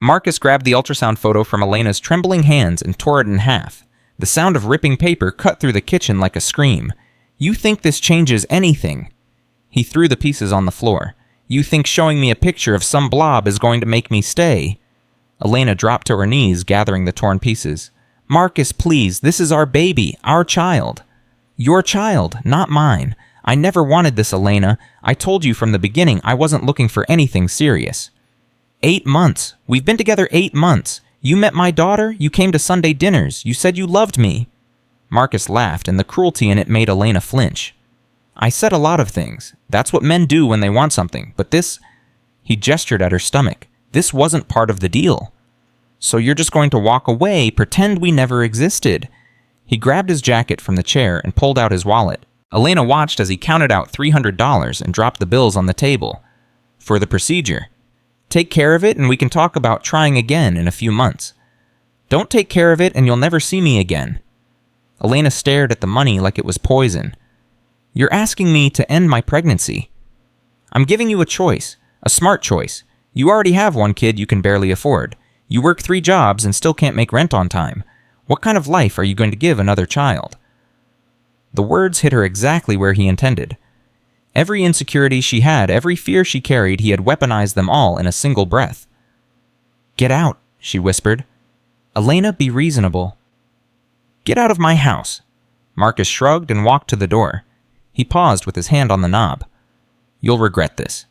Marcus grabbed the ultrasound photo from Elena's trembling hands and tore it in half. The sound of ripping paper cut through the kitchen like a scream. "You think this changes anything?" He threw the pieces on the floor. "You think showing me a picture of some blob is going to make me stay?" Elena dropped to her knees, gathering the torn pieces. "Marcus, please, this is our baby, our child." "Your child, not mine. I never wanted this, Elena. I told you from the beginning I wasn't looking for anything serious." 8 months. We've been together 8 months. You met my daughter, you came to Sunday dinners, you said you loved me. Marcus laughed, and the cruelty in it made Elena flinch. "I said a lot of things. That's what men do when they want something, but this..." He gestured at her stomach. "This wasn't part of the deal." "So you're just going to walk away, pretend we never existed?" He grabbed his jacket from the chair and pulled out his wallet. Elena watched as he counted out $300 and dropped the bills on the table. "For the procedure. Take care of it and we can talk about trying again in a few months." "Don't take care of it and you'll never see me again." Elena stared at the money like it was poison. "You're asking me to end my pregnancy. I'm giving you a choice, a smart choice. You already have one kid you can barely afford. You work 3 jobs and still can't make rent on time. What kind of life are you going to give another child?" The words hit her exactly where he intended. Every insecurity she had, every fear she carried, he had weaponized them all in a single breath. "Get out," she whispered. "Elena, be reasonable." "Get out of my house." Marcus shrugged and walked to the door. He paused with his hand on the knob. "You'll regret this.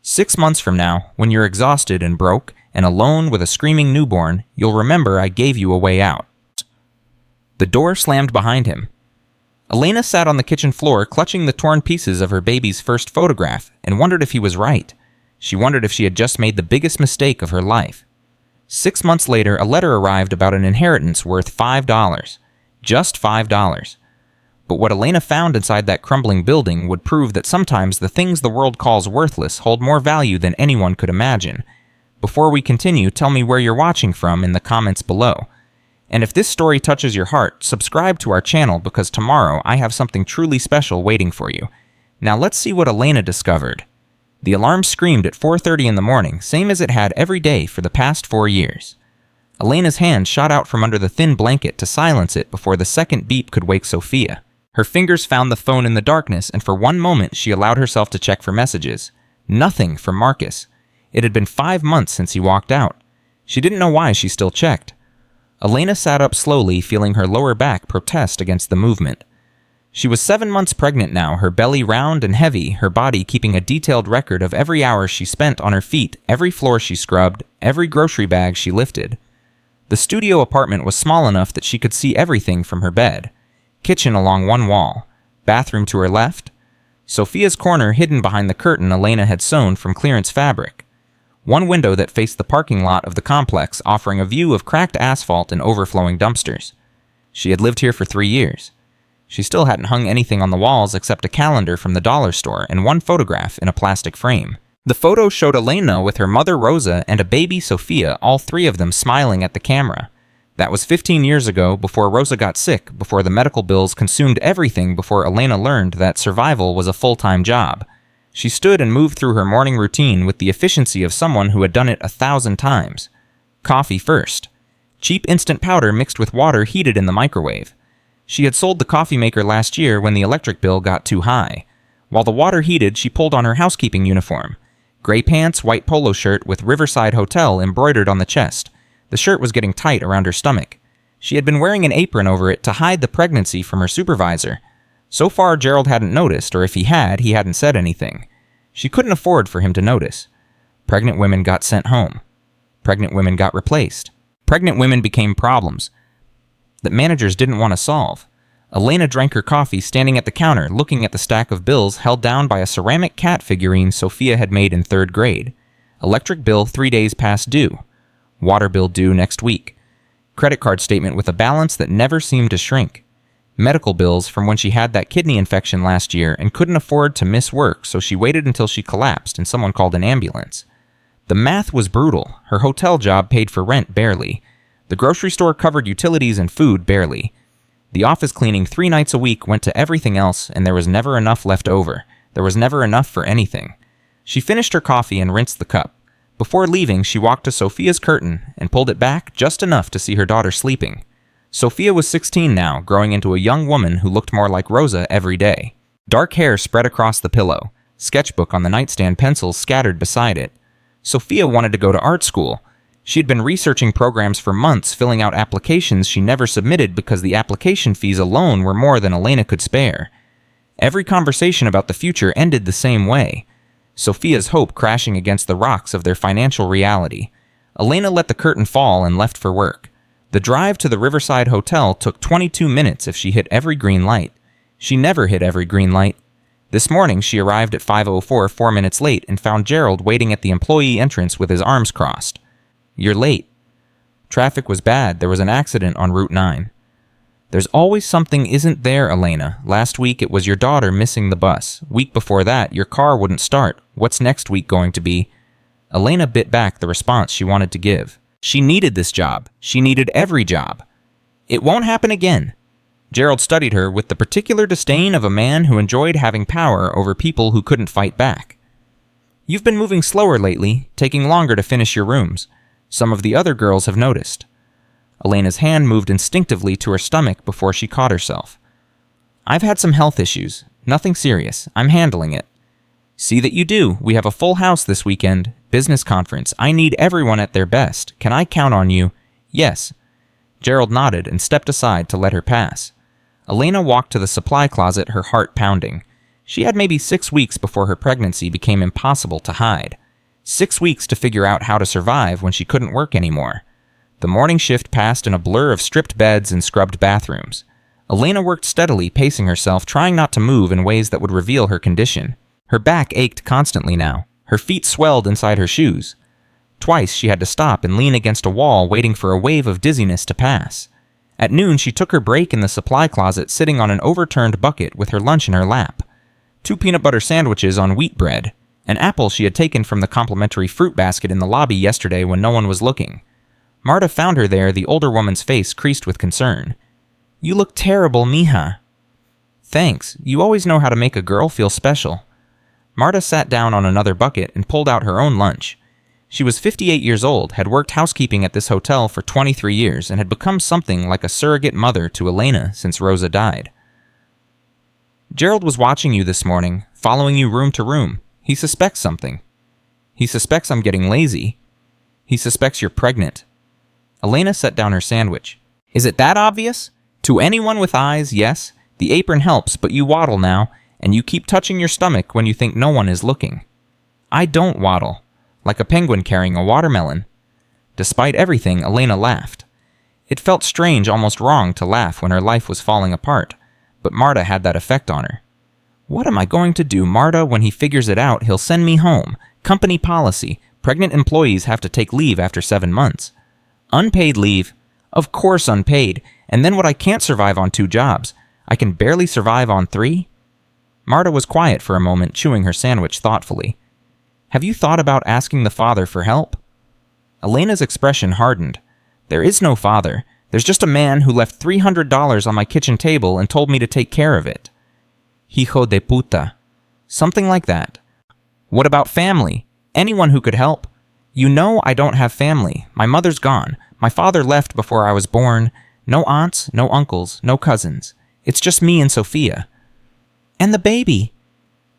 6 months from now, when you're exhausted and broke, and alone with a screaming newborn, you'll remember I gave you a way out." The door slammed behind him. Elena sat on the kitchen floor clutching the torn pieces of her baby's first photograph and wondered if he was right. She wondered if she had just made the biggest mistake of her life. 6 months later, a letter arrived about an inheritance worth $5. Just $5. But what Elena found inside that crumbling building would prove that sometimes the things the world calls worthless hold more value than anyone could imagine. Before we continue, tell me where you're watching from in the comments below. And if this story touches your heart, subscribe to our channel because tomorrow I have something truly special waiting for you. Now let's see what Elena discovered. The alarm screamed at 4:30 in the morning, same as it had every day for the past 4 years. Elena's hand shot out from under the thin blanket to silence it before the second beep could wake Sophia. Her fingers found the phone in the darkness, and for one moment she allowed herself to check for messages. Nothing from Marcus. It had been 5 months since he walked out. She didn't know why she still checked. Elena sat up slowly, feeling her lower back protest against the movement. She was 7 months pregnant now, her belly round and heavy, her body keeping a detailed record of every hour she spent on her feet, every floor she scrubbed, every grocery bag she lifted. The studio apartment was small enough that she could see everything from her bed. Kitchen along one wall, bathroom to her left, Sophia's corner hidden behind the curtain Elena had sewn from clearance fabric. One window that faced the parking lot of the complex, offering a view of cracked asphalt and overflowing dumpsters. She had lived here for 3 years. She still hadn't hung anything on the walls except a calendar from the dollar store and one photograph in a plastic frame. The photo showed Elena with her mother Rosa and a baby Sophia, all 3 of them smiling at the camera. That was 15 years ago, before Rosa got sick, before the medical bills consumed everything, before Elena learned that survival was a full-time job. She stood and moved through her morning routine with the efficiency of someone who had done it 1,000 times. Coffee first. Cheap instant powder mixed with water heated in the microwave. She had sold the coffee maker last year when the electric bill got too high. While the water heated, she pulled on her housekeeping uniform. Gray pants, white polo shirt with Riverside Hotel embroidered on the chest. The shirt was getting tight around her stomach. She had been wearing an apron over it to hide the pregnancy from her supervisor. So far, Gerald hadn't noticed, or if he hadn't said anything. She couldn't afford for him to notice. Pregnant women got sent home. Pregnant women got replaced. Pregnant women became problems that managers didn't want to solve. Elena drank her coffee standing at the counter, looking at the stack of bills held down by a ceramic cat figurine Sophia had made in 3rd grade. Electric bill 3 days past due. Water bill due next week. Credit card statement with a balance that never seemed to shrink. Medical bills from when she had that kidney infection last year and couldn't afford to miss work, so she waited until she collapsed and someone called an ambulance. The math was brutal. Her hotel job paid for rent barely. The grocery store covered utilities and food barely. The office cleaning 3 nights a week went to everything else, and there was never enough left over. There was never enough for anything. She finished her coffee and rinsed the cup. Before leaving, she walked to Sophia's curtain and pulled it back just enough to see her daughter sleeping. Sophia was 16 now, growing into a young woman who looked more like Rosa every day. Dark hair spread across the pillow, sketchbook on the nightstand, pencils scattered beside it. Sophia wanted to go to art school. She had been researching programs for months, filling out applications she never submitted because the application fees alone were more than Elena could spare. Every conversation about the future ended the same way, Sophia's hope crashing against the rocks of their financial reality. Elena let the curtain fall and left for work. The drive to the Riverside Hotel took 22 minutes if she hit every green light. She never hit every green light. This morning, she arrived at 5:04, 4 minutes late, and found Gerald waiting at the employee entrance with his arms crossed. "You're late." Traffic was bad. There was an accident on Route 9. "There's always something isn't there, Elena. Last week, it was your daughter missing the bus. Week before that, your car wouldn't start. What's next week going to be?" Elena bit back the response she wanted to give. She needed this job. She needed every job. "It won't happen again." Gerald studied her with the particular disdain of a man who enjoyed having power over people who couldn't fight back. "You've been moving slower lately, taking longer to finish your rooms. Some of the other girls have noticed." Elena's hand moved instinctively to her stomach before she caught herself. "I've had some health issues. Nothing serious. I'm handling it." "See that you do. We have a full house this weekend. Business conference. I need everyone at their best. Can I count on you?" "Yes." Gerald nodded and stepped aside to let her pass. Elena walked to the supply closet, her heart pounding. She had maybe 6 weeks before her pregnancy became impossible to hide. 6 weeks to figure out how to survive when she couldn't work anymore. The morning shift passed in a blur of stripped beds and scrubbed bathrooms. Elena worked steadily, pacing herself, trying not to move in ways that would reveal her condition. Her back ached constantly now. Her feet swelled inside her shoes. Twice she had to stop and lean against a wall, waiting for a wave of dizziness to pass. At noon, she took her break in the supply closet, sitting on an overturned bucket with her lunch in her lap. 2 peanut butter sandwiches on wheat bread. An apple she had taken from the complimentary fruit basket in the lobby yesterday when no one was looking. Marta found her there, the older woman's face creased with concern. "You look terrible, mija." "Thanks. You always know how to make a girl feel special." Marta sat down on another bucket and pulled out her own lunch. She was 58 years old, had worked housekeeping at this hotel for 23 years, and had become something like a surrogate mother to Elena since Rosa died. "Gerald was watching you this morning, following you room to room. He suspects something. He suspects I'm getting lazy. He suspects you're pregnant." Elena set down her sandwich. "Is it that obvious? To anyone with eyes, yes. The apron helps, but you waddle now, and you keep touching your stomach when you think no one is looking." "I don't waddle. Like a penguin carrying a watermelon." Despite everything, Elena laughed. It felt strange, almost wrong, to laugh when her life was falling apart, but Marta had that effect on her. "What am I going to do, Marta? When he figures it out, he'll send me home. Company policy. Pregnant employees have to take leave after 7 months. "Unpaid leave? Of course unpaid. And then what, I can't survive on 2 jobs. I can barely survive on 3? Marta was quiet for a moment, chewing her sandwich thoughtfully. "Have you thought about asking the father for help?" Elena's expression hardened. "There is no father. There's just a man who left $300 on my kitchen table and told me to take care of it." "Hijo de puta." "Something like that." "What about family? Anyone who could help?" "You know I don't have family. My mother's gone. My father left before I was born. No aunts, no uncles, no cousins. It's just me and Sophia." "And the baby?"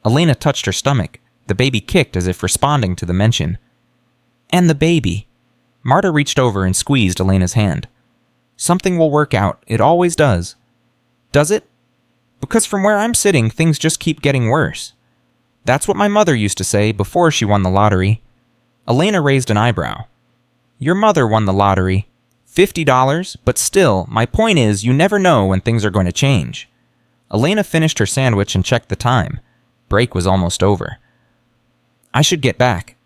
Elena touched her stomach. The baby kicked as if responding to the mention. "And the baby." Marta reached over and squeezed Elena's hand. "Something will work out. It always does." "Does it?" "Because from where I'm sitting, things just keep getting worse." "That's what my mother used to say before she won the lottery." Elena raised an eyebrow. "Your mother won the lottery. $50, but still, my point is, you never know when things are going to change." Elena finished her sandwich and checked the time. Break was almost over. "I should get back."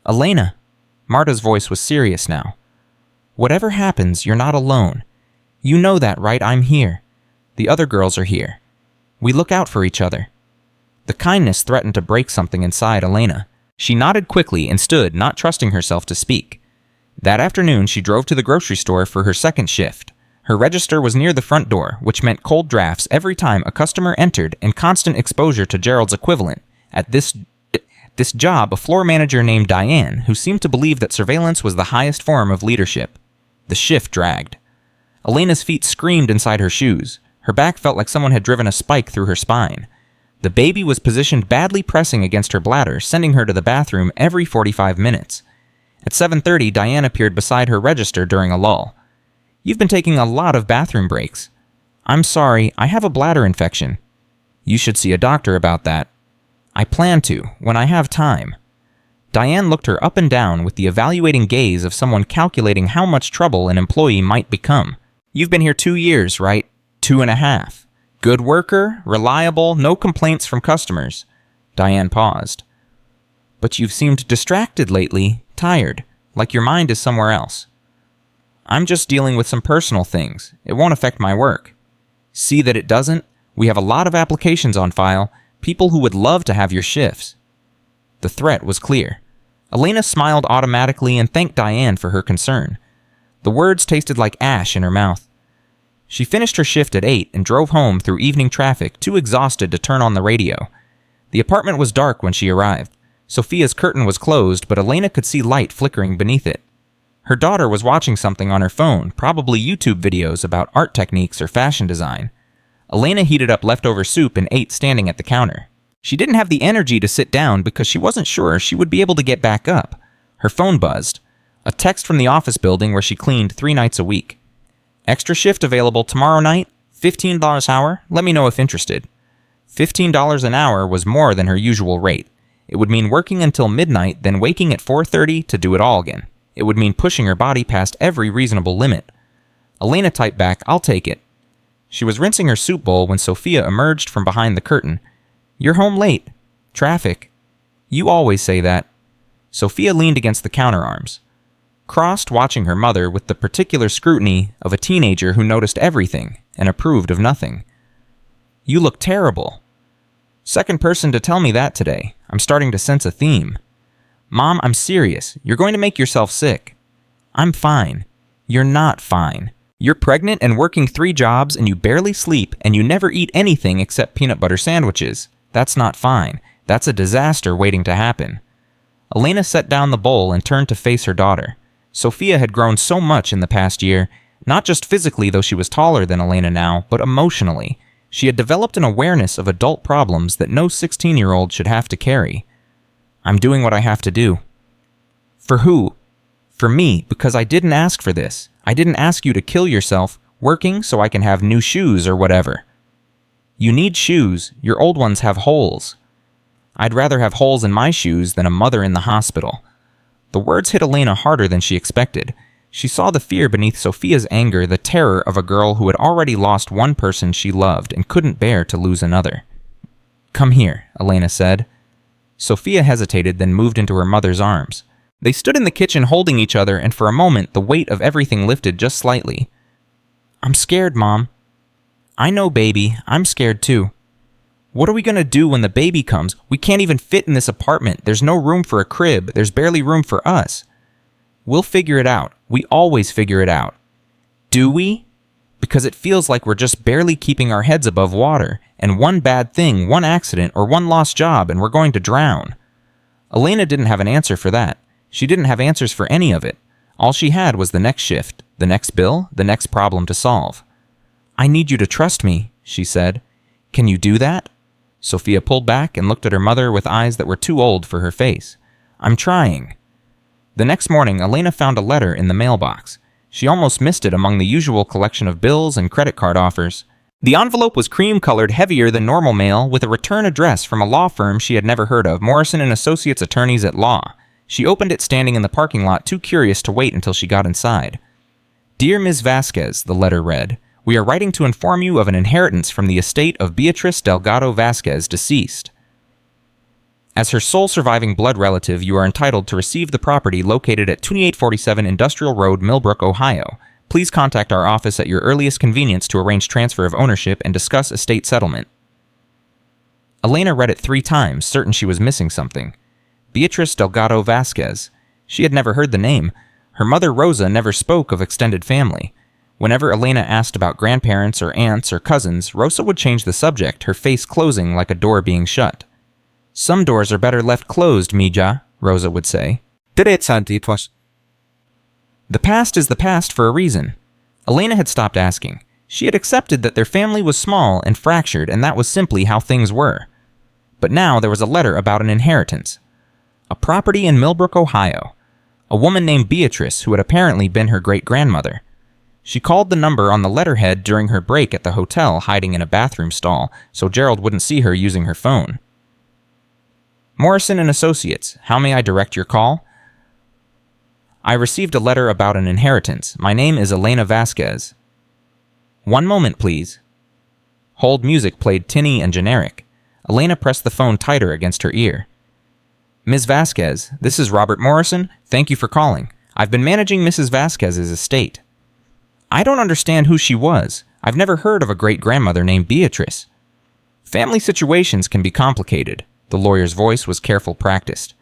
"Elena." Marta's voice was serious now. "Whatever happens, you're not alone. You know that, right? I'm here. The other girls are here. We look out for each other." The kindness threatened to break something inside Elena. She nodded quickly and stood, not trusting herself to speak. That afternoon, she drove to the grocery store for her second shift. Her register was near the front door, which meant cold drafts every time a customer entered and constant exposure to Gerald's equivalent. At This job, a floor manager named Diane, who seemed to believe that surveillance was the highest form of leadership. The shift dragged. Elena's feet screamed inside her shoes. Her back felt like someone had driven a spike through her spine. The baby was positioned badly pressing against her bladder, sending her to the bathroom every 45 minutes. At 7:30, Diane appeared beside her register during a lull. "You've been taking a lot of bathroom breaks." "I'm sorry, I have a bladder infection." "You should see a doctor about that." "I plan to, when I have time." Diane looked her up and down with the evaluating gaze of someone calculating how much trouble an employee might become. "You've been here 2 years, right? 2.5. Good worker, reliable, no complaints from customers." Diane paused. "But you've seemed distracted lately, tired, like your mind is somewhere else." "I'm just dealing with some personal things. It won't affect my work." "See that it doesn't? We have a lot of applications on file, people who would love to have your shifts." The threat was clear. Elena smiled automatically and thanked Diane for her concern. The words tasted like ash in her mouth. She finished her shift at 8 and drove home through evening traffic, too exhausted to turn on the radio. The apartment was dark when she arrived. Sophia's curtain was closed, but Elena could see light flickering beneath it. Her daughter was watching something on her phone, probably YouTube videos about art techniques or fashion design. Elena heated up leftover soup and ate standing at the counter. She didn't have the energy to sit down because she wasn't sure she would be able to get back up. Her phone buzzed. A text from the office building where she cleaned 3 nights a week. "Extra shift available tomorrow night, $15 an hour. Let me know if interested." $15 an hour was more than her usual rate. It would mean working until midnight, then waking at 4:30 to do it all again. It would mean pushing her body past every reasonable limit. Elena typed back, "I'll take it." She was rinsing her soup bowl when Sophia emerged from behind the curtain. "You're home late. Traffic." "You always say that." Sophia leaned against the counter arms, crossed, watching her mother with the particular scrutiny of a teenager who noticed everything and approved of nothing. "You look terrible." "Second person to tell me that today. I'm starting to sense a theme." "Mom, I'm serious. You're going to make yourself sick." "I'm fine." "You're not fine. You're pregnant and working 3 jobs and you barely sleep and you never eat anything except peanut butter sandwiches. That's not fine. That's a disaster waiting to happen." Elena set down the bowl and turned to face her daughter. Sophia had grown so much in the past year, not just physically, though she was taller than Elena now, but emotionally. She had developed an awareness of adult problems that no 16-year-old should have to carry. "I'm doing what I have to do." "For who?" "For me, because I didn't ask for this. I didn't ask you to kill yourself, working so I can have new shoes or whatever." "You need shoes. Your old ones have holes." "I'd rather have holes in my shoes than a mother in the hospital." The words hit Elena harder than she expected. She saw the fear beneath Sophia's anger, the terror of a girl who had already lost one person she loved and couldn't bear to lose another. "Come here," Elena said. Sophia hesitated, then moved into her mother's arms. They stood in the kitchen holding each other, and for a moment the weight of everything lifted just slightly. "I'm scared, Mom." "I know, baby. I'm scared too." "What are we going to do when the baby comes? We can't even fit in this apartment. There's no room for a crib. There's barely room for us." "We'll figure it out. We always figure it out." "Do we?" "Because it feels like we're just barely keeping our heads above water, and one bad thing, one accident, or one lost job, and we're going to drown." Elena didn't have an answer for that. She didn't have answers for any of it. All she had was the next shift, the next bill, the next problem to solve. "I need you to trust me," she said. "Can you do that?" Sophia pulled back and looked at her mother with eyes that were too old for her face. "I'm trying." The next morning, Elena found a letter in the mailbox. She almost missed it among the usual collection of bills and credit card offers. The envelope was cream-colored, heavier than normal mail, with a return address from a law firm she had never heard of, Morrison & Associates Attorneys at Law. She opened it standing in the parking lot, too curious to wait until she got inside. "Dear Ms. Vasquez," the letter read, "we are writing to inform you of an inheritance from the estate of Beatrice Delgado Vasquez, deceased. As her sole surviving blood relative, you are entitled to receive the property located at 2847 Industrial Road, Millbrook, Ohio. Please contact our office at your earliest convenience to arrange transfer of ownership and discuss estate settlement." Elena read it 3 times, certain she was missing something. Beatrice Delgado Vasquez. She had never heard the name. Her mother Rosa never spoke of extended family. Whenever Elena asked about grandparents or aunts or cousins, Rosa would change the subject, her face closing like a door being shut. Some doors are better left closed, Mija, Rosa would say. The past is the past for a reason. Elena had stopped asking. She had accepted that their family was small and fractured, and that was simply how things were. But now there was a letter about an inheritance. A property in Millbrook, Ohio. A woman named Beatrice who had apparently been her great-grandmother. She called the number on the letterhead during her break at the hotel, hiding in a bathroom stall, so Gerald wouldn't see her using her phone. Morrison and Associates, how may I direct your call? I received a letter about an inheritance. My name is Elena Vasquez. One moment, please. Hold music played tinny and generic. Elena pressed the phone tighter against her ear. Ms. Vasquez, this is Robert Morrison. Thank you for calling. I've been managing Mrs. Vasquez's estate. I don't understand who she was. I've never heard of a great-grandmother named Beatrice. Family situations can be complicated. The lawyer's voice was careful practiced.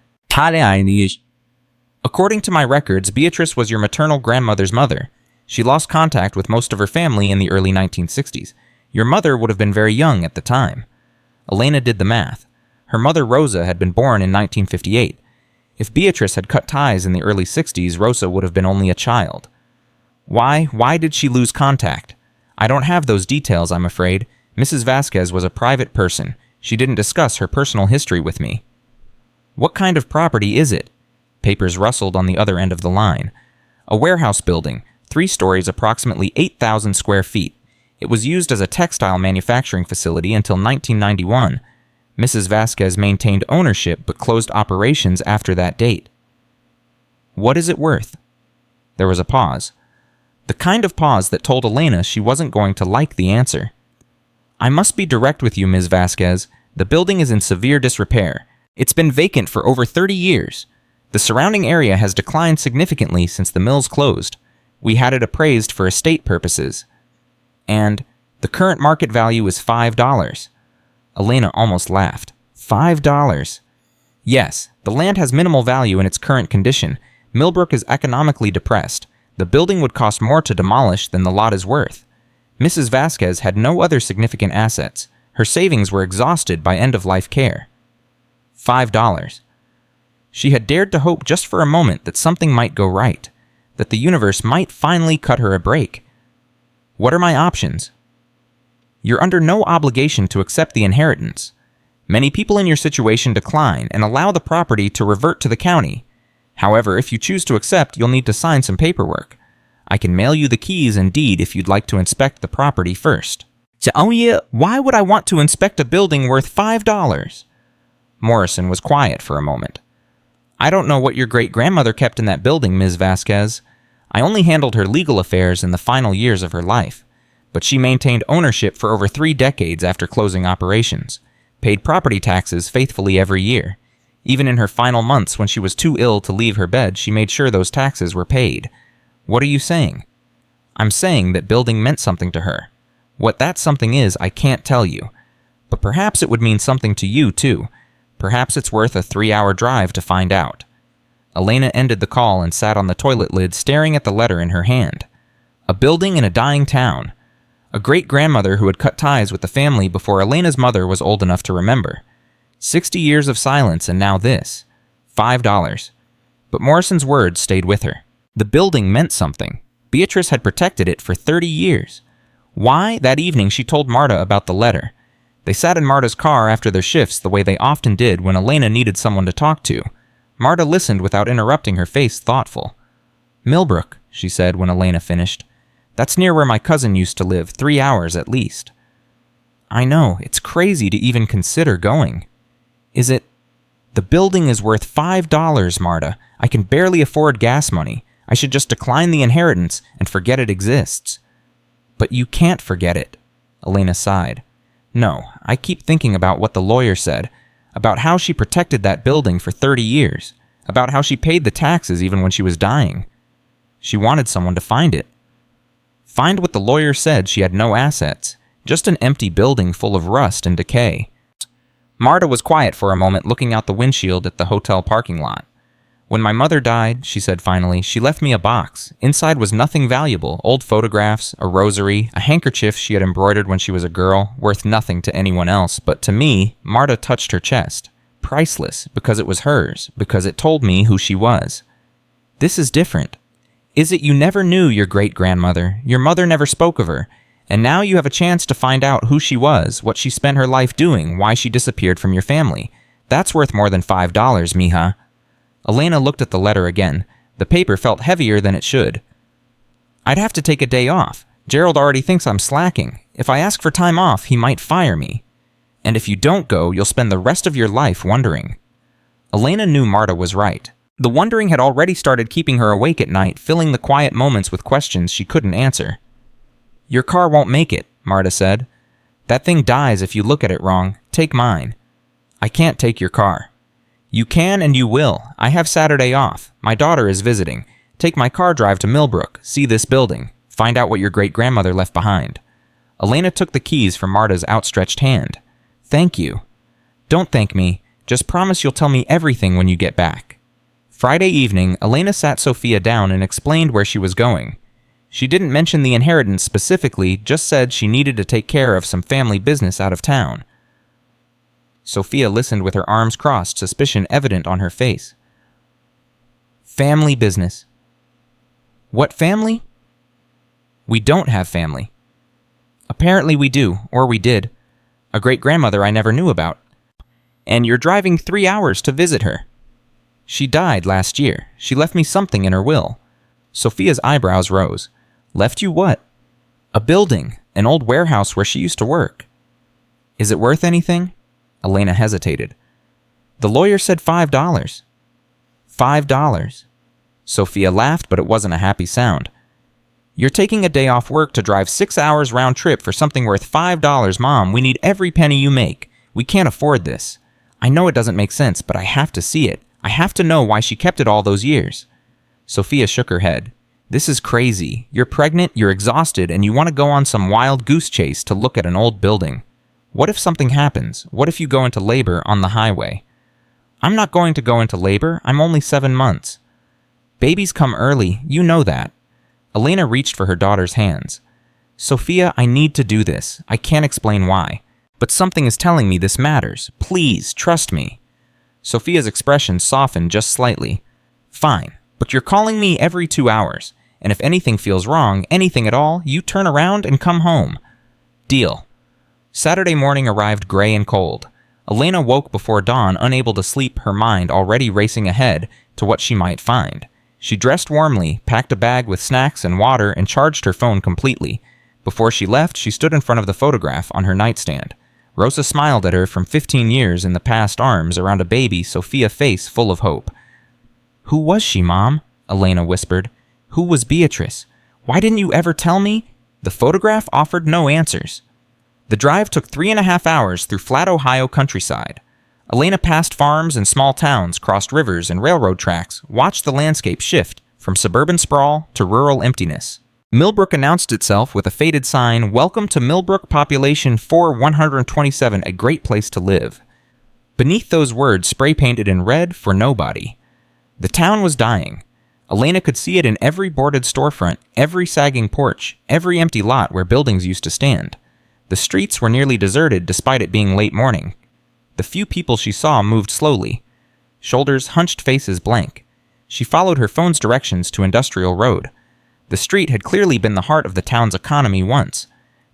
According to my records, Beatrice was your maternal grandmother's mother. She lost contact with most of her family in the early 1960s. Your mother would have been very young at the time. Elena did the math. Her mother Rosa had been born in 1958. If Beatrice had cut ties in the early 60s, Rosa would have been only a child. Why did she lose contact? I don't have those details, I'm afraid. Mrs. Vasquez was a private person. She didn't discuss her personal history with me. What kind of property is it? Papers rustled on the other end of the line. A warehouse building, 3 stories, approximately 8,000 square feet. It was used as a textile manufacturing facility until 1991. Mrs. Vasquez maintained ownership but closed operations after that date. What is it worth? There was a pause. The kind of pause that told Elena she wasn't going to like the answer. I must be direct with you, Ms. Vasquez. The building is in severe disrepair. It's been vacant for over 30 years. The surrounding area has declined significantly since the mills closed. We had it appraised for estate purposes. And the current market value is $5. Elena almost laughed. $5. Yes, the land has minimal value in its current condition. Millbrook is economically depressed. The building would cost more to demolish than the lot is worth. Mrs. Vasquez had no other significant assets. Her savings were exhausted by end-of-life care. $5. She had dared to hope just for a moment that something might go right, that the universe might finally cut her a break. What are my options? You're under no obligation to accept the inheritance. Many people in your situation decline and allow the property to revert to the county. However, if you choose to accept, you'll need to sign some paperwork. I can mail you the keys and deed if you'd like to inspect the property first. Why would I want to inspect a building worth $5? Morrison was quiet for a moment. I don't know what your great-grandmother kept in that building, Ms. Vasquez. I only handled her legal affairs in the final years of her life. But she maintained ownership for over 3 decades after closing operations, paid property taxes faithfully every year. Even in her final months when she was too ill to leave her bed, she made sure those taxes were paid. What are you saying? I'm saying that building meant something to her. What that something is, I can't tell you. But perhaps it would mean something to you, too. Perhaps it's worth a 3-hour drive to find out. Elena ended the call and sat on the toilet lid staring at the letter in her hand. A building in a dying town. A great-grandmother who had cut ties with the family before Elena's mother was old enough to remember. 60 years of silence and now this. $5. But Morrison's words stayed with her. The building meant something. Beatrice had protected it for 30 years. Why? That evening she told Marta about the letter. They sat in Marta's car after their shifts the way they often did when Elena needed someone to talk to. Marta listened without interrupting, her face thoughtful. Millbrook, she said when Elena finished. That's near where my cousin used to live, 3 hours at least. I know, it's crazy to even consider going. Is it? The building is worth $5, Marta. I can barely afford gas money. I should just decline the inheritance and forget it exists. But you can't forget it, Elena sighed. No, I keep thinking about what the lawyer said, about how she protected that building for 30 years, about how she paid the taxes even when she was dying. She wanted someone to find it. Find what the lawyer said. She had no assets, just an empty building full of rust and decay. Marta was quiet for a moment, looking out the windshield at the hotel parking lot. When my mother died, she said finally, she left me a box. Inside was nothing valuable, old photographs, a rosary, a handkerchief she had embroidered when she was a girl, worth nothing to anyone else, but to me, Marta touched her chest. priceless, because it was hers, because it told me who she was. This is different. Is it you never knew your great-grandmother, your mother never spoke of her, and now you have a chance to find out who she was, what she spent her life doing, why she disappeared from your family. That's worth more than $5, mija. Elena looked at the letter again. The paper felt heavier than it should. I'd have to take a day off. Gerald already thinks I'm slacking. If I ask for time off, he might fire me. And if you don't go, you'll spend the rest of your life wondering. Elena knew Marta was right. The wondering had already started keeping her awake at night, filling the quiet moments with questions she couldn't answer. Your car won't make it, Marta said. That thing dies if you look at it wrong. Take mine. I can't take your car. You can and you will. I have Saturday off. My daughter is visiting. Take my car drive to Millbrook. See this building. Find out what your great-grandmother left behind. Elena took the keys from Marta's outstretched hand. Thank you. Don't thank me. Just promise you'll tell me everything when you get back. Friday evening, Elena sat Sophia down and explained where she was going. She didn't mention the inheritance specifically, just said she needed to take care of some family business out of town. Sophia listened with her arms crossed, suspicion evident on her face. Family business. What family? We don't have family. Apparently we do, or we did. A great-grandmother I never knew about. And you're driving 3 hours to visit her. She died last year. She left me something in her will. Sophia's eyebrows rose. Left you what? A building, an old warehouse where she used to work. Is it worth anything? Elena hesitated. The lawyer said $5. $5. Sophia laughed, but it wasn't a happy sound. You're taking a day off work to drive 6 hours round trip for something worth $5, Mom. We need every penny you make. We can't afford this. I know it doesn't make sense, but I have to see it. I have to know why she kept it all those years. Sophia shook her head. This is crazy. You're pregnant, you're exhausted, and you want to go on some wild goose chase to look at an old building. What if something happens? What if you go into labor on the highway? I'm not going to go into labor. I'm only 7 months. Babies come early. You know that. Elena reached for her daughter's hands. Sophia, I need to do this. I can't explain why. But something is telling me this matters. Please, trust me. Sophia's expression softened just slightly. Fine, but you're calling me every 2 hours. And if anything feels wrong, anything at all, you turn around and come home. Deal. Saturday morning arrived gray and cold. Elena woke before dawn, unable to sleep, her mind already racing ahead to what she might find. She dressed warmly, packed a bag with snacks and water, and charged her phone completely. Before she left, she stood in front of the photograph on her nightstand. Rosa smiled at her from 15 years in the past, arms around a baby Sophia face full of hope. Who was she, Mom? Elena whispered. Who was Beatrice? Why didn't you ever tell me? The photograph offered no answers. The drive took 3.5 hours through flat Ohio countryside. Elena passed farms and small towns, crossed rivers and railroad tracks, watched the landscape shift from suburban sprawl to rural emptiness. Millbrook announced itself with a faded sign, Welcome to Millbrook, population 4127, a great place to live. Beneath those words, spray-painted in red, for nobody. The town was dying. Elena could see it in every boarded storefront, every sagging porch, every empty lot where buildings used to stand. The streets were nearly deserted despite it being late morning. The few people she saw moved slowly, shoulders hunched, faces blank. She followed her phone's directions to Industrial Road. The street had clearly been the heart of the town's economy once.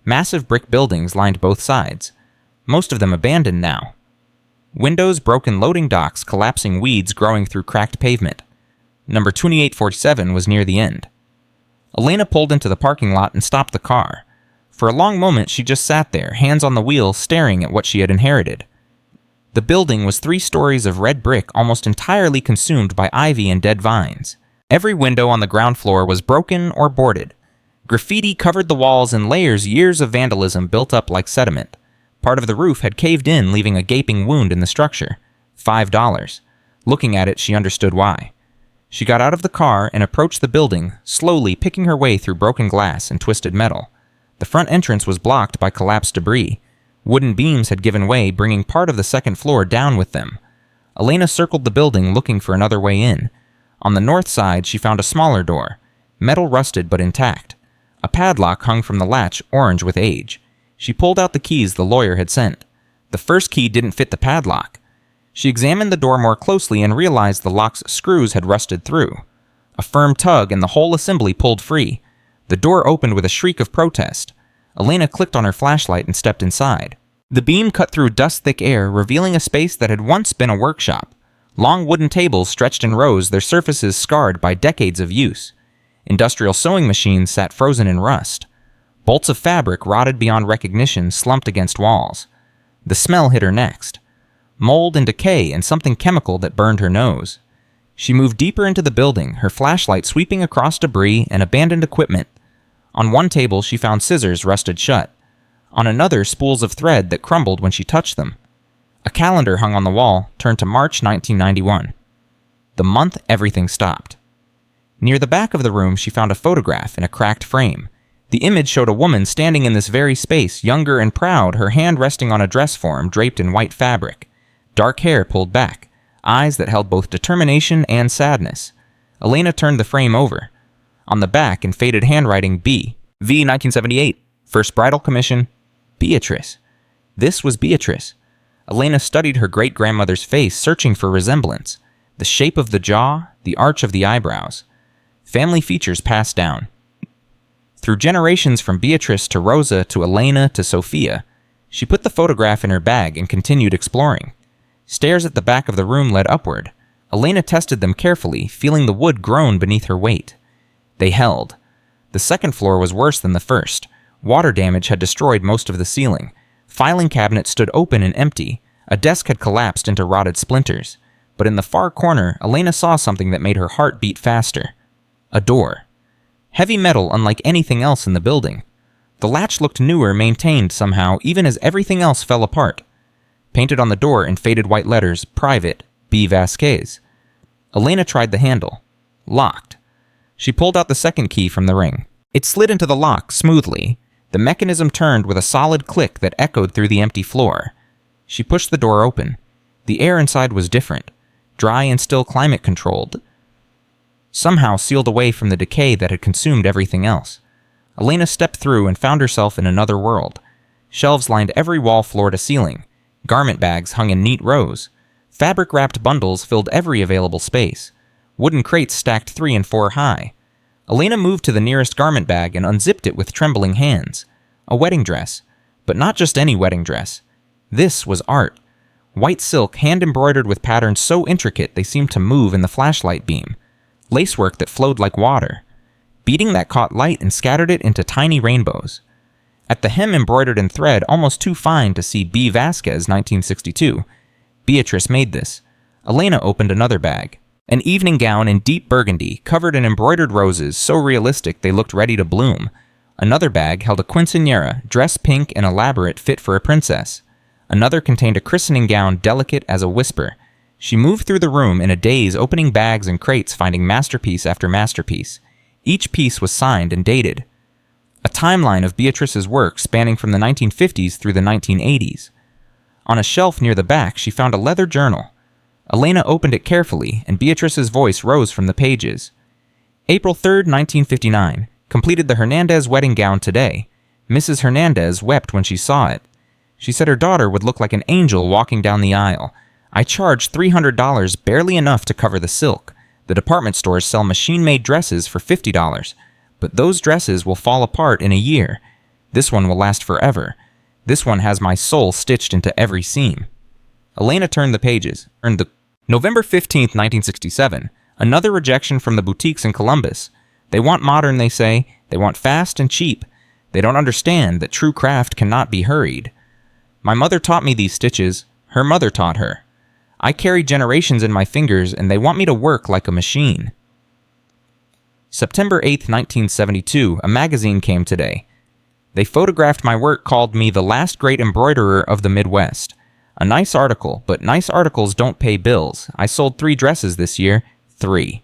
Massive brick buildings lined both sides, most of them abandoned now. Windows, broken loading docks, collapsing weeds growing through cracked pavement. Number 2847 was near the end. Elena pulled into the parking lot and stopped the car. For a long moment she just sat there, hands on the wheel, staring at what she had inherited. The building was 3 stories of red brick, almost entirely consumed by ivy and dead vines. Every window on the ground floor was broken or boarded. Graffiti covered the walls in layers, years of vandalism built up like sediment. Part of the roof had caved in, leaving a gaping wound in the structure. $5. Looking at it, she understood why. She got out of the car and approached the building, slowly picking her way through broken glass and twisted metal. The front entrance was blocked by collapsed debris. Wooden beams had given way, bringing part of the second floor down with them. Elena circled the building, looking for another way in. On the north side, she found a smaller door, metal rusted but intact. A padlock hung from the latch, orange with age. She pulled out the keys the lawyer had sent. The first key didn't fit the padlock. She examined the door more closely and realized the lock's screws had rusted through. A firm tug and the whole assembly pulled free. The door opened with a shriek of protest. Elena clicked on her flashlight and stepped inside. The beam cut through dust-thick air, revealing a space that had once been a workshop. Long wooden tables stretched in rows, their surfaces scarred by decades of use. Industrial sewing machines sat frozen in rust. Bolts of fabric, rotted beyond recognition, slumped against walls. The smell hit her next. Mold and decay and something chemical that burned her nose. She moved deeper into the building, her flashlight sweeping across debris and abandoned equipment. On one table, she found scissors rusted shut. On another, spools of thread that crumbled when she touched them. A calendar hung on the wall, turned to March 1991. The month everything stopped. Near the back of the room, she found a photograph in a cracked frame. The image showed a woman standing in this very space, younger and proud, her hand resting on a dress form draped in white fabric. Dark hair pulled back, eyes that held both determination and sadness. Elena turned the frame over. On the back, in faded handwriting, B. V. 1978. First bridal commission. Beatrice. This was Beatrice. Elena studied her great-grandmother's face, searching for resemblance. The shape of the jaw, the arch of the eyebrows. Family features passed down. Through generations from Beatrice to Rosa to Elena to Sophia, she put the photograph in her bag and continued exploring. Stairs at the back of the room led upward. Elena tested them carefully, feeling the wood groan beneath her weight. They held. The second floor was worse than the first. Water damage had destroyed most of the ceiling. Filing cabinets stood open and empty. A desk had collapsed into rotted splinters. But in the far corner, Elena saw something that made her heart beat faster. A door. Heavy metal unlike anything else in the building. The latch looked newer, maintained somehow, even as everything else fell apart. Painted on the door in faded white letters, Private, B. Vasquez. Elena tried the handle. Locked. She pulled out the second key from the ring. It slid into the lock smoothly. The mechanism turned with a solid click that echoed through the empty floor. She pushed the door open. The air inside was different. Dry and still climate-controlled. Somehow sealed away from the decay that had consumed everything else. Elena stepped through and found herself in another world. Shelves lined every wall floor to ceiling. Garment bags hung in neat rows. Fabric-wrapped bundles filled every available space. Wooden crates stacked 3 and 4 high. Elena moved to the nearest garment bag and unzipped it with trembling hands. A wedding dress. But not just any wedding dress. This was art. White silk, hand-embroidered with patterns so intricate they seemed to move in the flashlight beam. Lacework that flowed like water. Beading that caught light and scattered it into tiny rainbows. At the hem embroidered in thread, almost too fine to see B. Vasquez, 1962. Beatrice made this. Elena opened another bag. An evening gown in deep burgundy, covered in embroidered roses, so realistic they looked ready to bloom. Another bag held a quinceañera, dress pink and elaborate, fit for a princess. Another contained a christening gown delicate as a whisper. She moved through the room in a daze, opening bags and crates, finding masterpiece after masterpiece. Each piece was signed and dated. A timeline of Beatrice's work spanning from the 1950s through the 1980s. On a shelf near the back, she found a leather journal. Elena opened it carefully, and Beatrice's voice rose from the pages. April 3rd, 1959. Completed the Hernandez wedding gown today. Mrs. Hernandez wept when she saw it. She said her daughter would look like an angel walking down the aisle. I charged $300, barely enough to cover the silk. The department stores sell machine-made dresses for $50. But those dresses will fall apart in a year. This one will last forever. This one has my soul stitched into every seam. Elena turned the pages. November 15th, 1967. Another rejection from the boutiques in Columbus. They want modern, they say. They want fast and cheap. They don't understand that true craft cannot be hurried. My mother taught me these stitches. Her mother taught her. I carry generations in my fingers, and they want me to work like a machine. September 8th, 1972, a magazine came today. They photographed my work, called me the last great embroiderer of the Midwest. A nice article, but nice articles don't pay bills. I sold 3 dresses this year. 3.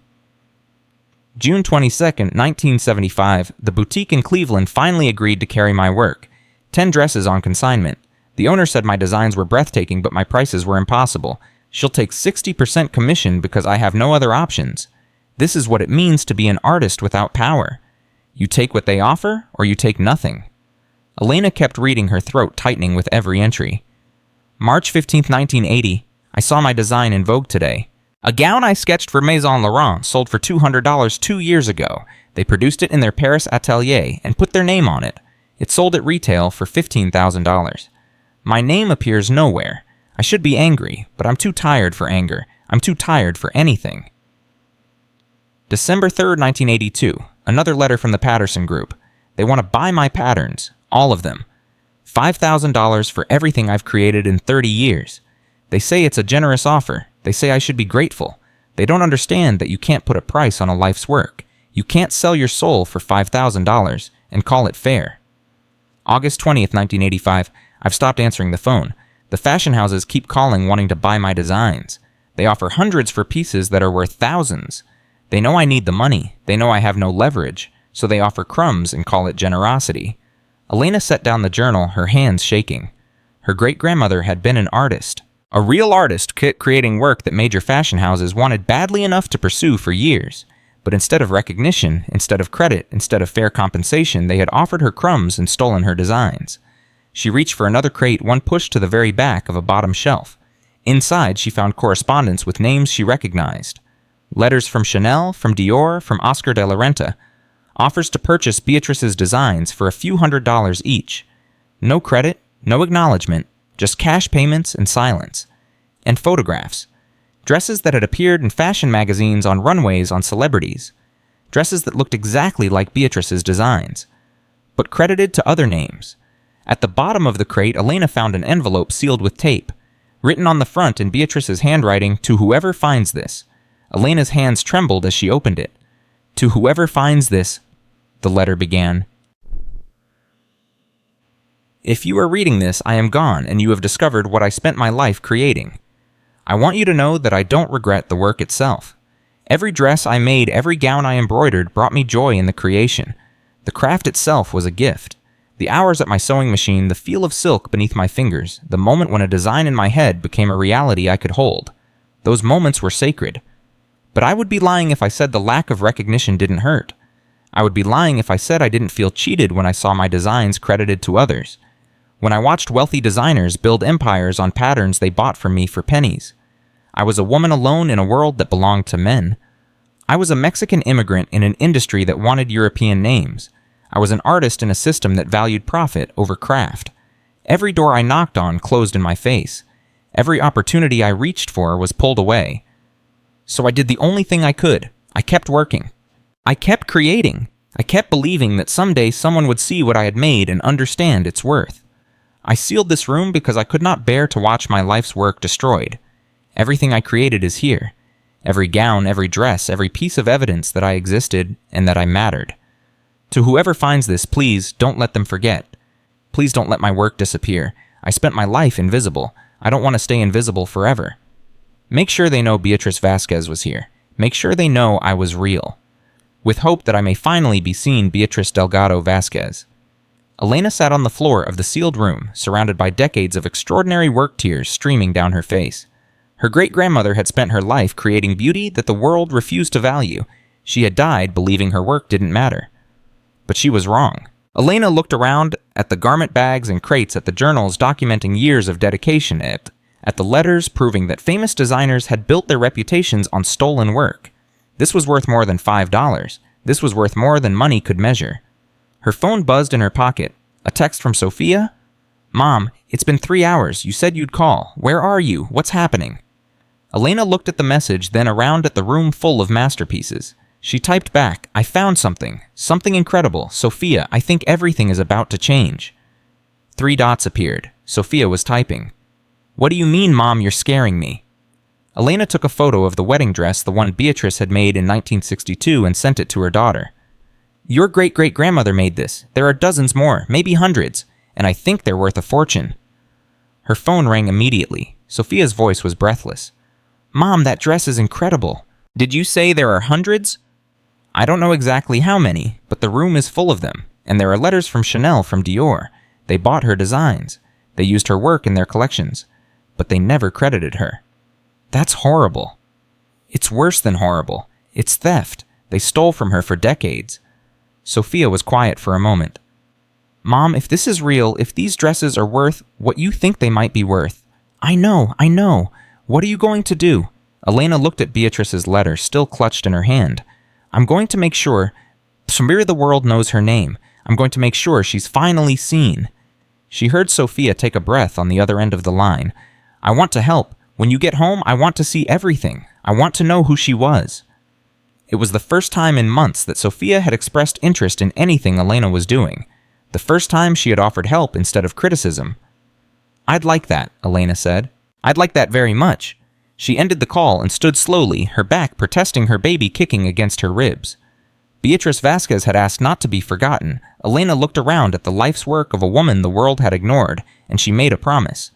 June 22nd, 1975, the boutique in Cleveland finally agreed to carry my work. 10 dresses on consignment. The owner said my designs were breathtaking, but my prices were impossible. She'll take 60% commission because I have no other options. This is what it means to be an artist without power. You take what they offer, or you take nothing. Elena kept reading, her throat tightening with every entry. March 15, 1980. I saw my design in Vogue today. A gown I sketched for Maison Laurent sold for $200 2 years ago. They produced it in their Paris atelier and put their name on it. It sold at retail for $15,000. My name appears nowhere. I should be angry, but I'm too tired for anger. I'm too tired for anything. December 3rd, 1982. Another letter from the Patterson Group. They want to buy my patterns, all of them. $5,000 for everything I've created in 30 years. They say it's a generous offer. They say I should be grateful. They don't understand that you can't put a price on a life's work. You can't sell your soul for $5,000 and call it fair. August 20th, 1985. I've stopped answering the phone. The fashion houses keep calling wanting to buy my designs. They offer hundreds for pieces that are worth thousands. They know I need the money. They know I have no leverage, so they offer crumbs and call it generosity. Elena set down the journal, her hands shaking. Her great-grandmother had been an artist. A real artist creating work that major fashion houses wanted badly enough to pursue for years. But instead of recognition, instead of credit, instead of fair compensation, they had offered her crumbs and stolen her designs. She reached for another crate, one pushed to the very back of a bottom shelf. Inside, she found correspondence with names she recognized. Letters from Chanel, from Dior, from Oscar de la Renta. Offers to purchase Beatrice's designs for a few $100s each. No credit, no acknowledgement, just cash payments and silence. And photographs. Dresses that had appeared in fashion magazines on runways on celebrities. Dresses that looked exactly like Beatrice's designs, but credited to other names. At the bottom of the crate, Elena found an envelope sealed with tape. Written on the front in Beatrice's handwriting, "To whoever finds this." Elena's hands trembled as she opened it. "To whoever finds this," the letter began. "If you are reading this, I am gone, and you have discovered what I spent my life creating. I want you to know that I don't regret the work itself. Every dress I made, every gown I embroidered brought me joy in the creation. The craft itself was a gift. The hours at my sewing machine, the feel of silk beneath my fingers, the moment when a design in my head became a reality I could hold. Those moments were sacred. But I would be lying if I said the lack of recognition didn't hurt. I would be lying if I said I didn't feel cheated when I saw my designs credited to others. When I watched wealthy designers build empires on patterns they bought from me for pennies. I was a woman alone in a world that belonged to men. I was a Mexican immigrant in an industry that wanted European names. I was an artist in a system that valued profit over craft. Every door I knocked on closed in my face. Every opportunity I reached for was pulled away. So I did the only thing I could. I kept working. I kept creating. I kept believing that someday someone would see what I had made and understand its worth. I sealed this room because I could not bear to watch my life's work destroyed. Everything I created is here. Every gown, every dress, every piece of evidence that I existed and that I mattered. To whoever finds this, please don't let them forget. Please don't let my work disappear. I spent my life invisible. I don't want to stay invisible forever. Make sure they know Beatrice Vasquez was here. Make sure they know I was real. With hope that I may finally be seen Beatrice Delgado Vasquez." Elena sat on the floor of the sealed room, surrounded by decades of extraordinary work tears streaming down her face. Her great-grandmother had spent her life creating beauty that the world refused to value. She had died believing her work didn't matter. But she was wrong. Elena looked around at the garment bags and crates, at the journals documenting years of dedication, at the letters proving that famous designers had built their reputations on stolen work. This was worth more than $5. This was worth more than money could measure. Her phone buzzed in her pocket. A text from Sophia? "Mom, it's been 3 hours. You said you'd call. Where are you? What's happening?" Elena looked at the message, then around at the room full of masterpieces. She typed back, "I found something. Something incredible. Sophia, I think everything is about to change." 3 dots appeared. Sophia was typing. "What do you mean, Mom? You're scaring me." Elena took a photo of the wedding dress, the one Beatrice had made in 1962, and sent it to her daughter. "Your great-great-grandmother made this. There are dozens more, maybe hundreds, and I think they're worth a fortune." Her phone rang immediately. Sophia's voice was breathless. "Mom, that dress is incredible. Did you say there are hundreds?" "I don't know exactly how many, but the room is full of them, and there are letters from Chanel, from Dior. They bought her designs. They used her work in their collections, but they never credited her." "That's horrible." "It's worse than horrible. It's theft. They stole from her for decades." Sophia was quiet for a moment. "Mom, if this is real, if these dresses are worth what you think they might be worth." I know. What are you going to do? Elena looked at Beatrice's letter, still clutched in her hand. I'm going to make sure the world knows her name. I'm going to make sure she's finally seen. She heard Sophia take a breath on the other end of the line. I want to help. When you get home, I want to see everything. I want to know who she was. It was the first time in months that Sophia had expressed interest in anything Elena was doing. The first time she had offered help instead of criticism. I'd like that, Elena said. I'd like that very much. She ended the call and stood slowly, her back protesting her baby kicking against her ribs. Beatrice Vasquez had asked not to be forgotten. Elena looked around at the life's work of a woman the world had ignored, and she made a promise.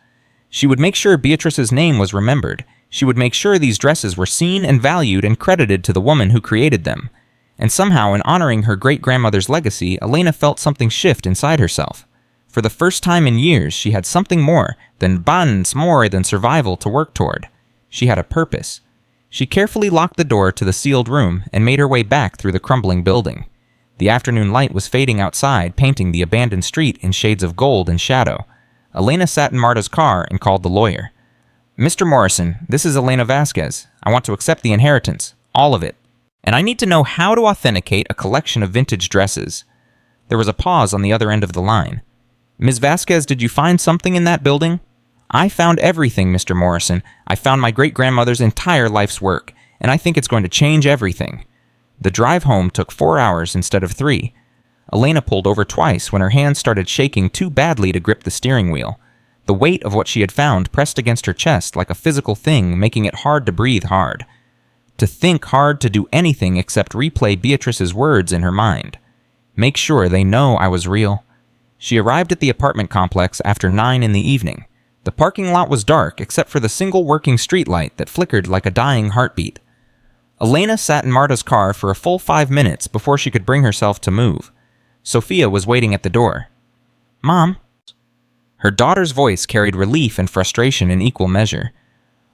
She would make sure Beatrice's name was remembered. She would make sure these dresses were seen and valued and credited to the woman who created them. And somehow, in honoring her great-grandmother's legacy, Elena felt something shift inside herself. For the first time in years, she had something more than survival to work toward. She had a purpose. She carefully locked the door to the sealed room and made her way back through the crumbling building. The afternoon light was fading outside, painting the abandoned street in shades of gold and shadow. Elena sat in Marta's car and called the lawyer. Mr. Morrison, this is Elena Vasquez. I want to accept the inheritance. All of it. And I need to know how to authenticate a collection of vintage dresses. There was a pause on the other end of the line. Ms. Vasquez, did you find something in that building? I found everything, Mr. Morrison. I found my great-grandmother's entire life's work, and I think it's going to change everything. The drive home took 4 hours instead of 3. Elena pulled over twice when her hands started shaking too badly to grip the steering wheel. The weight of what she had found pressed against her chest like a physical thing, making it hard to breathe hard. To think hard to do anything except replay Beatrice's words in her mind. Make sure they know I was real. She arrived at the apartment complex after 9 in the evening. The parking lot was dark except for the single working streetlight that flickered like a dying heartbeat. Elena sat in Marta's car for a full 5 minutes before she could bring herself to move. Sophia was waiting at the door. Mom? Her daughter's voice carried relief and frustration in equal measure.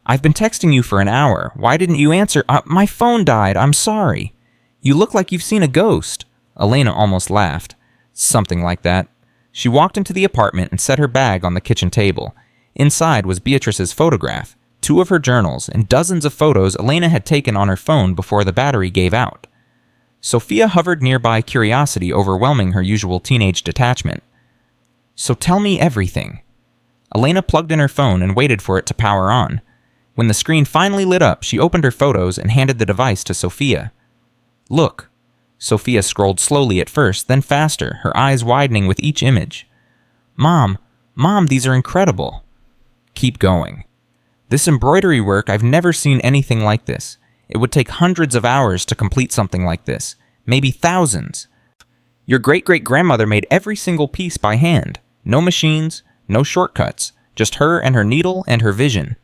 I've been texting you for an hour. Why didn't you answer? My phone died. I'm sorry. You look like you've seen a ghost. Elena almost laughed. Something like that. She walked into the apartment and set her bag on the kitchen table. Inside was Beatrice's photograph, 2 of her journals, and dozens of photos Elena had taken on her phone before the battery gave out. Sophia hovered nearby, curiosity overwhelming her usual teenage detachment. So tell me everything. Elena plugged in her phone and waited for it to power on. When the screen finally lit up, she opened her photos and handed the device to Sophia. Look. Sophia scrolled slowly at first, then faster, her eyes widening with each image. Mom, these are incredible. Keep going. This embroidery work, I've never seen anything like this. It would take hundreds of hours to complete something like this, maybe thousands. Your great-great-grandmother made every single piece by hand. No machines, no shortcuts, just her and her needle and her vision.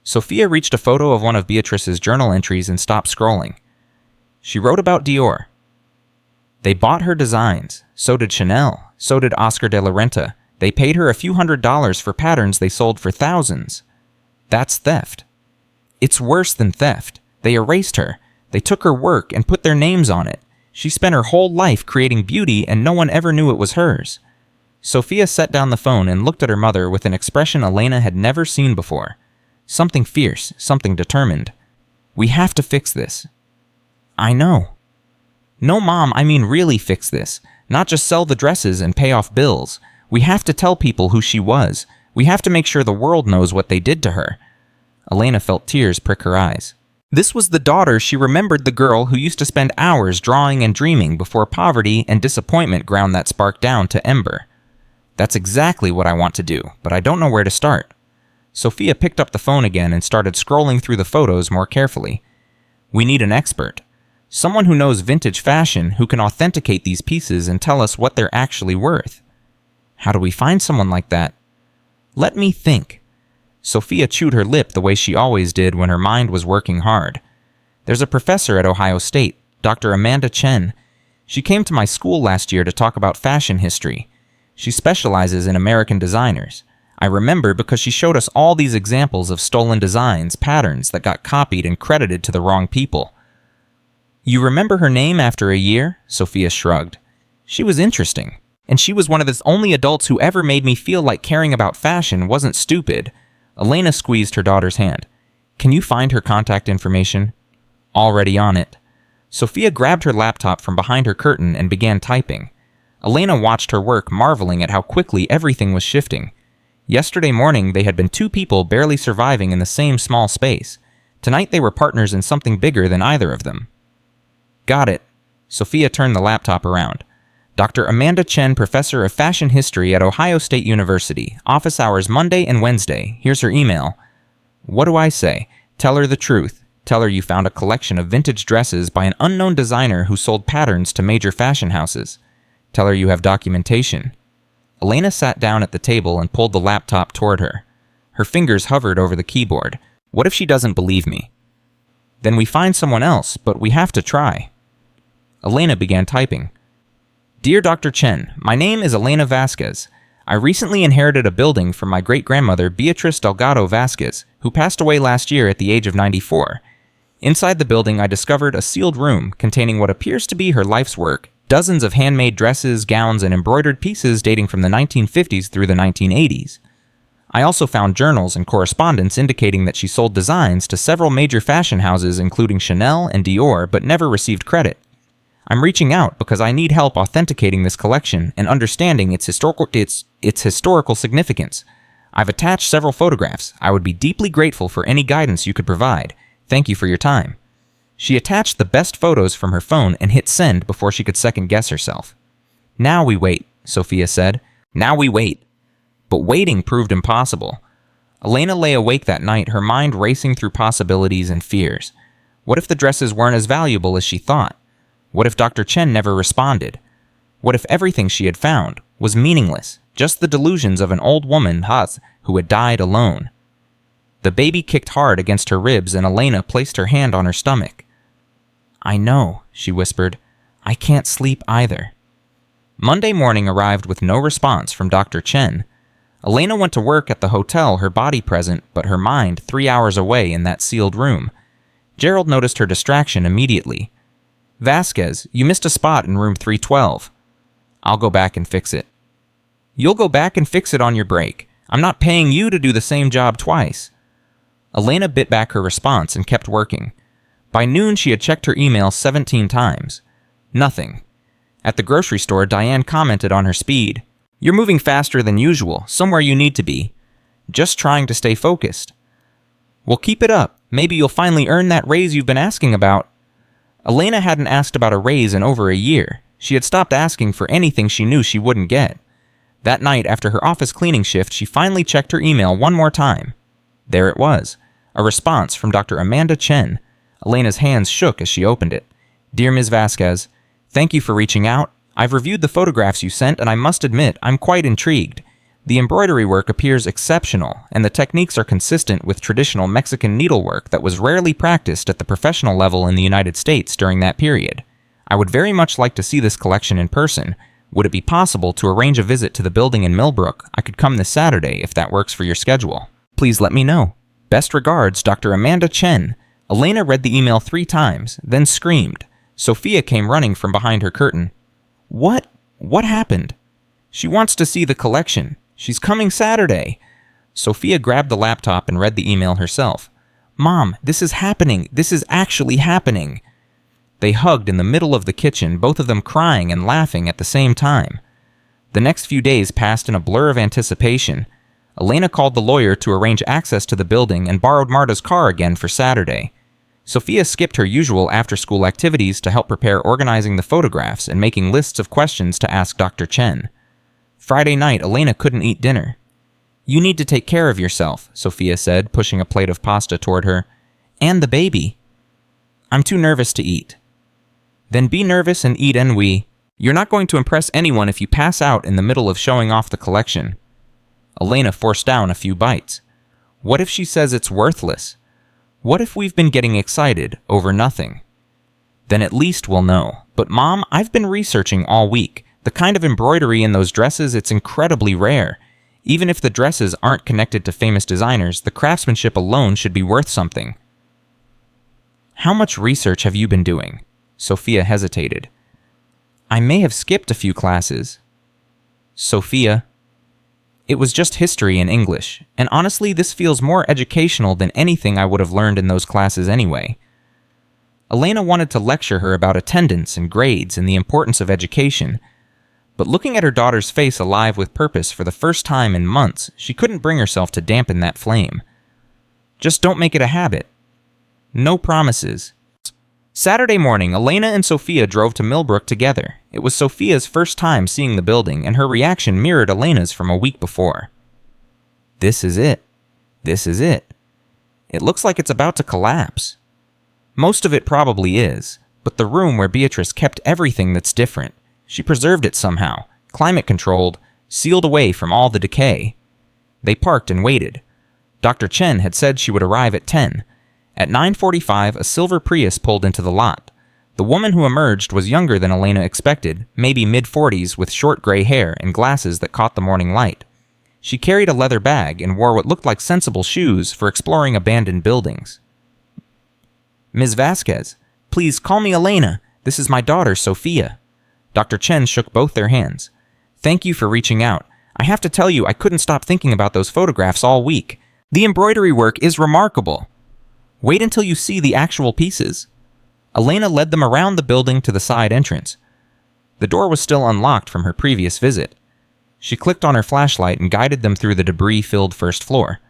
Sophia reached a photo of one of Beatrice's journal entries and stopped scrolling. She wrote about Dior. They bought her designs. So did Chanel. So did Oscar de la Renta. They paid her a few $100s for patterns they sold for thousands. That's theft. It's worse than theft. They erased her. They took her work and put their names on it. She spent her whole life creating beauty and no one ever knew it was hers. Sophia set down the phone and looked at her mother with an expression Elena had never seen before. Something fierce, something determined. We have to fix this. I know. No, Mom, I mean really fix this. Not just sell the dresses and pay off bills. We have to tell people who she was. We have to make sure the world knows what they did to her. Elena felt tears prick her eyes. This was the daughter she remembered, the girl who used to spend hours drawing and dreaming before poverty and disappointment ground that spark down to ember. That's exactly what I want to do, but I don't know where to start. Sophia picked up the phone again and started scrolling through the photos more carefully. We need an expert. Someone who knows vintage fashion, who can authenticate these pieces and tell us what they're actually worth. How do we find someone like that? Let me think. Sophia chewed her lip the way she always did when her mind was working hard. There's a professor at Ohio State, Dr. Amanda Chen. She came to my school last year to talk about fashion history. She specializes in American designers. I remember because she showed us all these examples of stolen designs, patterns that got copied and credited to the wrong people. You remember her name after a year? Sophia shrugged. She was interesting, and she was one of the only adults who ever made me feel like caring about fashion wasn't stupid. Elena squeezed her daughter's hand. Can you find her contact information? Already on it. Sophia grabbed her laptop from behind her curtain and began typing. Elena watched her work, marveling at how quickly everything was shifting. Yesterday morning, they had been two people barely surviving in the same small space. Tonight, they were partners in something bigger than either of them. Got it. Sophia turned the laptop around. Dr. Amanda Chen, Professor of Fashion History at Ohio State University. Office hours Monday and Wednesday. Here's her email. What do I say? Tell her the truth. Tell her you found a collection of vintage dresses by an unknown designer who sold patterns to major fashion houses. Tell her you have documentation. Elena sat down at the table and pulled the laptop toward her. Her fingers hovered over the keyboard. What if she doesn't believe me? Then we find someone else, but we have to try. Elena began typing. Dear Dr. Chen, my name is Elena Vasquez. I recently inherited a building from my great-grandmother Beatriz Delgado Vasquez, who passed away last year at the age of 94. Inside the building, I discovered a sealed room containing what appears to be her life's work, dozens of handmade dresses, gowns, and embroidered pieces dating from the 1950s through the 1980s. I also found journals and correspondence indicating that she sold designs to several major fashion houses including Chanel and Dior, but never received credit. I'm reaching out because I need help authenticating this collection and understanding its historical significance. I've attached several photographs. I would be deeply grateful for any guidance you could provide. Thank you for your time. She attached the best photos from her phone and hit send before she could second-guess herself. Now we wait, Sophia said. Now we wait. But waiting proved impossible. Elena lay awake that night, her mind racing through possibilities and fears. What if the dresses weren't as valuable as she thought? What if Dr. Chen never responded? What if everything she had found was meaningless, just the delusions of an old woman, who had died alone? The baby kicked hard against her ribs and Elena placed her hand on her stomach. I know, she whispered. I can't sleep either. Monday morning arrived with no response from Dr. Chen. Elena went to work at the hotel, her body present, but her mind 3 hours away in that sealed room. Gerald noticed her distraction immediately. Vasquez, you missed a spot in room 312. I'll go back and fix it. You'll go back and fix it on your break. I'm not paying you to do the same job twice. Elena bit back her response and kept working. By noon, she had checked her email 17 times. Nothing. At the grocery store, Diane commented on her speed. You're moving faster than usual, somewhere you need to be. Just trying to stay focused. Well, keep it up. Maybe you'll finally earn that raise you've been asking about. Elena hadn't asked about a raise in over a year. She had stopped asking for anything she knew she wouldn't get. That night, after her office cleaning shift, she finally checked her email one more time. There it was. A response from Dr. Amanda Chen. Elena's hands shook as she opened it. Dear Ms. Vasquez, thank you for reaching out. I've reviewed the photographs you sent, and I must admit, I'm quite intrigued. The embroidery work appears exceptional, and the techniques are consistent with traditional Mexican needlework that was rarely practiced at the professional level in the United States during that period. I would very much like to see this collection in person. Would it be possible to arrange a visit to the building in Millbrook? I could come this Saturday if that works for your schedule. Please let me know. Best regards, Dr. Amanda Chen. Elena read the email 3 times, then screamed. Sophia came running from behind her curtain. What? What happened? She wants to see the collection. She's coming Saturday. Sophia grabbed the laptop and read the email herself. Mom, this is happening. This is actually happening. They hugged in the middle of the kitchen, both of them crying and laughing at the same time. The next few days passed in a blur of anticipation. Elena called the lawyer to arrange access to the building and borrowed Marta's car again for Saturday. Sophia skipped her usual after-school activities to help prepare organizing the photographs and making lists of questions to ask Dr. Chen. Friday night, Elena couldn't eat dinner. You need to take care of yourself, Sophia said, pushing a plate of pasta toward her. And the baby. I'm too nervous to eat. Then be nervous and eat ennui. You're not going to impress anyone if you pass out in the middle of showing off the collection. Elena forced down a few bites. What if she says it's worthless? What if we've been getting excited over nothing? Then at least we'll know. But Mom, I've been researching all week. The kind of embroidery in those dresses, it's incredibly rare. Even if the dresses aren't connected to famous designers, the craftsmanship alone should be worth something. How much research have you been doing? Sophia hesitated. I may have skipped a few classes. Sophia. It was just history in English, and honestly, this feels more educational than anything I would have learned in those classes anyway. Elena wanted to lecture her about attendance and grades and the importance of education, but looking at her daughter's face alive with purpose for the first time in months, she couldn't bring herself to dampen that flame. Just don't make it a habit. No promises. Saturday morning, Elena and Sophia drove to Millbrook together. It was Sophia's first time seeing the building, and her reaction mirrored Elena's from a week before. This is it. This is it. It looks like it's about to collapse. Most of it probably is, but the room where Beatrice kept everything that's different. She preserved it somehow, climate-controlled, sealed away from all the decay. They parked and waited. Dr. Chen had said she would arrive at 10. At 9:45, a silver Prius pulled into the lot. The woman who emerged was younger than Elena expected, maybe mid-40s with short gray hair and glasses that caught the morning light. She carried a leather bag and wore what looked like sensible shoes for exploring abandoned buildings. "Ms. Vasquez, please call me Elena. This is my daughter, Sophia." Dr. Chen shook both their hands. "Thank you for reaching out. I have to tell you, I couldn't stop thinking about those photographs all week. The embroidery work is remarkable. Wait until you see the actual pieces." Elena led them around the building to the side entrance. The door was still unlocked from her previous visit. She clicked on her flashlight and guided them through the debris-filled first floor.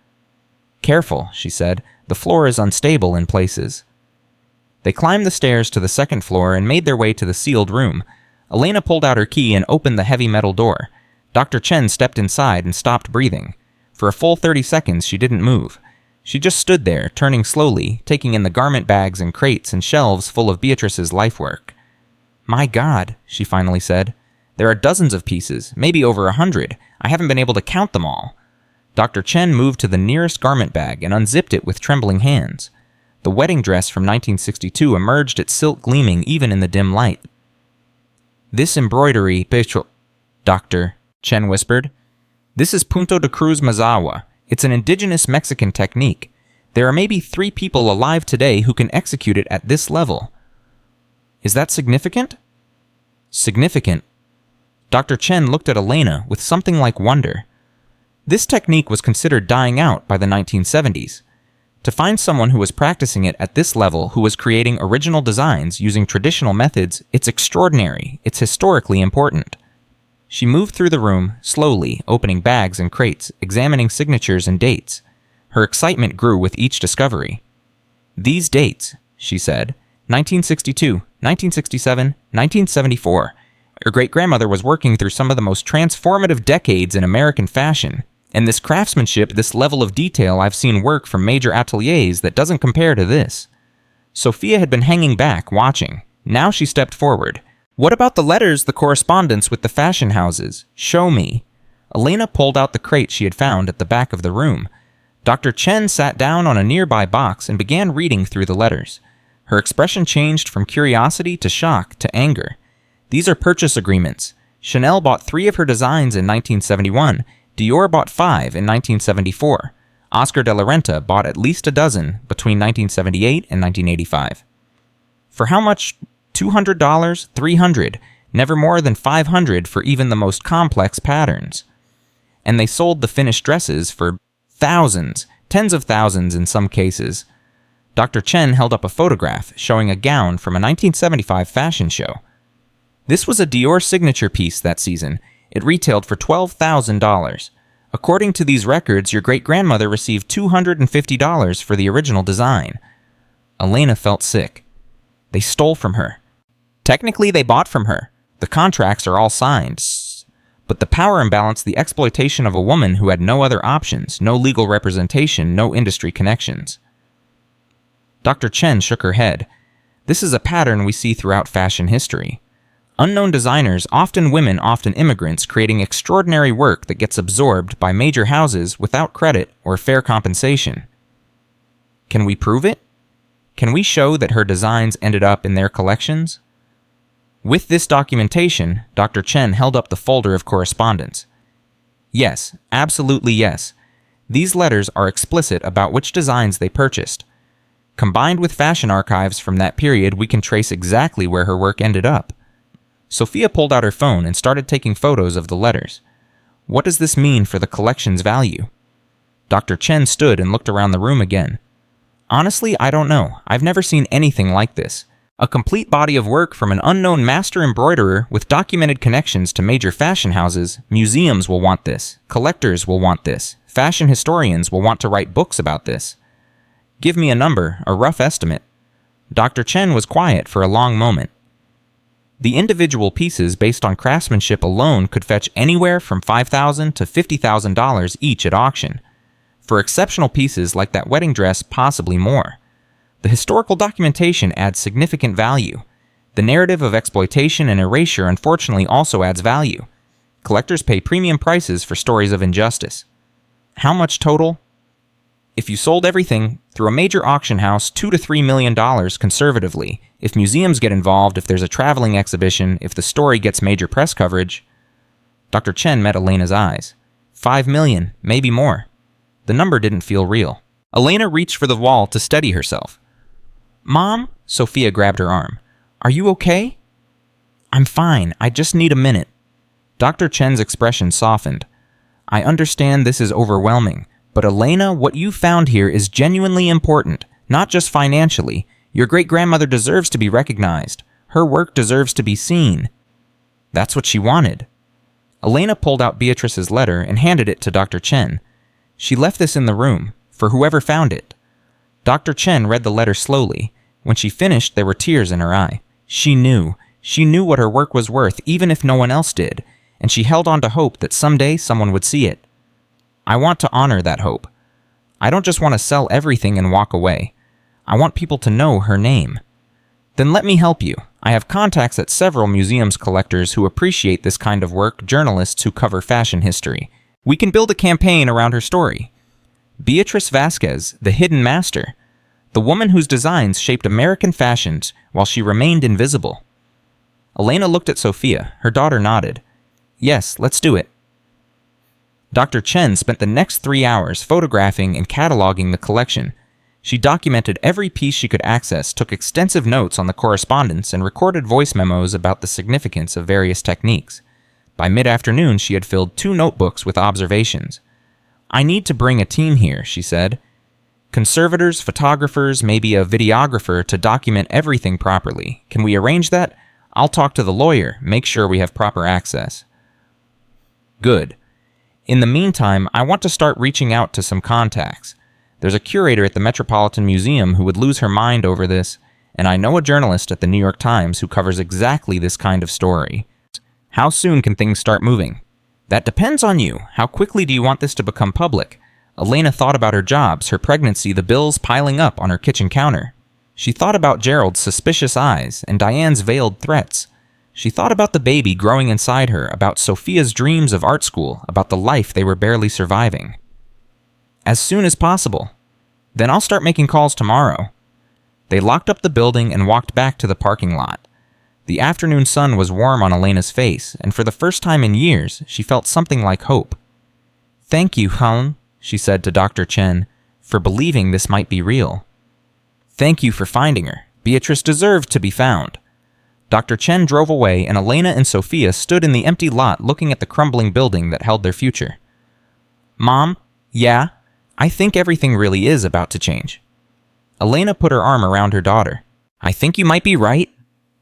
"Careful," she said. "The floor is unstable in places." They climbed the stairs to the second floor and made their way to the sealed room. Elena pulled out her key and opened the heavy metal door. Dr. Chen stepped inside and stopped breathing. For a full 30 seconds, she didn't move. She just stood there, turning slowly, taking in the garment bags and crates and shelves full of Beatrice's lifework. "My God," she finally said. "There are dozens of pieces, maybe over 100. I haven't been able to count them all." Dr. Chen moved to the nearest garment bag and unzipped it with trembling hands. The wedding dress from 1962 emerged, its silk gleaming even in the dim light. "This embroidery, Dr. Chen whispered. "This is Punto de Cruz Mazawa. It's an indigenous Mexican technique. There are maybe 3 people alive today who can execute it at this level." "Is that significant?" "Significant." Dr. Chen looked at Elena with something like wonder. This technique was considered dying out by the 1970s. To find someone who was practicing it at this level, who was creating original designs using traditional methods, it's extraordinary. It's historically important. She moved through the room, slowly, opening bags and crates, examining signatures and dates. Her excitement grew with each discovery. "These dates," she said, 1962, 1967, 1974. Your great-grandmother was working through some of the most transformative decades in American fashion. And this craftsmanship, this level of detail, I've seen work from major ateliers that doesn't compare to this. Sophia had been hanging back, watching. Now she stepped forward. "What about the letters, the correspondence with the fashion houses? Show me." Elena pulled out the crate she had found at the back of the room. Dr. Chen sat down on a nearby box and began reading through the letters. Her expression changed from curiosity to shock to anger. "These are purchase agreements. Chanel bought 3 of her designs in 1971. Dior bought 5 in 1974. Oscar de la Renta bought at least a dozen between 1978 and 1985. For how much? $200? $300? Never more than $500 for even the most complex patterns. And they sold the finished dresses for thousands, tens of thousands in some cases." Dr. Chen held up a photograph showing a gown from a 1975 fashion show. This was a Dior signature piece that season. It retailed for $12,000. According to these records, your great-grandmother received $250 for the original design. Elena felt sick. They stole from her. Technically, they bought from her. The contracts are all signed. But the power imbalance, the exploitation of a woman who had no other options, no legal representation, no industry connections. Dr. Chen shook her head. "This is a pattern we see throughout fashion history. Unknown designers, often women, often immigrants, creating extraordinary work that gets absorbed by major houses without credit or fair compensation. Can we prove it? Can we show that her designs ended up in their collections?" With this documentation, Dr. Chen held up the folder of correspondence. "Yes, absolutely yes. These letters are explicit about which designs they purchased. Combined with fashion archives from that period, we can trace exactly where her work ended up." Sophia pulled out her phone and started taking photos of the letters. What does this mean for the collection's value? Dr. Chen stood and looked around the room again. Honestly, I don't know. I've never seen anything like this. A complete body of work from an unknown master embroiderer with documented connections to major fashion houses. Museums will want this. Collectors will want this. Fashion historians will want to write books about this. Give me a number, a rough estimate. Dr. Chen was quiet for a long moment. The individual pieces based on craftsmanship alone could fetch anywhere from $5,000 to $50,000 each at auction. For exceptional pieces like that wedding dress, possibly more. The historical documentation adds significant value. The narrative of exploitation and erasure unfortunately also adds value. Collectors pay premium prices for stories of injustice. How much total? If you sold everything through a major auction house, $2 to $3 million conservatively. If museums get involved, if there's a traveling exhibition, if the story gets major press coverage. Dr. Chen met Elena's eyes. $5 million, maybe more. The number didn't feel real. Elena reached for the wall to steady herself. Mom? Sophia grabbed her arm. Are you okay? I'm fine. I just need a minute. Dr. Chen's expression softened. I understand this is overwhelming, but Elena, what you found here is genuinely important, not just financially. Your great-grandmother deserves to be recognized. Her work deserves to be seen. That's what she wanted. Elena pulled out Beatrice's letter and handed it to Dr. Chen. She left this in the room, for whoever found it. Dr. Chen read the letter slowly. When she finished, there were tears in her eye. She knew what her work was worth, even if no one else did, and she held on to hope that someday someone would see it. I want to honor that hope. I don't just want to sell everything and walk away. I want people to know her name. Then let me help you. I have contacts at several museums collectors who appreciate this kind of work, journalists who cover fashion history. We can build a campaign around her story. Beatrice Vasquez, the hidden master. The woman whose designs shaped American fashions while she remained invisible. Elena looked at Sophia. Her daughter nodded. Yes, let's do it. Dr. Chen spent the next 3 hours photographing and cataloging the collection. She documented every piece she could access, took extensive notes on the correspondence, and recorded voice memos about the significance of various techniques. By mid-afternoon, she had filled 2 notebooks with observations. I need to bring a team here, she said. Conservators, photographers, maybe a videographer to document everything properly. Can we arrange that? I'll talk to the lawyer, make sure we have proper access. Good. In the meantime, I want to start reaching out to some contacts. There's a curator at the Metropolitan Museum who would lose her mind over this, and I know a journalist at the New York Times who covers exactly this kind of story. How soon can things start moving? That depends on you. How quickly do you want this to become public? Elena thought about her jobs, her pregnancy, the bills piling up on her kitchen counter. She thought about Gerald's suspicious eyes and Diane's veiled threats. She thought about the baby growing inside her, about Sophia's dreams of art school, about the life they were barely surviving. As soon as possible. Then I'll start making calls tomorrow. They locked up the building and walked back to the parking lot. The afternoon sun was warm on Elena's face, and for the first time in years, she felt something like hope. Thank you, Helen, she said to Dr. Chen, for believing this might be real. Thank you for finding her. Beatrice deserved to be found. Dr. Chen drove away, and Elena and Sophia stood in the empty lot looking at the crumbling building that held their future. Mom? Yeah? I think everything really is about to change. Elena put her arm around her daughter. I think you might be right.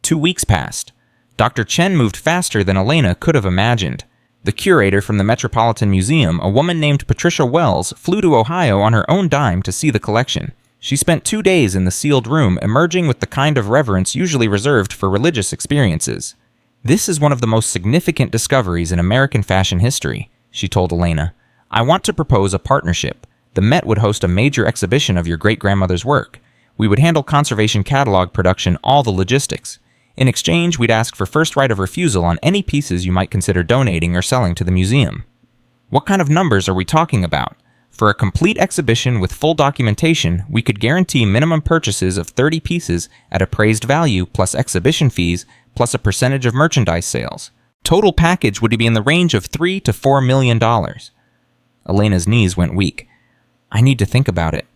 2 weeks passed. Dr. Chen moved faster than Elena could have imagined. The curator from the Metropolitan Museum, a woman named Patricia Wells, flew to Ohio on her own dime to see the collection. She spent 2 days in the sealed room, emerging with the kind of reverence usually reserved for religious experiences. This is one of the most significant discoveries in American fashion history, she told Elena. I want to propose a partnership. The Met would host a major exhibition of your great-grandmother's work. We would handle conservation catalog production, all the logistics. In exchange, we'd ask for first right of refusal on any pieces you might consider donating or selling to the museum. What kind of numbers are we talking about? For a complete exhibition with full documentation, we could guarantee minimum purchases of 30 pieces at appraised value plus exhibition fees plus a percentage of merchandise sales. Total package would be in the range of $3 to $4 million. Elena's knees went weak. I need to think about it.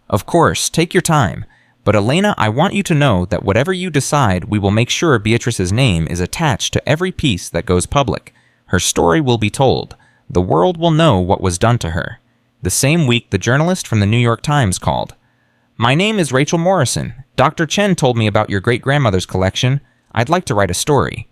Of course, take your time. But Elena, I want you to know that whatever you decide, we will make sure Beatrice's name is attached to every piece that goes public. Her story will be told. The world will know what was done to her. The same week, the journalist from the New York Times called. "My name is Rachel Morrison. Dr. Chen told me about your great-grandmother's collection. I'd like to write a story."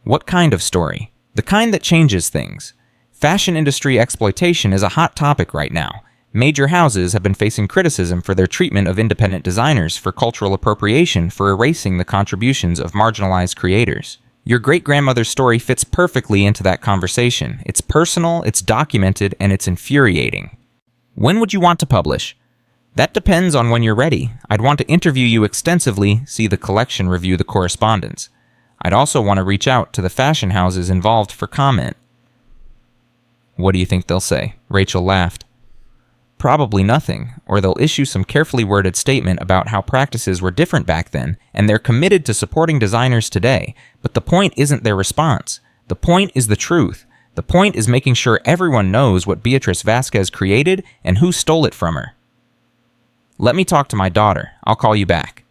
What kind of story? The kind that changes things. Fashion industry exploitation is a hot topic right now. Major houses have been facing criticism for their treatment of independent designers, for cultural appropriation, for erasing the contributions of marginalized creators. Your great-grandmother's story fits perfectly into that conversation. It's personal, it's documented, and it's infuriating. When would you want to publish? That depends on when you're ready. I'd want to interview you extensively, see the collection, review the correspondence. I'd also want to reach out to the fashion houses involved for comment. What do you think they'll say? Rachel laughed. Probably nothing, or they'll issue some carefully worded statement about how practices were different back then, and they're committed to supporting designers today. But the point isn't their response. The point is the truth. The point is making sure everyone knows what Beatrice Vasquez created and who stole it from her. Let me talk to my daughter. I'll call you back.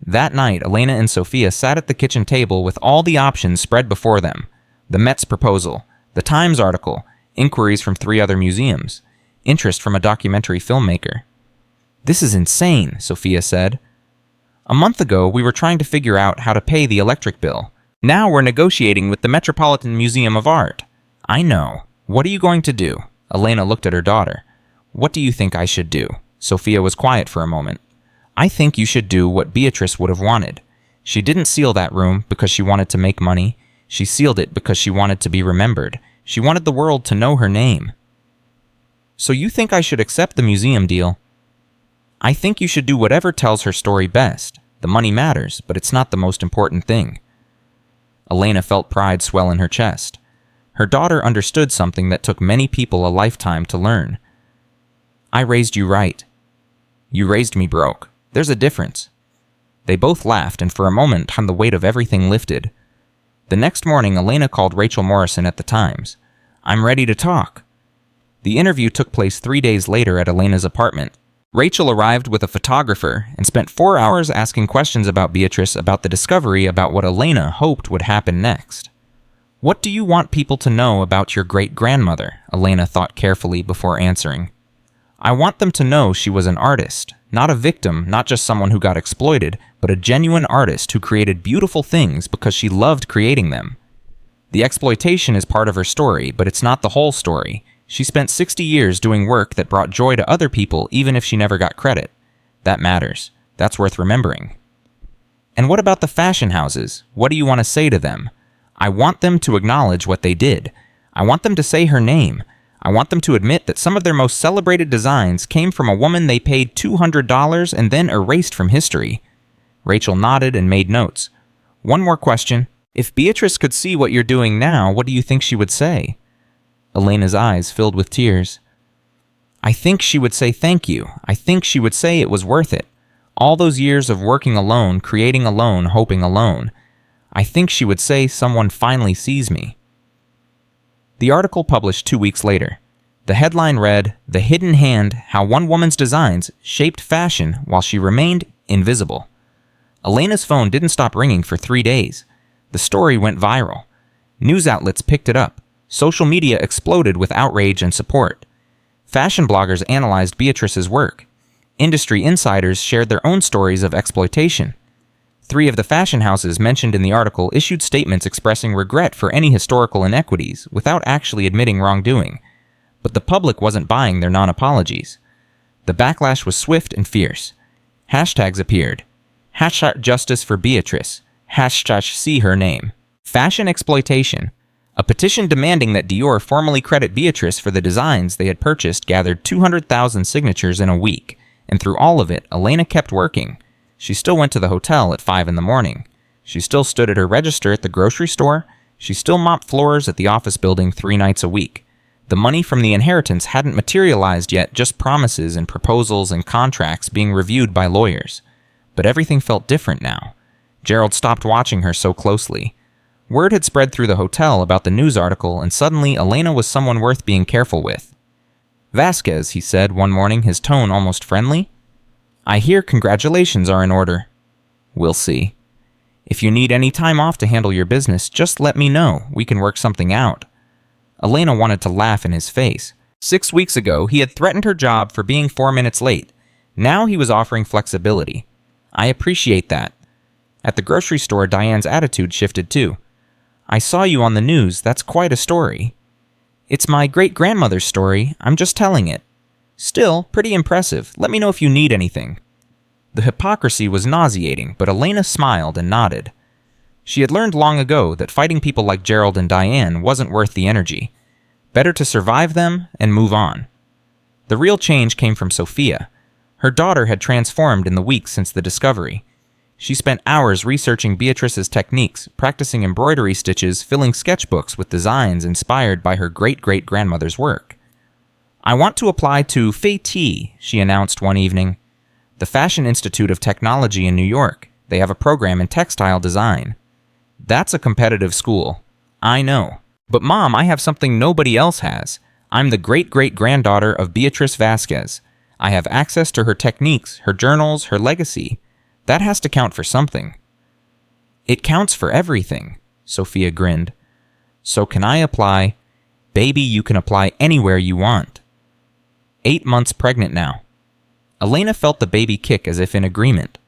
That night, Elena and Sophia sat at the kitchen table with all the options spread before them. The Met's proposal, the Times article, inquiries from 3 other museums, interest from a documentary filmmaker. "This is insane," Sophia said. "A month ago, we were trying to figure out how to pay the electric bill. Now we're negotiating with the Metropolitan Museum of Art." "I know. What are you going to do?" Elena looked at her daughter. "What do you think I should do?" Sophia was quiet for a moment. "I think you should do what Beatrice would have wanted. She didn't seal that room because she wanted to make money. She sealed it because she wanted to be remembered. She wanted the world to know her name." "So you think I should accept the museum deal?" "I think you should do whatever tells her story best. The money matters, but it's not the most important thing." Elena felt pride swell in her chest. Her daughter understood something that took many people a lifetime to learn. "I raised you right. You raised me broke. There's a difference." They both laughed, and for a moment the weight of everything lifted. The next morning, Elena called Rachel Morrison at the Times. "I'm ready to talk." The interview took place 3 days later at Elena's apartment. Rachel arrived with a photographer and spent 4 hours asking questions about Beatrice, about the discovery, about what Elena hoped would happen next. "What do you want people to know about your great-grandmother?" Elena thought carefully before answering. "I want them to know she was an artist, not a victim, not just someone who got exploited, but a genuine artist who created beautiful things because she loved creating them. The exploitation is part of her story, but it's not the whole story. She spent 60 years doing work that brought joy to other people even if she never got credit. That matters. That's worth remembering." "And what about the fashion houses? What do you want to say to them?" "I want them to acknowledge what they did. I want them to say her name. I want them to admit that some of their most celebrated designs came from a woman they paid $200 and then erased from history." Rachel nodded and made notes. "One more question. If Beatrice could see what you're doing now, what do you think she would say?" Elena's eyes filled with tears. "I think she would say thank you. I think she would say it was worth it. All those years of working alone, creating alone, hoping alone. I think she would say someone finally sees me." The article published 2 weeks later. The headline read, "The Hidden Hand, How One Woman's Designs Shaped Fashion While She Remained Invisible." Elena's phone didn't stop ringing for 3 days. The story went viral. News outlets picked it up. Social media exploded with outrage and support. Fashion bloggers analyzed Beatrice's work. Industry insiders shared their own stories of exploitation. 3 of the fashion houses mentioned in the article issued statements expressing regret for any historical inequities without actually admitting wrongdoing. But the public wasn't buying their non-apologies. The backlash was swift and fierce. Hashtags appeared. #Justice for Beatrice. #See her name. Fashion exploitation. A petition demanding that Dior formally credit Beatrice for the designs they had purchased gathered 200,000 signatures in a week, and through all of it, Elena kept working. She still went to the hotel at 5 in the morning. She still stood at her register at the grocery store. She still mopped floors at the office building 3 nights a week. The money from the inheritance hadn't materialized yet, just promises and proposals and contracts being reviewed by lawyers. But everything felt different now. Gerald stopped watching her so closely. Word had spread through the hotel about the news article, and suddenly Elena was someone worth being careful with. "Vasquez," he said one morning, his tone almost friendly. "I hear congratulations are in order." "We'll see. If you need any time off to handle your business, just let me know. We can work something out." Elena wanted to laugh in his face. 6 weeks ago, he had threatened her job for being 4 minutes late. Now he was offering flexibility. I appreciate that. At the grocery store, Diane's attitude shifted too. I saw you on the news. That's quite a story. It's my great-grandmother's story. I'm just telling it. Still, pretty impressive. Let me know if you need anything. The hypocrisy was nauseating, but Elena smiled and nodded. She had learned long ago that fighting people like Gerald and Diane wasn't worth the energy. Better to survive them and move on. The real change came from Sophia. Her daughter had transformed in the weeks since the discovery. She spent hours researching Beatrice's techniques, practicing embroidery stitches, filling sketchbooks with designs inspired by her great-great-grandmother's work. I want to apply to FET, she announced one evening. The Fashion Institute of Technology in New York. They have a program in textile design. That's a competitive school. I know. But Mom, I have something nobody else has. I'm the great-great-granddaughter of Beatrice Vasquez. I have access to her techniques, her journals, her legacy. That has to count for something. It counts for everything, Sophia grinned. So can I apply? Baby, you can apply anywhere you want. 8 months pregnant now. Elena felt the baby kick as if in agreement.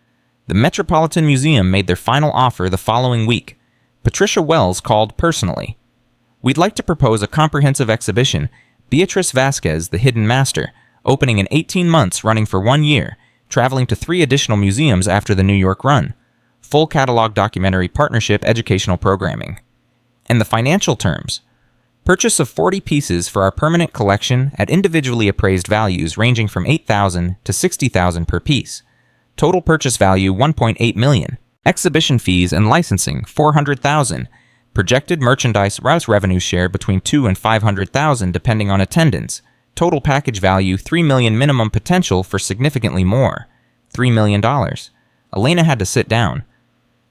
The Metropolitan Museum made their final offer the following week. Patricia Wells called personally. We'd like to propose a comprehensive exhibition, Beatrice Vasquez, the Hidden Master, opening in 18 months, running for 1 year, traveling to 3 additional museums after the New York run. Full catalog documentary partnership educational programming. And the financial terms. Purchase of 40 pieces for our permanent collection at individually appraised values ranging from $8,000 to $60,000 per piece. Total purchase value $1.8 million. Exhibition fees and licensing $400,000. Projected merchandise rouse revenue share between $200,000 and $500,000 depending on attendance. Total package value $3 million, minimum potential for significantly more. $3 million. Elena had to sit down.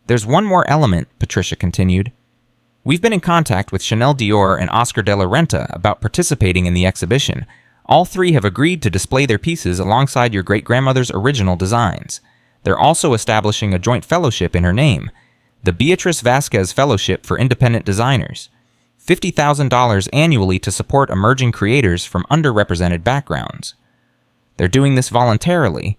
There's one more element, Patricia continued. We've been in contact with Chanel Dior and Oscar de la Renta about participating in the exhibition. All 3 have agreed to display their pieces alongside your great-grandmother's original designs. They're also establishing a joint fellowship in her name, the Beatrice Vasquez Fellowship for Independent Designers. $50,000 annually to support emerging creators from underrepresented backgrounds. They're doing this voluntarily.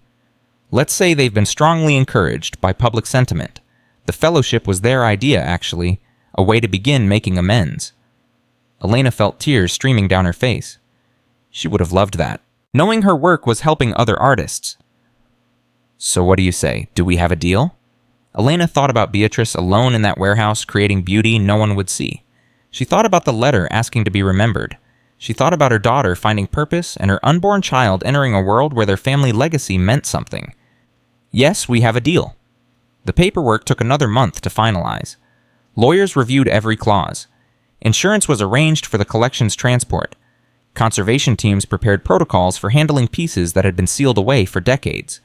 Let's say they've been strongly encouraged by public sentiment. The fellowship was their idea, actually, a way to begin making amends. Elena felt tears streaming down her face. She would have loved that, knowing her work was helping other artists. So what do you say? Do we have a deal? Elena thought about Beatrice alone in that warehouse creating beauty no one would see. She thought about the letter asking to be remembered. She thought about her daughter finding purpose and her unborn child entering a world where their family legacy meant something. Yes, we have a deal. The paperwork took another month to finalize. Lawyers reviewed every clause. Insurance was arranged for the collection's transport. Conservation teams prepared protocols for handling pieces that had been sealed away for decades.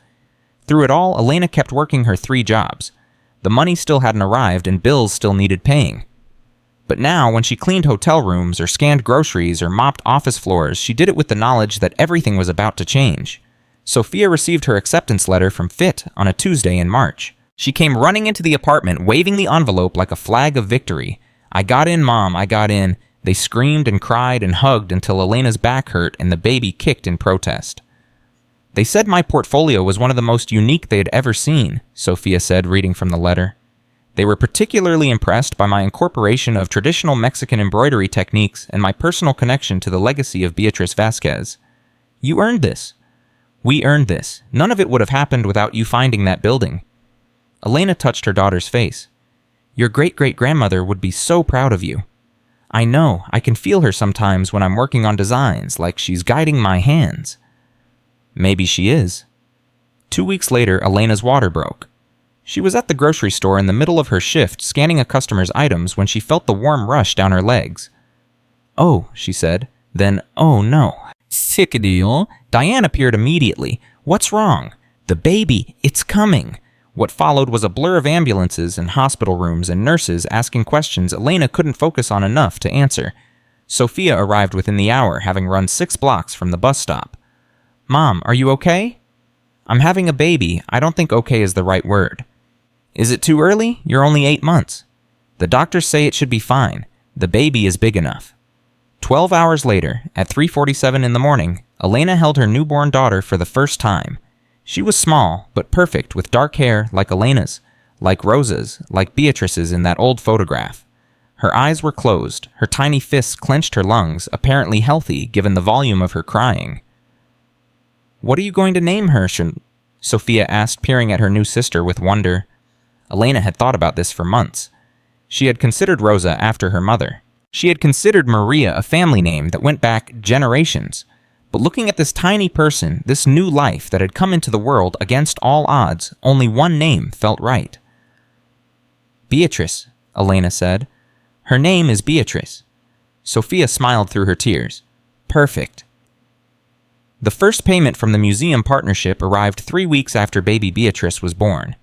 Through it all, Elena kept working her 3 jobs. The money still hadn't arrived and bills still needed paying. But now, when she cleaned hotel rooms or scanned groceries or mopped office floors, she did it with the knowledge that everything was about to change. Sophia received her acceptance letter from FIT on a Tuesday in March. She came running into the apartment, waving the envelope like a flag of victory. I got in, Mom, I got in. They screamed and cried and hugged until Elena's back hurt and the baby kicked in protest. They said my portfolio was one of the most unique they had ever seen, Sophia said, reading from the letter. They were particularly impressed by my incorporation of traditional Mexican embroidery techniques and my personal connection to the legacy of Beatrice Vasquez. You earned this. We earned this. None of it would have happened without you finding that building. Elena touched her daughter's face. Your great-great-grandmother would be so proud of you. I know, I can feel her sometimes when I'm working on designs, like she's guiding my hands. Maybe she is. 2 weeks later, Elena's water broke. She was at the grocery store in the middle of her shift, scanning a customer's items when she felt the warm rush down her legs. Oh, she said. Then, oh no. Sick deal. Diane appeared immediately. What's wrong? The baby. It's coming. What followed was a blur of ambulances and hospital rooms and nurses asking questions Elena couldn't focus on enough to answer. Sophia arrived within the hour, having run 6 blocks from the bus stop. Mom, are you okay? I'm having a baby. I don't think okay is the right word. Is it too early? You're only 8 months. The doctors say it should be fine. The baby is big enough. 12 hours later, at 3:47 in the morning, Elena held her newborn daughter for the first time. She was small, but perfect, with dark hair like Elena's, like Rosa's, like Beatrice's in that old photograph. Her eyes were closed, her tiny fists clenched her lungs, apparently healthy given the volume of her crying. "What are you going to name her?" Sophia asked, peering at her new sister with wonder. Elena had thought about this for months. She had considered Rosa after her mother. She had considered Maria a family name that went back generations. But looking at this tiny person, this new life that had come into the world against all odds, only one name felt right. "Beatrice," Elena said. "Her name is Beatrice." Sophia smiled through her tears. "Perfect." The first payment from the museum partnership arrived 3 weeks after baby Beatrice was born.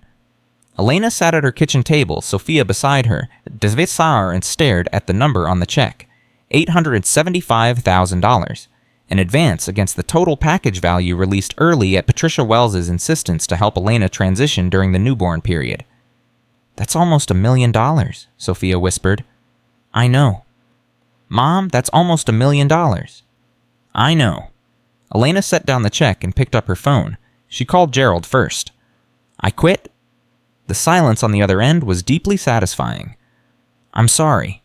Elena sat at her kitchen table, Sophia beside her, and stared at the number on the check, $875,000, an advance against the total package value released early at Patricia Wells's insistence to help Elena transition during the newborn period. "That's almost $1 million, Sophia whispered. "I know." "Mom, that's almost $1 million. "I know." Elena set down the check and picked up her phone. She called Gerald first. "I quit." The silence on the other end was deeply satisfying. "I'm sorry."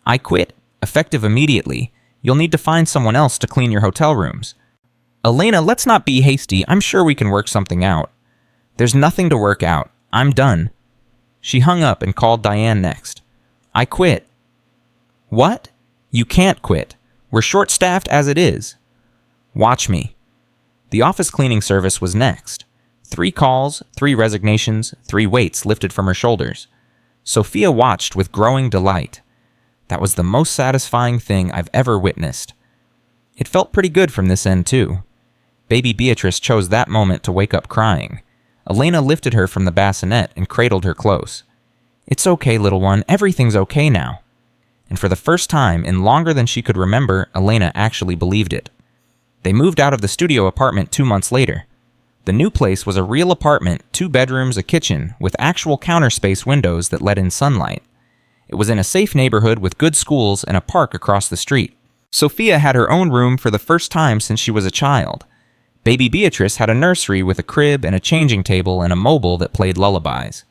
"I quit. Effective immediately. You'll need to find someone else to clean your hotel rooms." "Elena, let's not be hasty. I'm sure we can work something out." "There's nothing to work out. I'm done." She hung up and called Diane next. "I quit." "What? You can't quit. We're short-staffed as it is." "Watch me." The office cleaning service was next. 3 calls, 3 resignations, 3 weights lifted from her shoulders. Sophia watched with growing delight. That was the most satisfying thing I've ever witnessed. It felt pretty good from this end, too. Baby Beatrice chose that moment to wake up crying. Elena lifted her from the bassinet and cradled her close. "It's okay, little one. Everything's okay now." And for the first time in longer than she could remember, Elena actually believed it. They moved out of the studio apartment 2 months later. The new place was a real apartment, 2 bedrooms, a kitchen, with actual counter space windows that let in sunlight. It was in a safe neighborhood with good schools and a park across the street. Sophia had her own room for the first time since she was a child. Baby Beatrice had a nursery with a crib and a changing table and a mobile that played lullabies.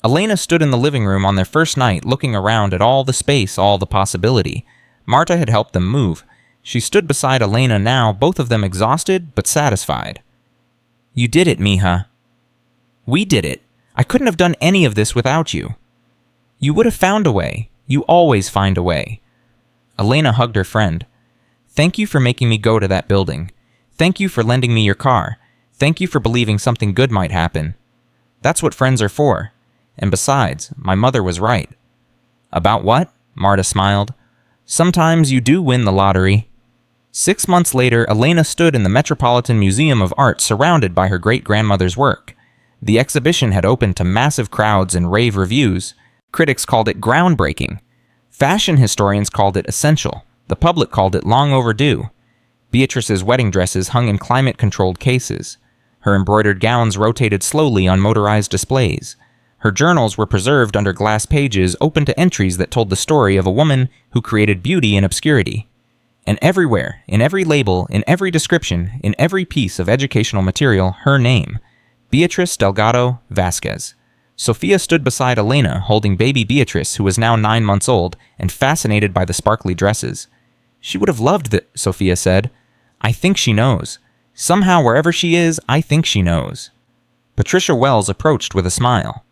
Elena stood in the living room on their first night looking around at all the space, all the possibility. Marta had helped them move. She stood beside Elena now, both of them exhausted but satisfied. "You did it, mija." "We did it. I couldn't have done any of this without you." "You would have found a way. You always find a way." Elena hugged her friend. "Thank you for making me go to that building. Thank you for lending me your car. Thank you for believing something good might happen. That's what friends are for. And besides, my mother was right." "About what?" Marta smiled. "Sometimes you do win the lottery." 6 months later, Elena stood in the Metropolitan Museum of Art surrounded by her great-grandmother's work. The exhibition had opened to massive crowds and rave reviews. Critics called it groundbreaking. Fashion historians called it essential. The public called it long overdue. Beatrice's wedding dresses hung in climate-controlled cases. Her embroidered gowns rotated slowly on motorized displays. Her journals were preserved under glass pages open to entries that told the story of a woman who created beauty in obscurity. And everywhere, in every label, in every description, in every piece of educational material, her name, Beatrice Delgado Vasquez. Sophia stood beside Elena, holding baby Beatrice, who was now 9 months old, and fascinated by the sparkly dresses. "She would have loved it," Sophia said. "I think she knows. Somehow, wherever she is, I think she knows." Patricia Wells approached with a smile.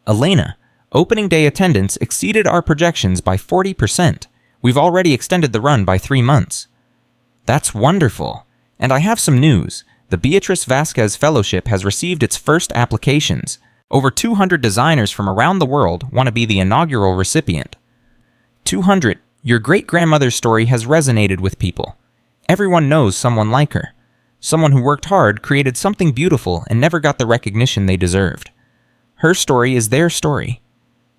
"Elena, opening day attendance exceeded our projections by 40%. We've already extended the run by 3 months." "That's wonderful. And I have some news. The Beatrice Vasquez Fellowship has received its first applications. Over 200 designers from around the world want to be the inaugural recipient." 200. Your great-grandmother's story has resonated with people. Everyone knows someone like her. Someone who worked hard, created something beautiful, and never got the recognition they deserved. Her story is their story.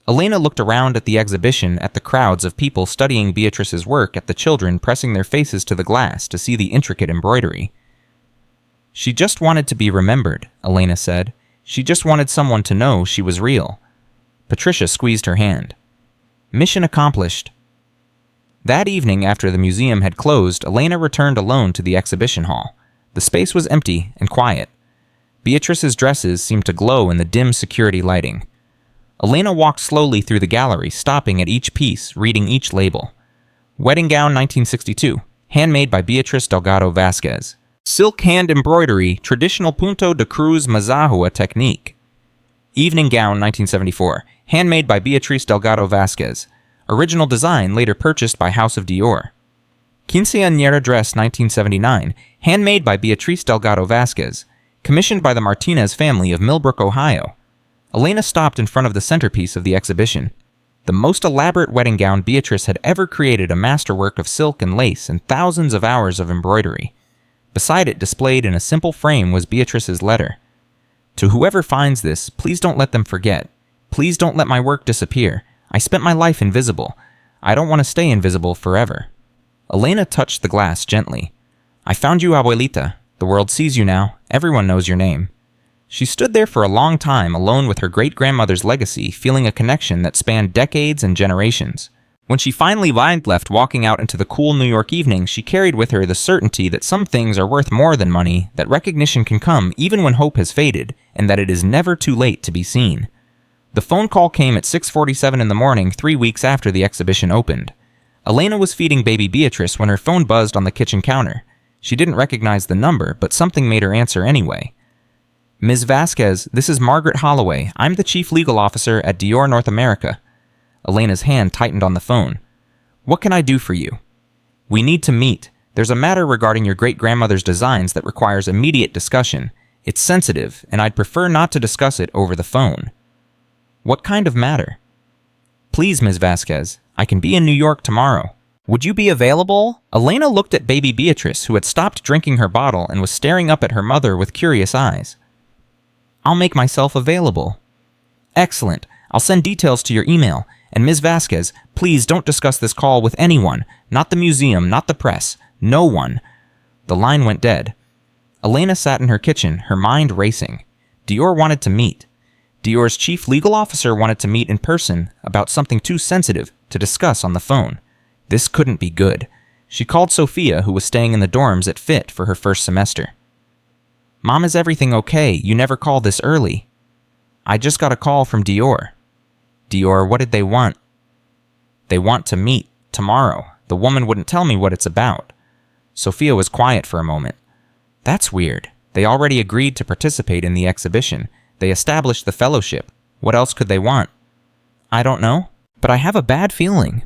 Elena looked around at the exhibition, at the crowds of people studying Beatrice's work, at the children pressing their faces to the glass to see the intricate embroidery. "She just wanted to be remembered," Elena said. "She just wanted someone to know she was real." Patricia squeezed her hand. "Mission accomplished." That evening, after the museum had closed, Elena returned alone to the exhibition hall. The space was empty and quiet. Beatrice's dresses seemed to glow in the dim security lighting. Elena walked slowly through the gallery, stopping at each piece, reading each label. Wedding gown 1962, handmade by Beatriz Delgado Vasquez. Silk hand embroidery, traditional punto de cruz mazahua technique. Evening gown 1974, handmade by Beatriz Delgado Vasquez. Original design later purchased by House of Dior. Quinceañera dress 1979, handmade by Beatriz Delgado Vasquez. Commissioned by the Martinez family of Millbrook, Ohio. Elena stopped in front of the centerpiece of the exhibition. The most elaborate wedding gown Beatrice had ever created, a masterwork of silk and lace and thousands of hours of embroidery. Beside it, displayed in a simple frame, was Beatrice's letter. To whoever finds this, please don't let them forget. Please don't let my work disappear. I spent my life invisible. I don't want to stay invisible forever. Elena touched the glass gently. I found you, Abuelita. The world sees you now. Everyone knows your name. She stood there for a long time, alone with her great-grandmother's legacy, feeling a connection that spanned decades and generations. When she finally left, walking out into the cool New York evening, she carried with her the certainty that some things are worth more than money, that recognition can come even when hope has faded, and that it is never too late to be seen. The phone call came at 6:47 in the morning, 3 weeks after the exhibition opened. Elena was feeding baby Beatrice when her phone buzzed on the kitchen counter. She didn't recognize the number, but something made her answer anyway. Ms. Vasquez, this is Margaret Holloway. I'm the Chief Legal Officer at Dior North America. Elena's hand tightened on the phone. What can I do for you? We need to meet. There's a matter regarding your great-grandmother's designs that requires immediate discussion. It's sensitive, and I'd prefer not to discuss it over the phone. What kind of matter? Please, Ms. Vasquez, I can be in New York tomorrow. Would you be available? Elena looked at baby Beatrice, who had stopped drinking her bottle and was staring up at her mother with curious eyes. I'll make myself available. Excellent. I'll send details to your email. And Ms. Vasquez, please don't discuss this call with anyone. Not the museum, not the press. No one. The line went dead. Elena sat in her kitchen, her mind racing. Dior wanted to meet. Dior's chief legal officer wanted to meet in person about something too sensitive to discuss on the phone. This couldn't be good. She called Sophia, who was staying in the dorms at FIT for her first semester. Mom, is everything okay? You never called this early. I just got a call from Dior. Dior, what did they want? They want to meet tomorrow. The woman wouldn't tell me what it's about. Sophia was quiet for a moment. That's weird. They already agreed to participate in the exhibition. They established the fellowship. What else could they want? I don't know, but I have a bad feeling.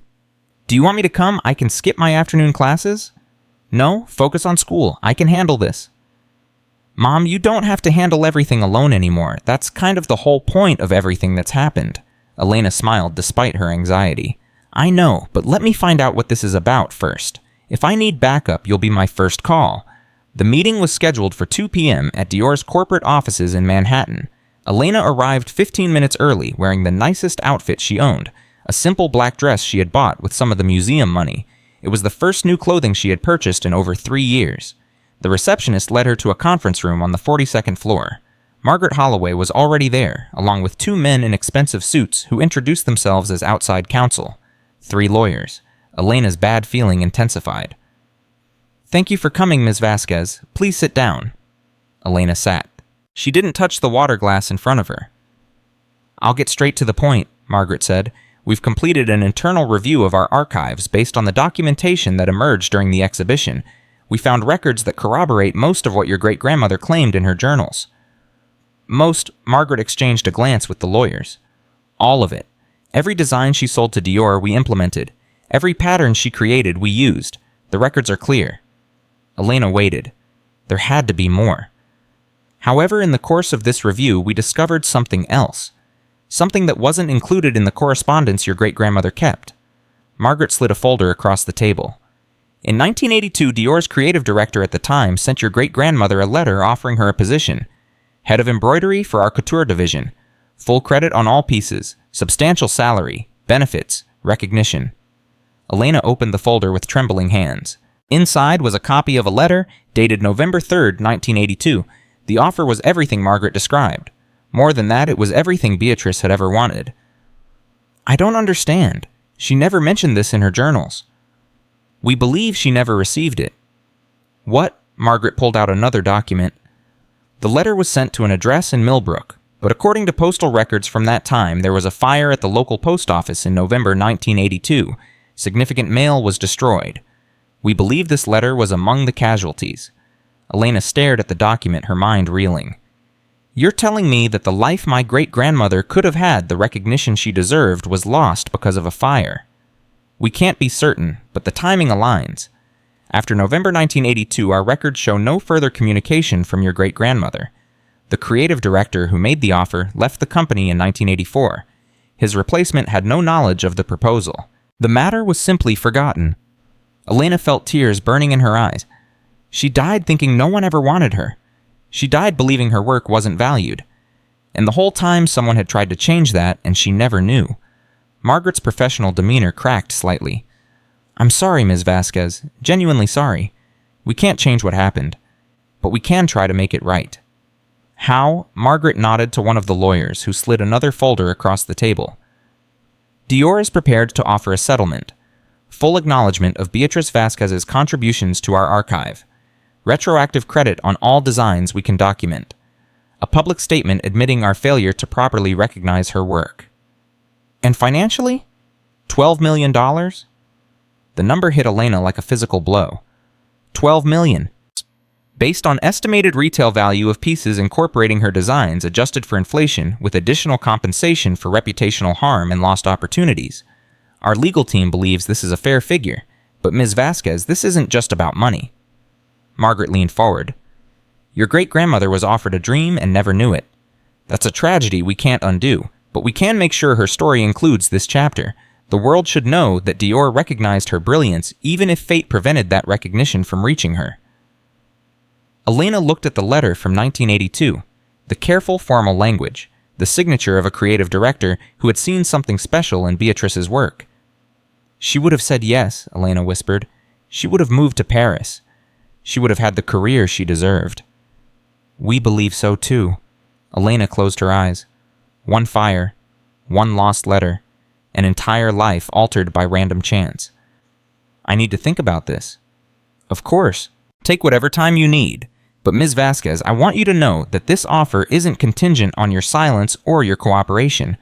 Do you want me to come? I can skip my afternoon classes. No, focus on school. I can handle this. Mom, you don't have to handle everything alone anymore. That's kind of the whole point of everything that's happened. Elena smiled despite her anxiety. I know, but let me find out what this is about first. If I need backup, you'll be my first call. The meeting was scheduled for 2 p.m. at Dior's corporate offices in Manhattan. Elena arrived 15 minutes early, wearing the nicest outfit she owned, a simple black dress she had bought with some of the museum money. It was the first new clothing she had purchased in over 3 years. The receptionist led her to a conference room on the 42nd floor. Margaret Holloway was already there, along with 2 men in expensive suits who introduced themselves as outside counsel. 3 lawyers. Elena's bad feeling intensified. Thank you for coming, Ms. Vasquez. Please sit down. Elena sat. She didn't touch the water glass in front of her. I'll get straight to the point, Margaret said. We've completed an internal review of our archives based on the documentation that emerged during the exhibition. We found records that corroborate most of what your great-grandmother claimed in her journals. Most, Margaret exchanged a glance with the lawyers. All of it. Every design she sold to Dior, we implemented. Every pattern she created, we used. The records are clear. Elena waited. There had to be more. However, in the course of this review, we discovered something else. Something that wasn't included in the correspondence your great-grandmother kept. Margaret slid a folder across the table. In 1982, Dior's creative director at the time sent your great-grandmother a letter offering her a position. Head of embroidery for our couture division. Full credit on all pieces. Substantial salary. Benefits. Recognition. Elena opened the folder with trembling hands. Inside was a copy of a letter dated November 3rd, 1982. The offer was everything Margaret described. More than that, it was everything Beatrice had ever wanted. I don't understand. She never mentioned this in her journals. We believe she never received it. What? Margaret pulled out another document. The letter was sent to an address in Millbrook, but according to postal records from that time, there was a fire at the local post office in November 1982. Significant mail was destroyed. We believe this letter was among the casualties. Elena stared at the document, her mind reeling. You're telling me that the life my great-grandmother could have had the recognition she deserved was lost because of a fire. We can't be certain, but the timing aligns. After November 1982, our records show no further communication from your great-grandmother. The creative director who made the offer left the company in 1984. His replacement had no knowledge of the proposal. The matter was simply forgotten. Elena felt tears burning in her eyes. She died thinking no one ever wanted her. She died believing her work wasn't valued. And the whole time someone had tried to change that, and she never knew. Margaret's professional demeanor cracked slightly. I'm sorry, Ms. Vasquez. Genuinely sorry. We can't change what happened, but we can try to make it right. How? Margaret nodded to one of the lawyers, who slid another folder across the table. Dior is prepared to offer a settlement. Full acknowledgement of Beatrice Vasquez's contributions to our archive. Retroactive credit on all designs we can document. A public statement admitting our failure to properly recognize her work. And financially? $12 million? The number hit Elena like a physical blow. $12 million. Based on estimated retail value of pieces incorporating her designs adjusted for inflation with additional compensation for reputational harm and lost opportunities. Our legal team believes this is a fair figure, but Ms. Vasquez, this isn't just about money. Margaret leaned forward. Your great-grandmother was offered a dream and never knew it. That's a tragedy we can't undo, but we can make sure her story includes this chapter. The world should know that Dior recognized her brilliance even if fate prevented that recognition from reaching her. Elena looked at the letter from 1982, the careful formal language, the signature of a creative director who had seen something special in Beatrice's work. She would have said yes, Elena whispered. She would have moved to Paris. She would have had the career she deserved. We believe so too. Elena closed her eyes. One fire, one lost letter, an entire life altered by random chance. I need to think about this. Of course. Take whatever time you need. But Ms. Vasquez, I want you to know that this offer isn't contingent on your silence or your cooperation.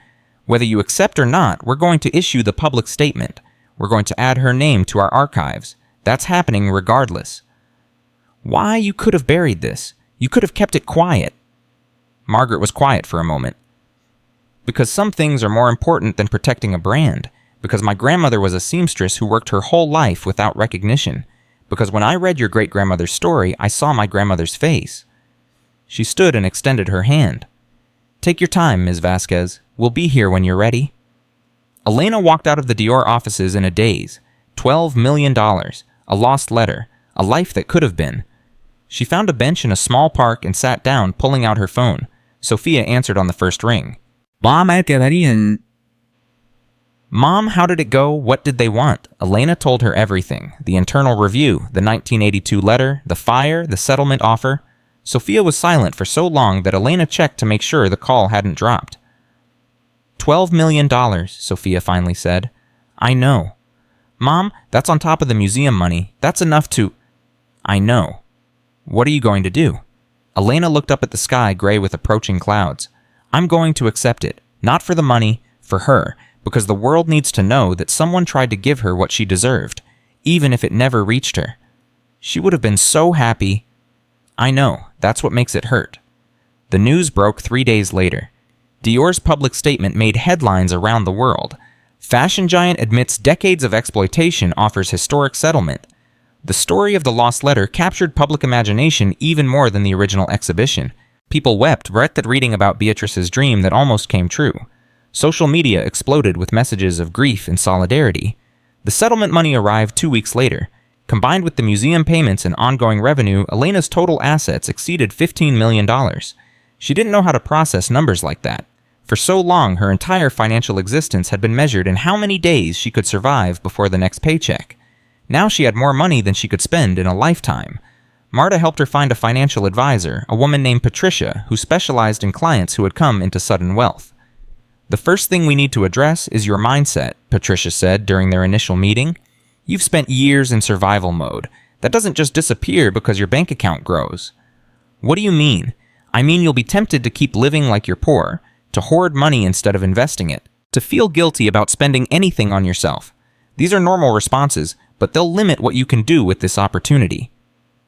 Whether you accept or not, we're going to issue the public statement. We're going to add her name to our archives. That's happening regardless. Why, you could have buried this. You could have kept it quiet. Margaret was quiet for a moment. Because some things are more important than protecting a brand. Because my grandmother was a seamstress who worked her whole life without recognition. Because when I read your great-grandmother's story, I saw my grandmother's face. She stood and extended her hand. Take your time, Ms. Vasquez. We'll be here when you're ready. Elena walked out of the Dior offices in a daze. $12 million. A lost letter. A life that could have been. She found a bench in a small park and sat down, pulling out her phone. Sophia answered on the first ring. Mom, Mom, how did it go? What did they want? Elena told her everything. The internal review, the 1982 letter, the fire, the settlement offer. Sophia was silent for so long that Elena checked to make sure the call hadn't dropped. $12 million, Sophia finally said. I know. Mom, that's on top of the museum money. That's enough to... I know. What are you going to do? Elena looked up at the sky gray with approaching clouds. I'm going to accept it. Not for the money, for her. Because the world needs to know that someone tried to give her what she deserved, even if it never reached her. She would have been so happy. I know, that's what makes it hurt. The news broke 3 days later. Dior's public statement made headlines around the world. Fashion giant admits decades of exploitation offers historic settlement. The story of the lost letter captured public imagination even more than the original exhibition. People wept right at reading about Beatrice's dream that almost came true. Social media exploded with messages of grief and solidarity. The settlement money arrived 2 weeks later. Combined with the museum payments and ongoing revenue, Elena's total assets exceeded $15 million. She didn't know how to process numbers like that. For so long, her entire financial existence had been measured in how many days she could survive before the next paycheck. Now she had more money than she could spend in a lifetime. Marta helped her find a financial advisor, a woman named Patricia, who specialized in clients who had come into sudden wealth. The first thing we need to address is your mindset, Patricia said during their initial meeting. You've spent years in survival mode. That doesn't just disappear because your bank account grows. What do you mean? I mean you'll be tempted to keep living like you're poor, to hoard money instead of investing it, to feel guilty about spending anything on yourself. These are normal responses, but they'll limit what you can do with this opportunity.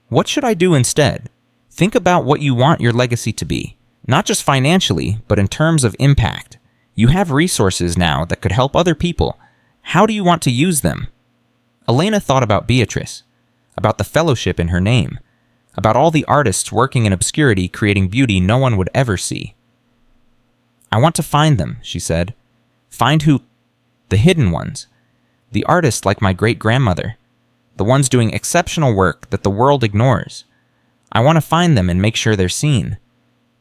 What should I do instead? Think about what you want your legacy to be, not just financially, but in terms of impact. You have resources now that could help other people. How do you want to use them? Elena thought about Beatrice, about the fellowship in her name, about all the artists working in obscurity creating beauty no one would ever see. I want to find them, she said. Find who? The hidden ones. The artists like my great-grandmother. The ones doing exceptional work that the world ignores. I want to find them and make sure they're seen.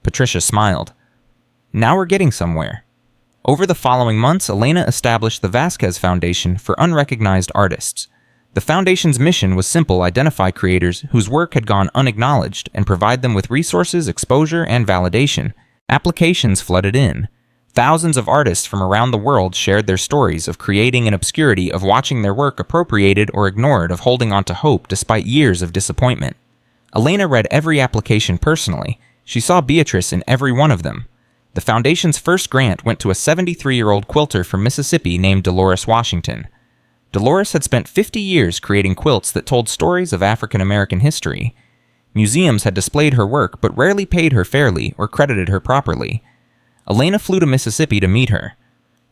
Patricia smiled. Now we're getting somewhere. Over the following months, Elena established the Vasquez Foundation for Unrecognized Artists. The foundation's mission was simple: identify creators whose work had gone unacknowledged and provide them with resources, exposure, and validation. Applications flooded in. Thousands of artists from around the world shared their stories of creating in obscurity, of watching their work appropriated or ignored, of holding on to hope despite years of disappointment. Elena read every application personally. She saw Beatrice in every one of them. The foundation's first grant went to a 73-year-old quilter from Mississippi named Dolores Washington. Dolores had spent 50 years creating quilts that told stories of African American history. Museums had displayed her work but rarely paid her fairly or credited her properly. Elena flew to Mississippi to meet her.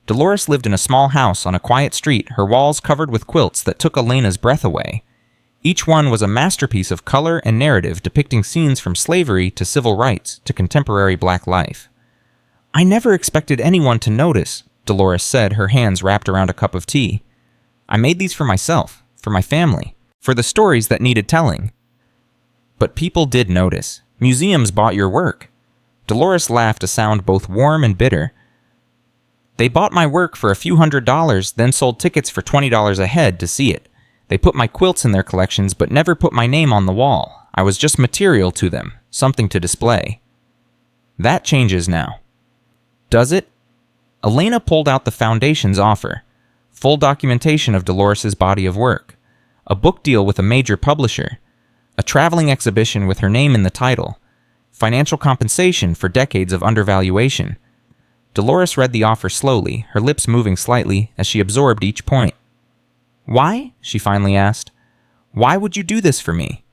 Dolores lived in a small house on a quiet street, her walls covered with quilts that took Elena's breath away. Each one was a masterpiece of color and narrative depicting scenes from slavery to civil rights to contemporary black life. I never expected anyone to notice, Dolores said, her hands wrapped around a cup of tea. I made these for myself, for my family, for the stories that needed telling. But people did notice. Museums bought your work. Dolores laughed, a sound both warm and bitter. They bought my work for a few $100s, then sold tickets for $20 a head to see it. They put my quilts in their collections, but never put my name on the wall. I was just material to them, something to display. That changes now. Does it? Elena pulled out the foundation's offer. Full documentation of Dolores's body of work. A book deal with a major publisher. A traveling exhibition with her name in the title. Financial compensation for decades of undervaluation. Dolores read the offer slowly, her lips moving slightly as she absorbed each point. Why? She finally asked. Why would you do this for me?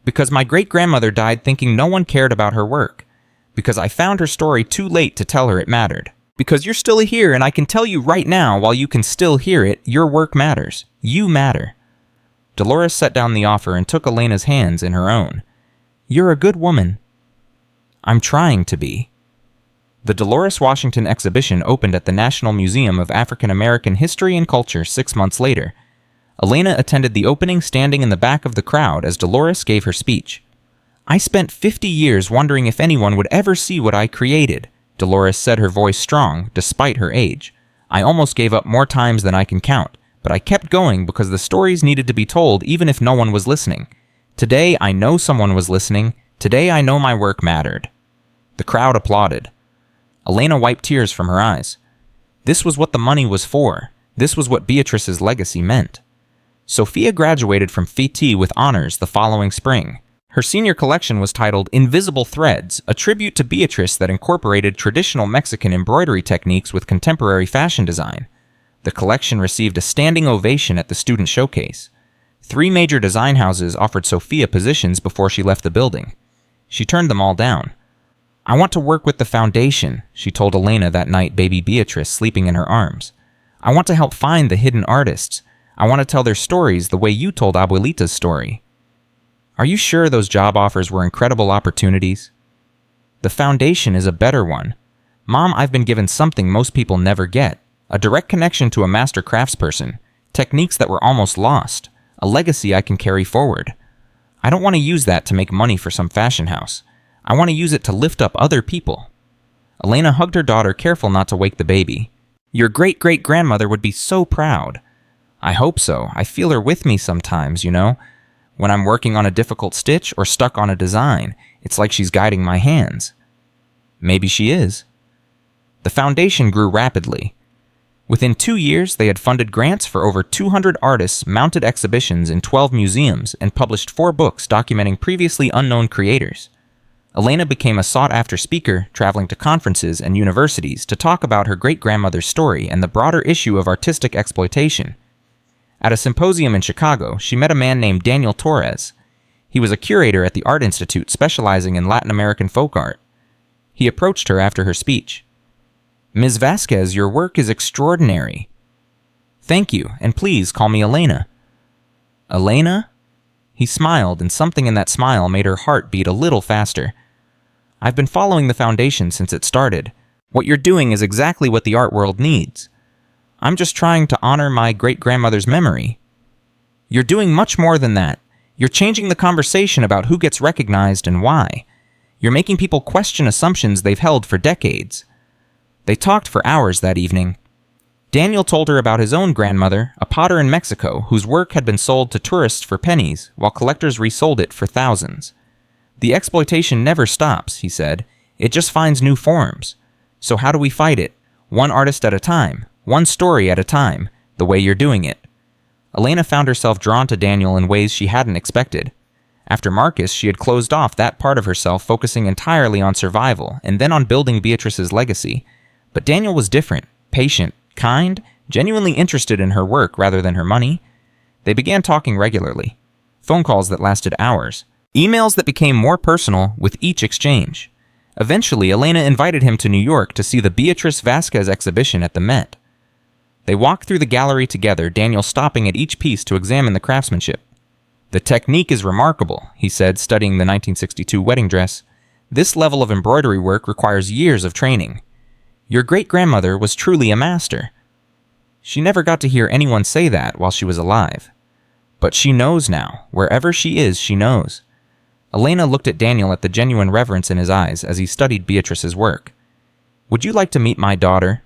Because my great-grandmother died thinking no one cared about her work. Because I found her story too late to tell her it mattered. Because you're still here and I can tell you right now, while you can still hear it, your work matters. You matter. Dolores set down the offer and took Elena's hands in her own. You're a good woman. I'm trying to be. The Dolores Washington exhibition opened at the National Museum of African American History and Culture 6 months later. Elena attended the opening, standing in the back of the crowd as Dolores gave her speech. I spent 50 years wondering if anyone would ever see what I created, Dolores said, her voice strong, despite her age. I almost gave up more times than I can count, but I kept going because the stories needed to be told even if no one was listening. Today I know someone was listening. Today I know my work mattered. The crowd applauded. Elena wiped tears from her eyes. This was what the money was for. This was what Beatrice's legacy meant. Sophia graduated from FIT with honors the following spring. Her senior collection was titled Invisible Threads, a tribute to Beatrice that incorporated traditional Mexican embroidery techniques with contemporary fashion design. The collection received a standing ovation at the student showcase. 3 major design houses offered Sophia positions before she left the building. She turned them all down. I want to work with the foundation, she told Elena that night, baby Beatrice sleeping in her arms. I want to help find the hidden artists. I want to tell their stories the way you told Abuelita's story. Are you sure those job offers were incredible opportunities? The foundation is a better one. Mom, I've been given something most people never get. A direct connection to a master craftsperson. Techniques that were almost lost. A legacy I can carry forward. I don't want to use that to make money for some fashion house. I want to use it to lift up other people. Elena hugged her daughter, careful not to wake the baby. Your great-great-grandmother would be so proud. I hope so. I feel her with me sometimes, you know. When I'm working on a difficult stitch or stuck on a design, it's like she's guiding my hands. Maybe she is. The foundation grew rapidly. Within 2 years, they had funded grants for over 200 artists, mounted exhibitions in 12 museums, and published 4 books documenting previously unknown creators. Elena became a sought-after speaker, traveling to conferences and universities to talk about her great-grandmother's story and the broader issue of artistic exploitation. At a symposium in Chicago, she met a man named Daniel Torres. He was a curator at the Art Institute specializing in Latin American folk art. He approached her after her speech. "Ms. Vasquez, your work is extraordinary." "Thank you, and please call me Elena." "Elena?" He smiled, and something in that smile made her heart beat a little faster. "I've been following the foundation since it started. What you're doing is exactly what the art world needs. I'm just trying to honor my great-grandmother's memory." "You're doing much more than that. You're changing the conversation about who gets recognized and why. You're making people question assumptions they've held for decades." They talked for hours that evening. Daniel told her about his own grandmother, a potter in Mexico, whose work had been sold to tourists for pennies, while collectors resold it for thousands. "The exploitation never stops," he said. "It just finds new forms. So how do we fight it? One artist at a time, one story at a time, the way you're doing it." Elena found herself drawn to Daniel in ways she hadn't expected. After Marcus, she had closed off that part of herself, focusing entirely on survival and then on building Beatrice's legacy. But Daniel was different, patient, kind, genuinely interested in her work rather than her money. They began talking regularly. Phone calls that lasted hours. Emails that became more personal with each exchange. Eventually, Elena invited him to New York to see the Beatrice Vasquez exhibition at the Met. They walked through the gallery together, Daniel stopping at each piece to examine the craftsmanship. "The technique is remarkable," he said, studying the 1962 wedding dress. "This level of embroidery work requires years of training. Your great-grandmother was truly a master." She never got to hear anyone say that while she was alive. But she knows now. Wherever she is, she knows. Elena looked at Daniel at the genuine reverence in his eyes as he studied Beatrice's work. "Would you like to meet my daughter?"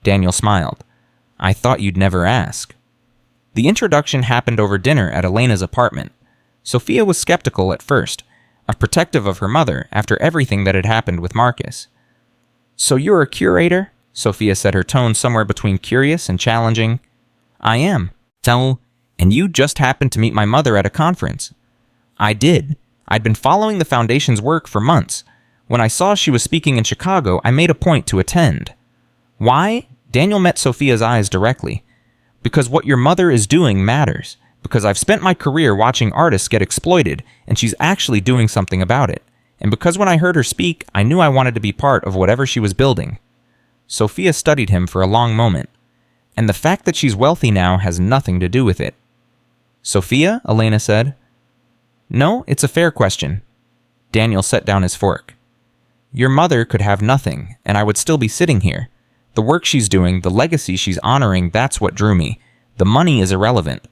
Daniel smiled. "I thought you'd never ask." The introduction happened over dinner at Elena's apartment. Sophia was skeptical at first, protective of her mother after everything that had happened with Marcus. "So you're a curator?" Sophia said, her tone somewhere between curious and challenging. "I am." "And you just happened to meet my mother at a conference." "I did. I'd been following the foundation's work for months. When I saw she was speaking in Chicago, I made a point to attend." "Why?" Daniel met Sophia's eyes directly. "Because what your mother is doing matters. Because I've spent my career watching artists get exploited, and she's actually doing something about it. And because when I heard her speak, I knew I wanted to be part of whatever she was building." Sophia studied him for a long moment. "And the fact that she's wealthy now has nothing to do with it." "Sophia?" Elena said. "No, it's a fair question." Daniel set down his fork. "Your mother could have nothing, and I would still be sitting here. The work she's doing, the legacy she's honoring, that's what drew me. The money is irrelevant."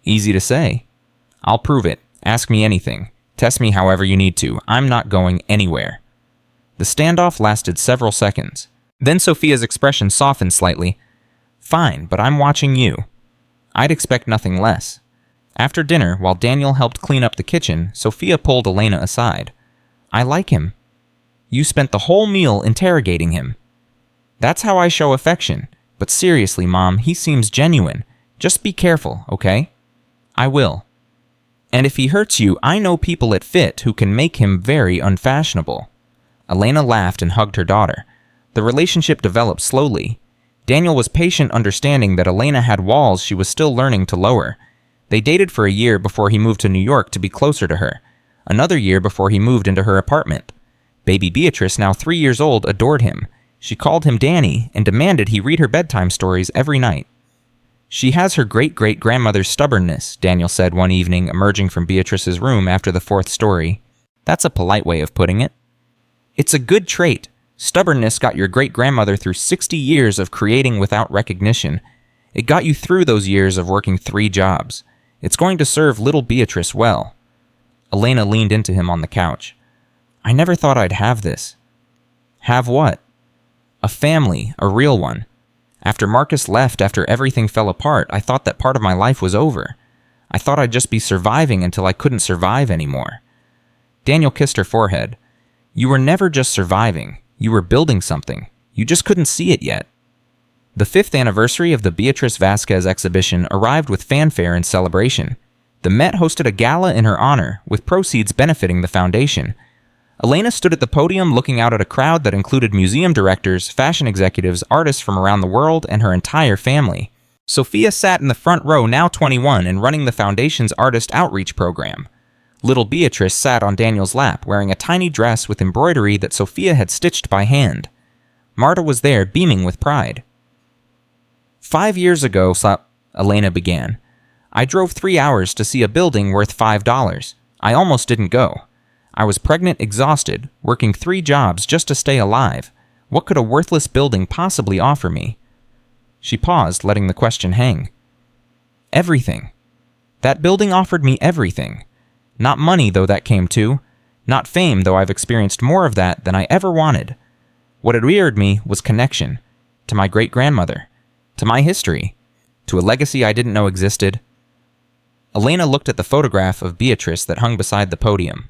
"Easy to say." "I'll prove it. Ask me anything. Test me however you need to. I'm not going anywhere." The standoff lasted several seconds. Then Sophia's expression softened slightly. "Fine, but I'm watching you." "I'd expect nothing less." After dinner, while Daniel helped clean up the kitchen, Sophia pulled Elena aside. "I like him." "You spent the whole meal interrogating him." "That's how I show affection. But seriously, Mom, he seems genuine. Just be careful, okay?" "I will." "And if he hurts you, I know people at Fit who can make him very unfashionable." Elena laughed and hugged her daughter. The relationship developed slowly. Daniel was patient, understanding that Elena had walls she was still learning to lower. They dated for a year before he moved to New York to be closer to her. Another year before he moved into her apartment. Baby Beatrice, now 3 years old, adored him. She called him Danny and demanded he read her bedtime stories every night. "She has her great-great-grandmother's stubbornness," Daniel said one evening, emerging from Beatrice's room after the 4th story. "That's a polite way of putting it." "It's a good trait. Stubbornness got your great-grandmother through 60 years of creating without recognition. It got you through those years of working 3 jobs. It's going to serve little Beatrice well." Elena leaned into him on the couch. "I never thought I'd have this." "Have what?" "A family, a real one. After Marcus left, after everything fell apart, I thought that part of my life was over. I thought I'd just be surviving until I couldn't survive anymore." Daniel kissed her forehead. "You were never just surviving. You were building something. You just couldn't see it yet." The 5th anniversary of the Beatrice Vasquez exhibition arrived with fanfare and celebration. The Met hosted a gala in her honor, with proceeds benefiting the foundation. Elena stood at the podium looking out at a crowd that included museum directors, fashion executives, artists from around the world, and her entire family. Sophia sat in the front row, now 21, and running the foundation's artist outreach program. Little Beatrice sat on Daniel's lap, wearing a tiny dress with embroidery that Sophia had stitched by hand. Marta was there, beaming with pride. 5 years ago, Elena began. I drove 3 hours to see a building worth $5. I almost didn't go. I was pregnant, exhausted, working 3 jobs just to stay alive. What could a worthless building possibly offer me? She paused, letting the question hang. Everything. That building offered me everything. Not money, though that came too. Not fame, though I've experienced more of that than I ever wanted. What allured me was connection. To my great-grandmother. To my history. To a legacy I didn't know existed. Elena looked at the photograph of Beatrice that hung beside the podium.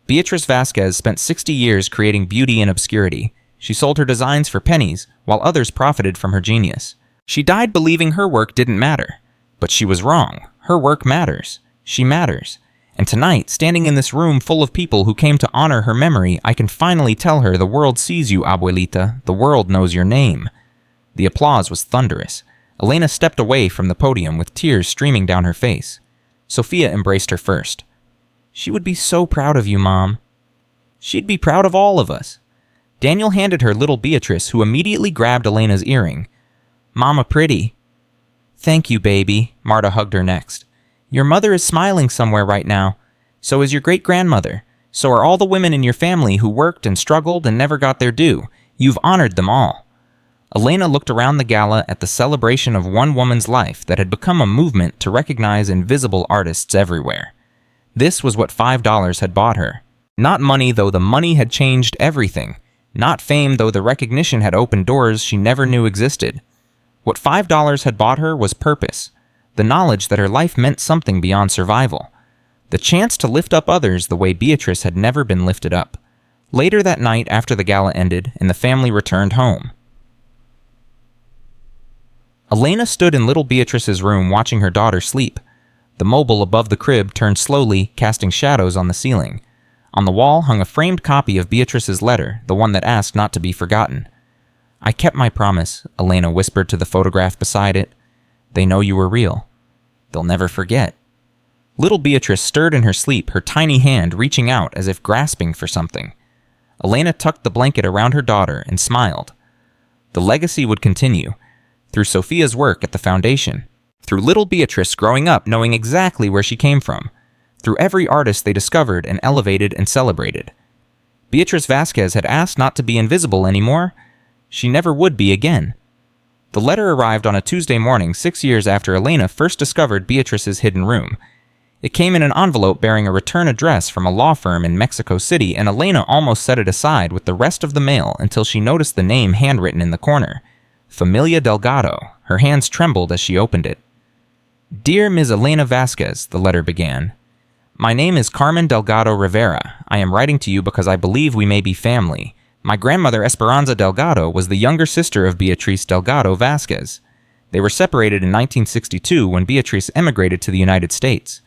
Beatrice Vasquez spent 60 years creating beauty in obscurity. She sold her designs for pennies, while others profited from her genius. She died believing her work didn't matter. But she was wrong. Her work matters. She matters. And tonight, standing in this room full of people who came to honor her memory, I can finally tell her the world sees you, Abuelita. The world knows your name. The applause was thunderous. Elena stepped away from the podium with tears streaming down her face. Sophia embraced her first. She would be so proud of you, Mom. She'd be proud of all of us. Daniel handed her little Beatrice, who immediately grabbed Elena's earring. Mama pretty. Thank you, baby. Marta hugged her next. Your mother is smiling somewhere right now. So is your great-grandmother. So are all the women in your family who worked and struggled and never got their due. You've honored them all. Elena looked around the gala at the celebration of one woman's life that had become a movement to recognize invisible artists everywhere. This was what $5 had bought her. Not money, though the money had changed everything. Not fame, though the recognition had opened doors she never knew existed. What $5 had bought her was purpose. The knowledge that her life meant something beyond survival. The chance to lift up others the way Beatrice had never been lifted up. Later that night, after the gala ended and the family returned home, Elena stood in little Beatrice's room watching her daughter sleep. The mobile above the crib turned slowly, casting shadows on the ceiling. On the wall hung a framed copy of Beatrice's letter, the one that asked not to be forgotten. I kept my promise, Elena whispered to the photograph beside it. They know you were real. They'll never forget. Little Beatrice stirred in her sleep, her tiny hand reaching out as if grasping for something. Elena tucked the blanket around her daughter and smiled. The legacy would continue. Through Sophia's work at the foundation, through little Beatrice growing up knowing exactly where she came from, through every artist they discovered and elevated and celebrated. Beatrice Vasquez had asked not to be invisible anymore. She never would be again. The letter arrived on a Tuesday morning 6 years after Elena first discovered Beatrice's hidden room. It came in an envelope bearing a return address from a law firm in Mexico City, and Elena almost set it aside with the rest of the mail until she noticed the name handwritten in the corner. Familia Delgado. Her hands trembled as she opened it. Dear Ms. Elena Vasquez, the letter began. My name is Carmen Delgado Rivera. I am writing to you because I believe we may be family. My grandmother Esperanza Delgado was the younger sister of Beatrice Delgado Vasquez. They were separated in 1962 when Beatrice emigrated to the United States.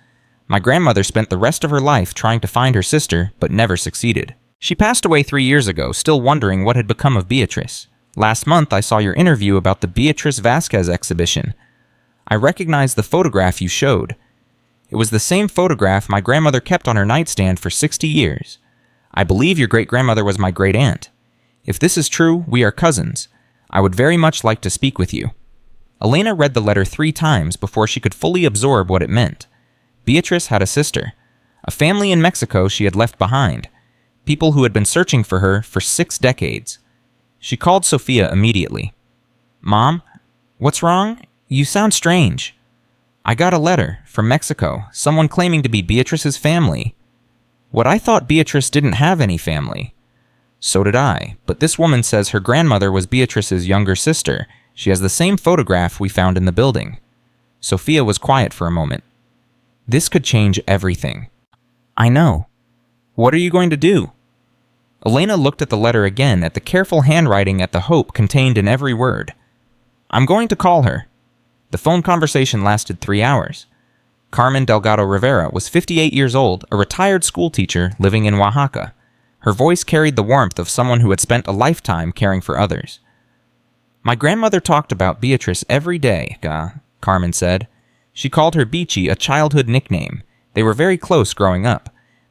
My grandmother spent the rest of her life trying to find her sister, but never succeeded. She passed away 3 years ago, still wondering what had become of Beatrice. Last month, I saw your interview about the Beatrice Vasquez exhibition. I recognized the photograph you showed. It was the same photograph my grandmother kept on her nightstand for 60 years. I believe your great-grandmother was my great-aunt. If this is true, we are cousins. I would very much like to speak with you. Elena read the letter 3 times before she could fully absorb what it meant. Beatrice had a sister, a family in Mexico she had left behind, people who had been searching for her for 6 decades. She called Sophia immediately. Mom, what's wrong? You sound strange. I got a letter from Mexico, someone claiming to be Beatrice's family. What I thought Beatrice didn't have any family. So did I, but this woman says her grandmother was Beatrice's younger sister. She has the same photograph we found in the building. Sophia was quiet for a moment. This could change everything. I know. What are you going to do? Elena looked at the letter again, at the careful handwriting, at the hope contained in every word. I'm going to call her." The phone conversation lasted 3 hours. Carmen Delgado Rivera was 58 years old, a retired schoolteacher living in Oaxaca. Her voice carried the warmth of someone who had spent a lifetime caring for others. "My grandmother talked about Beatrice every day," Carmen said. She called her Beachy, a childhood nickname. They were very close growing up.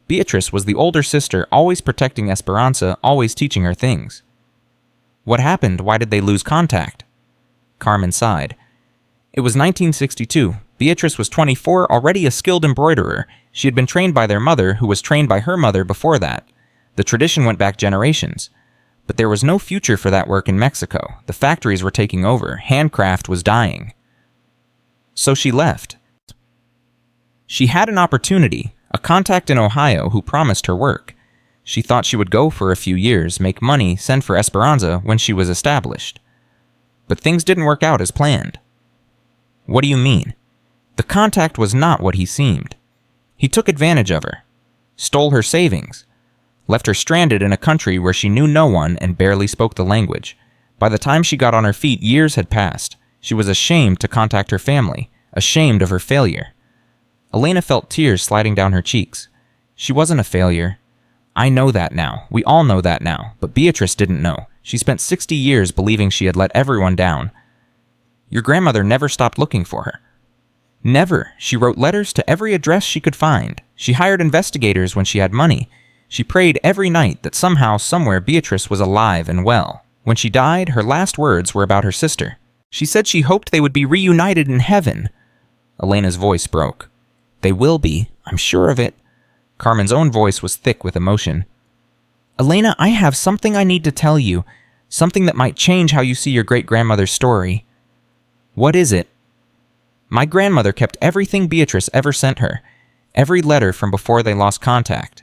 Beatrice was the older sister, always protecting Esperanza, always teaching her things. "What happened? Why did they lose contact?" Carmen sighed. "It was 1962. Beatrice was 24, already a skilled embroiderer. She had been trained by their mother, who was trained by her mother before that. The tradition went back generations. But there was no future for that work in Mexico. The factories were taking over. Handcraft was dying. So she left. She had an opportunity, a contact in Ohio who promised her work. She thought she would go for a few years, make money, send for Esperanza when she was established. But things didn't work out as planned." "What do you mean?" "The contact was not what he seemed. He took advantage of her, stole her savings, left her stranded in a country where she knew no one and barely spoke the language. By the time she got on her feet, years had passed. She was ashamed to contact her family, ashamed of her failure." Elena felt tears sliding down her cheeks. "She wasn't a failure. I know that now. We all know that now. But Beatrice didn't know. She spent 60 years believing she had let everyone down. Your grandmother never stopped looking for her. Never. She wrote letters to every address she could find. She hired investigators when she had money. She prayed every night that somehow, somewhere, Beatrice was alive and well. When she died, her last words were about her sister. She said she hoped they would be reunited in heaven." Elena's voice broke. "They will be. I'm sure of it." Carmen's own voice was thick with emotion. "Elena, I have something I need to tell you. Something that might change how you see your great-grandmother's story." "What is it?" "My grandmother kept everything Beatrice ever sent her. Every letter from before they lost contact.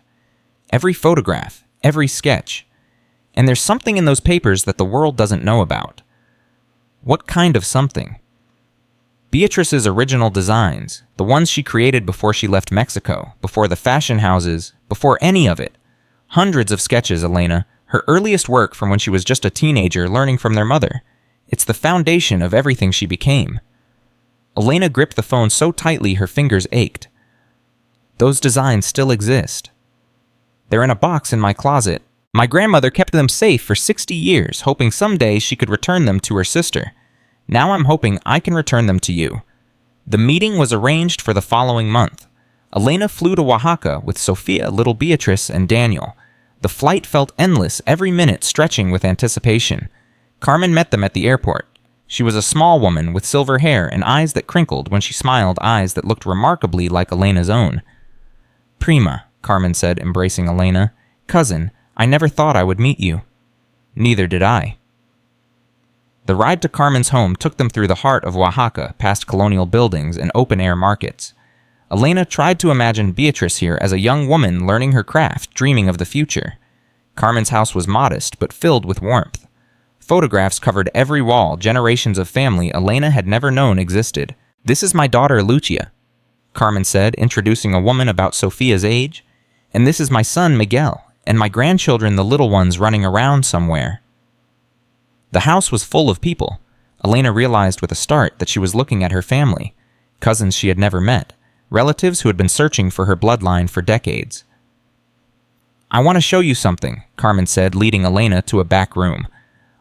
Every photograph. Every sketch. And there's something in those papers that the world doesn't know about." "What kind of something?" "Beatrice's original designs. The ones she created before she left Mexico. Before the fashion houses. Before any of it. Hundreds of sketches, Elena. Her earliest work from when she was just a teenager learning from their mother. It's the foundation of everything she became." Elena gripped the phone so tightly her fingers ached. "Those designs still exist. They're in a box in my closet. My grandmother kept them safe for 60 years, hoping someday she could return them to her sister. Now I'm hoping I can return them to you." The meeting was arranged for the following month. Elena flew to Oaxaca with Sofia, little Beatrice, and Daniel. The flight felt endless, every minute stretching with anticipation. Carmen met them at the airport. She was a small woman with silver hair and eyes that crinkled when she smiled, eyes that looked remarkably like Elena's own. "Prima," Carmen said, embracing Elena. "Cousin, I never thought I would meet you." "Neither did I." The ride to Carmen's home took them through the heart of Oaxaca, past colonial buildings and open-air markets. Elena tried to imagine Beatrice here as a young woman learning her craft, dreaming of the future. Carmen's house was modest, but filled with warmth. Photographs covered every wall, generations of family Elena had never known existed. "This is my daughter, Lucia," Carmen said, introducing a woman about Sofia's age. "And this is my son, Miguel, and my grandchildren, the little ones running around somewhere." The house was full of people. Elena realized with a start that she was looking at her family, cousins she had never met, relatives who had been searching for her bloodline for decades. "I want to show you something," Carmen said, leading Elena to a back room.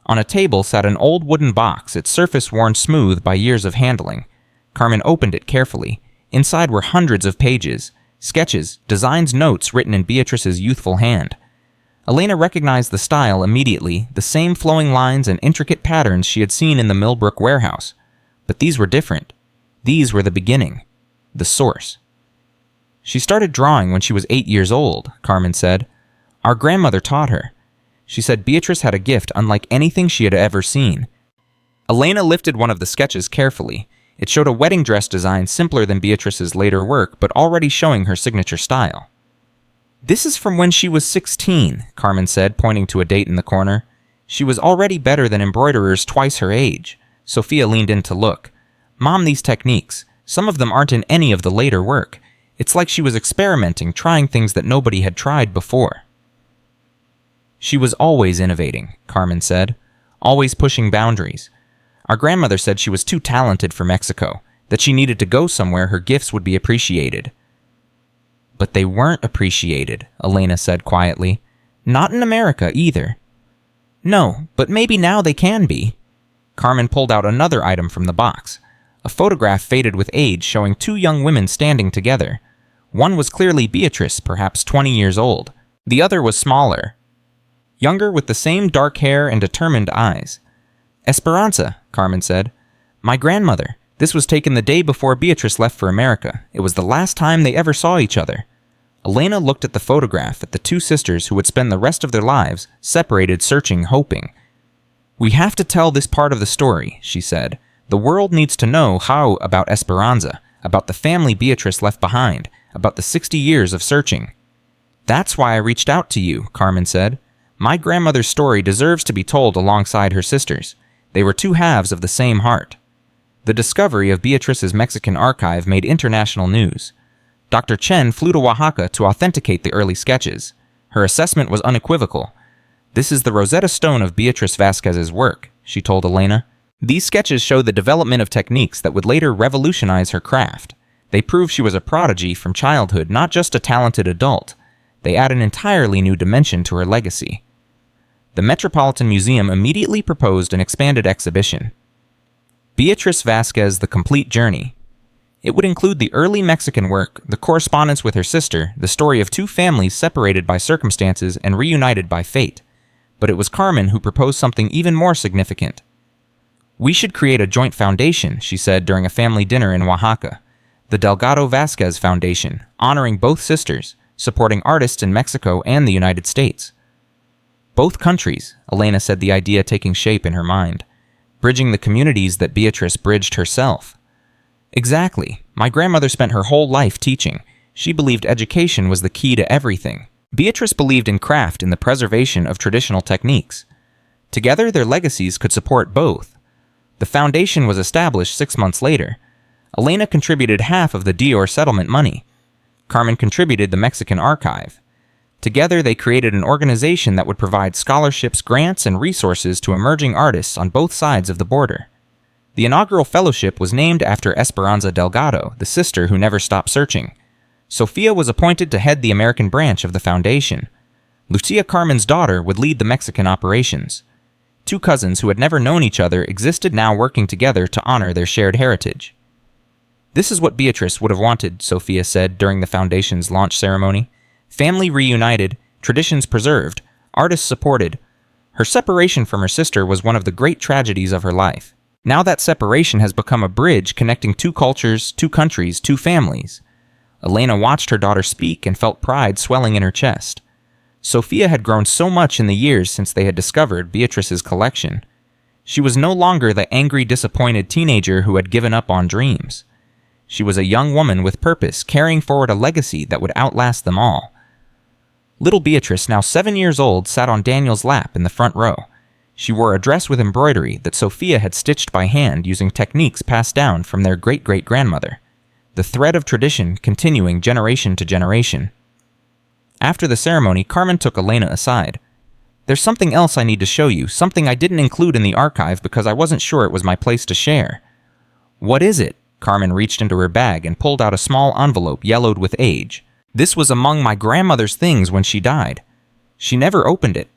On a table sat an old wooden box, its surface worn smooth by years of handling. Carmen opened it carefully. Inside were hundreds of pages, sketches, designs, notes written in Beatrice's youthful hand. Elena recognized the style immediately, the same flowing lines and intricate patterns she had seen in the Millbrook warehouse. But these were different. These were the beginning, the source. "She started drawing when she was 8 years old," Carmen said. "Our grandmother taught her. She said Beatrice had a gift unlike anything she had ever seen." Elena lifted one of the sketches carefully. It showed a wedding dress design simpler than Beatrice's later work, but already showing her signature style. "This is from when she was 16, Carmen said, pointing to a date in the corner. "She was already better than embroiderers twice her age." Sofia leaned in to look. "Mom, these techniques, some of them aren't in any of the later work. It's like she was experimenting, trying things that nobody had tried before." "She was always innovating," Carmen said. "Always pushing boundaries. Our grandmother said she was too talented for Mexico, that she needed to go somewhere her gifts would be appreciated." "But they weren't appreciated," Elena said quietly. "Not in America, either." "No, but maybe now they can be." Carmen pulled out another item from the box, a photograph faded with age showing two young women standing together. One was clearly Beatrice, perhaps 20 years old. The other was smaller, younger with the same dark hair and determined eyes. "Esperanza," Carmen said. "My grandmother. This was taken the day before Beatrice left for America. It was the last time they ever saw each other." Elena looked at the photograph at the two sisters who would spend the rest of their lives separated, searching, hoping. "We have to tell this part of the story," she said. "The world needs to know how about Esperanza, about the family Beatrice left behind, about the 60 years of searching." "That's why I reached out to you," Carmen said. "My grandmother's story deserves to be told alongside her sisters. They were two halves of the same heart." The discovery of Beatrice's Mexican archive made international news. Dr. Chen flew to Oaxaca to authenticate the early sketches. Her assessment was unequivocal. "This is the Rosetta Stone of Beatrice Vasquez's work," she told Elena. "These sketches show the development of techniques that would later revolutionize her craft. They prove she was a prodigy from childhood, not just a talented adult. They add an entirely new dimension to her legacy." The Metropolitan Museum immediately proposed an expanded exhibition. Beatrice Vasquez: The Complete Journey. It would include the early Mexican work, the correspondence with her sister, the story of two families separated by circumstances and reunited by fate. But it was Carmen who proposed something even more significant. "We should create a joint foundation," she said during a family dinner in Oaxaca. "The Delgado Vasquez Foundation, honoring both sisters, supporting artists in Mexico and the United States." "Both countries," Elena said, the idea taking shape in her mind. "Bridging the communities that Beatrice bridged herself." "Exactly. My grandmother spent her whole life teaching. She believed education was the key to everything. Beatrice believed in craft and the preservation of traditional techniques. Together, their legacies could support both." The foundation was established 6 months later. Elena contributed half of the Dior settlement money. Carmen contributed the Mexican archive. Together, they created an organization that would provide scholarships, grants, and resources to emerging artists on both sides of the border. The inaugural fellowship was named after Esperanza Delgado, the sister who never stopped searching. Sofia was appointed to head the American branch of the foundation. Lucia, Carmen's daughter, would lead the Mexican operations. Two cousins who had never known each other existed now working together to honor their shared heritage. "This is what Beatrice would have wanted," Sofia said during the foundation's launch ceremony. "Family reunited, traditions preserved, artists supported. Her separation from her sister was one of the great tragedies of her life. Now that separation has become a bridge connecting two cultures, two countries, two families." Elena watched her daughter speak and felt pride swelling in her chest. Sofia had grown so much in the years since they had discovered Beatrice's collection. She was no longer the angry, disappointed teenager who had given up on dreams. She was a young woman with purpose, carrying forward a legacy that would outlast them all. Little Beatrice, now 7 years old, sat on Daniel's lap in the front row. She wore a dress with embroidery that Sofia had stitched by hand using techniques passed down from their great-great-grandmother. The thread of tradition continuing generation to generation. After the ceremony, Carmen took Elena aside. "There's something else I need to show you, something I didn't include in the archive because I wasn't sure it was my place to share." "What is it?" Carmen reached into her bag and pulled out a small envelope yellowed with age. "This was among my grandmother's things when she died. She never opened it.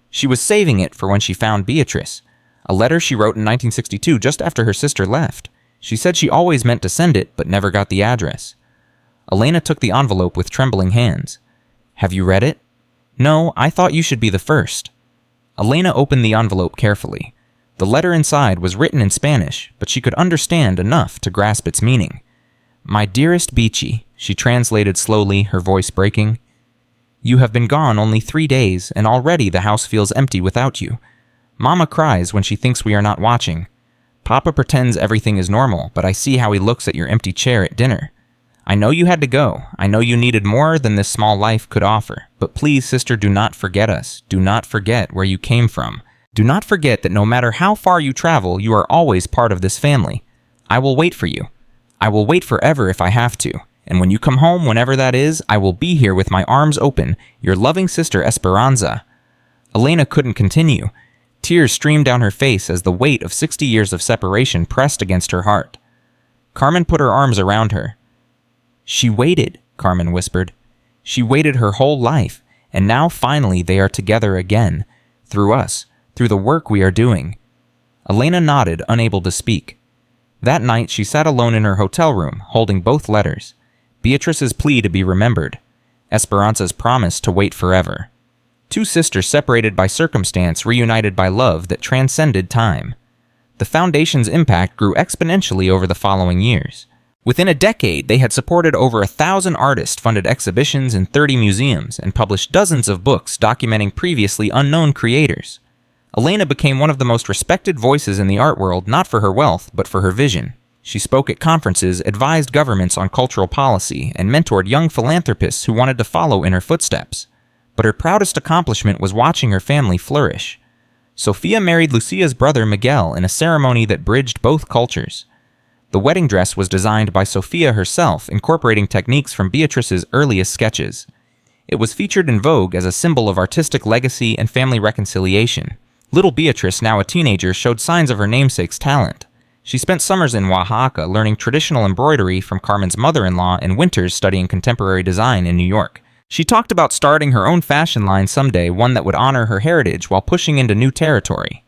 She was saving it for when she found Beatrice. A letter she wrote in 1962 just after her sister left. She said she always meant to send it, but never got the address." Elena took the envelope with trembling hands. "Have you read it?" "No, I thought you should be the first." Elena opened the envelope carefully. The letter inside was written in Spanish, but she could understand enough to grasp its meaning. "My dearest Beachy," she translated slowly, her voice breaking. "You have been gone only 3 days, and already the house feels empty without you. Mama cries when she thinks we are not watching. Papa pretends everything is normal, but I see how he looks at your empty chair at dinner. I know you had to go. I know you needed more than this small life could offer. But please, sister, do not forget us. Do not forget where you came from. Do not forget that no matter how far you travel, you are always part of this family. I will wait for you. I will wait forever if I have to. And when you come home, whenever that is, I will be here with my arms open, your loving sister Esperanza." Elena couldn't continue. Tears streamed down her face as the weight of 60 years of separation pressed against her heart. Carmen put her arms around her. "She waited," Carmen whispered. "She waited her whole life, and now finally they are together again, through us, through the work we are doing." Elena nodded, unable to speak. That night she sat alone in her hotel room, holding both letters. Beatrice's plea to be remembered. Esperanza's promise to wait forever. Two sisters separated by circumstance, reunited by love that transcended time. The Foundation's impact grew exponentially over the following years. Within a decade, they had supported over 1,000 artists, funded exhibitions in 30 museums, and published dozens of books documenting previously unknown creators. Elena became one of the most respected voices in the art world, not for her wealth, but for her vision. She spoke at conferences, advised governments on cultural policy, and mentored young philanthropists who wanted to follow in her footsteps. But her proudest accomplishment was watching her family flourish. Sofia married Lucia's brother Miguel in a ceremony that bridged both cultures. The wedding dress was designed by Sofia herself, incorporating techniques from Beatrice's earliest sketches. It was featured in Vogue as a symbol of artistic legacy and family reconciliation. Little Beatrice, now a teenager, showed signs of her namesake's talent. She spent summers in Oaxaca learning traditional embroidery from Carmen's mother-in-law and winters studying contemporary design in New York. She talked about starting her own fashion line someday, one that would honor her heritage while pushing into new territory.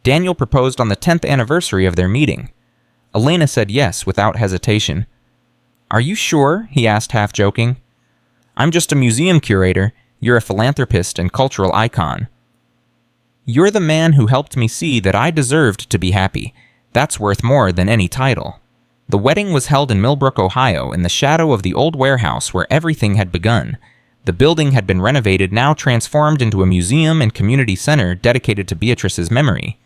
Daniel proposed on the 10th anniversary of their meeting. Elena said yes without hesitation. "Are you sure?" he asked, half joking. "I'm just a museum curator. You're a philanthropist and cultural icon." "You're the man who helped me see that I deserved to be happy. That's worth more than any title." The wedding was held in Millbrook, Ohio, in the shadow of the old warehouse where everything had begun. The building had been renovated, now transformed into a museum and community center dedicated to Beatrice's memory.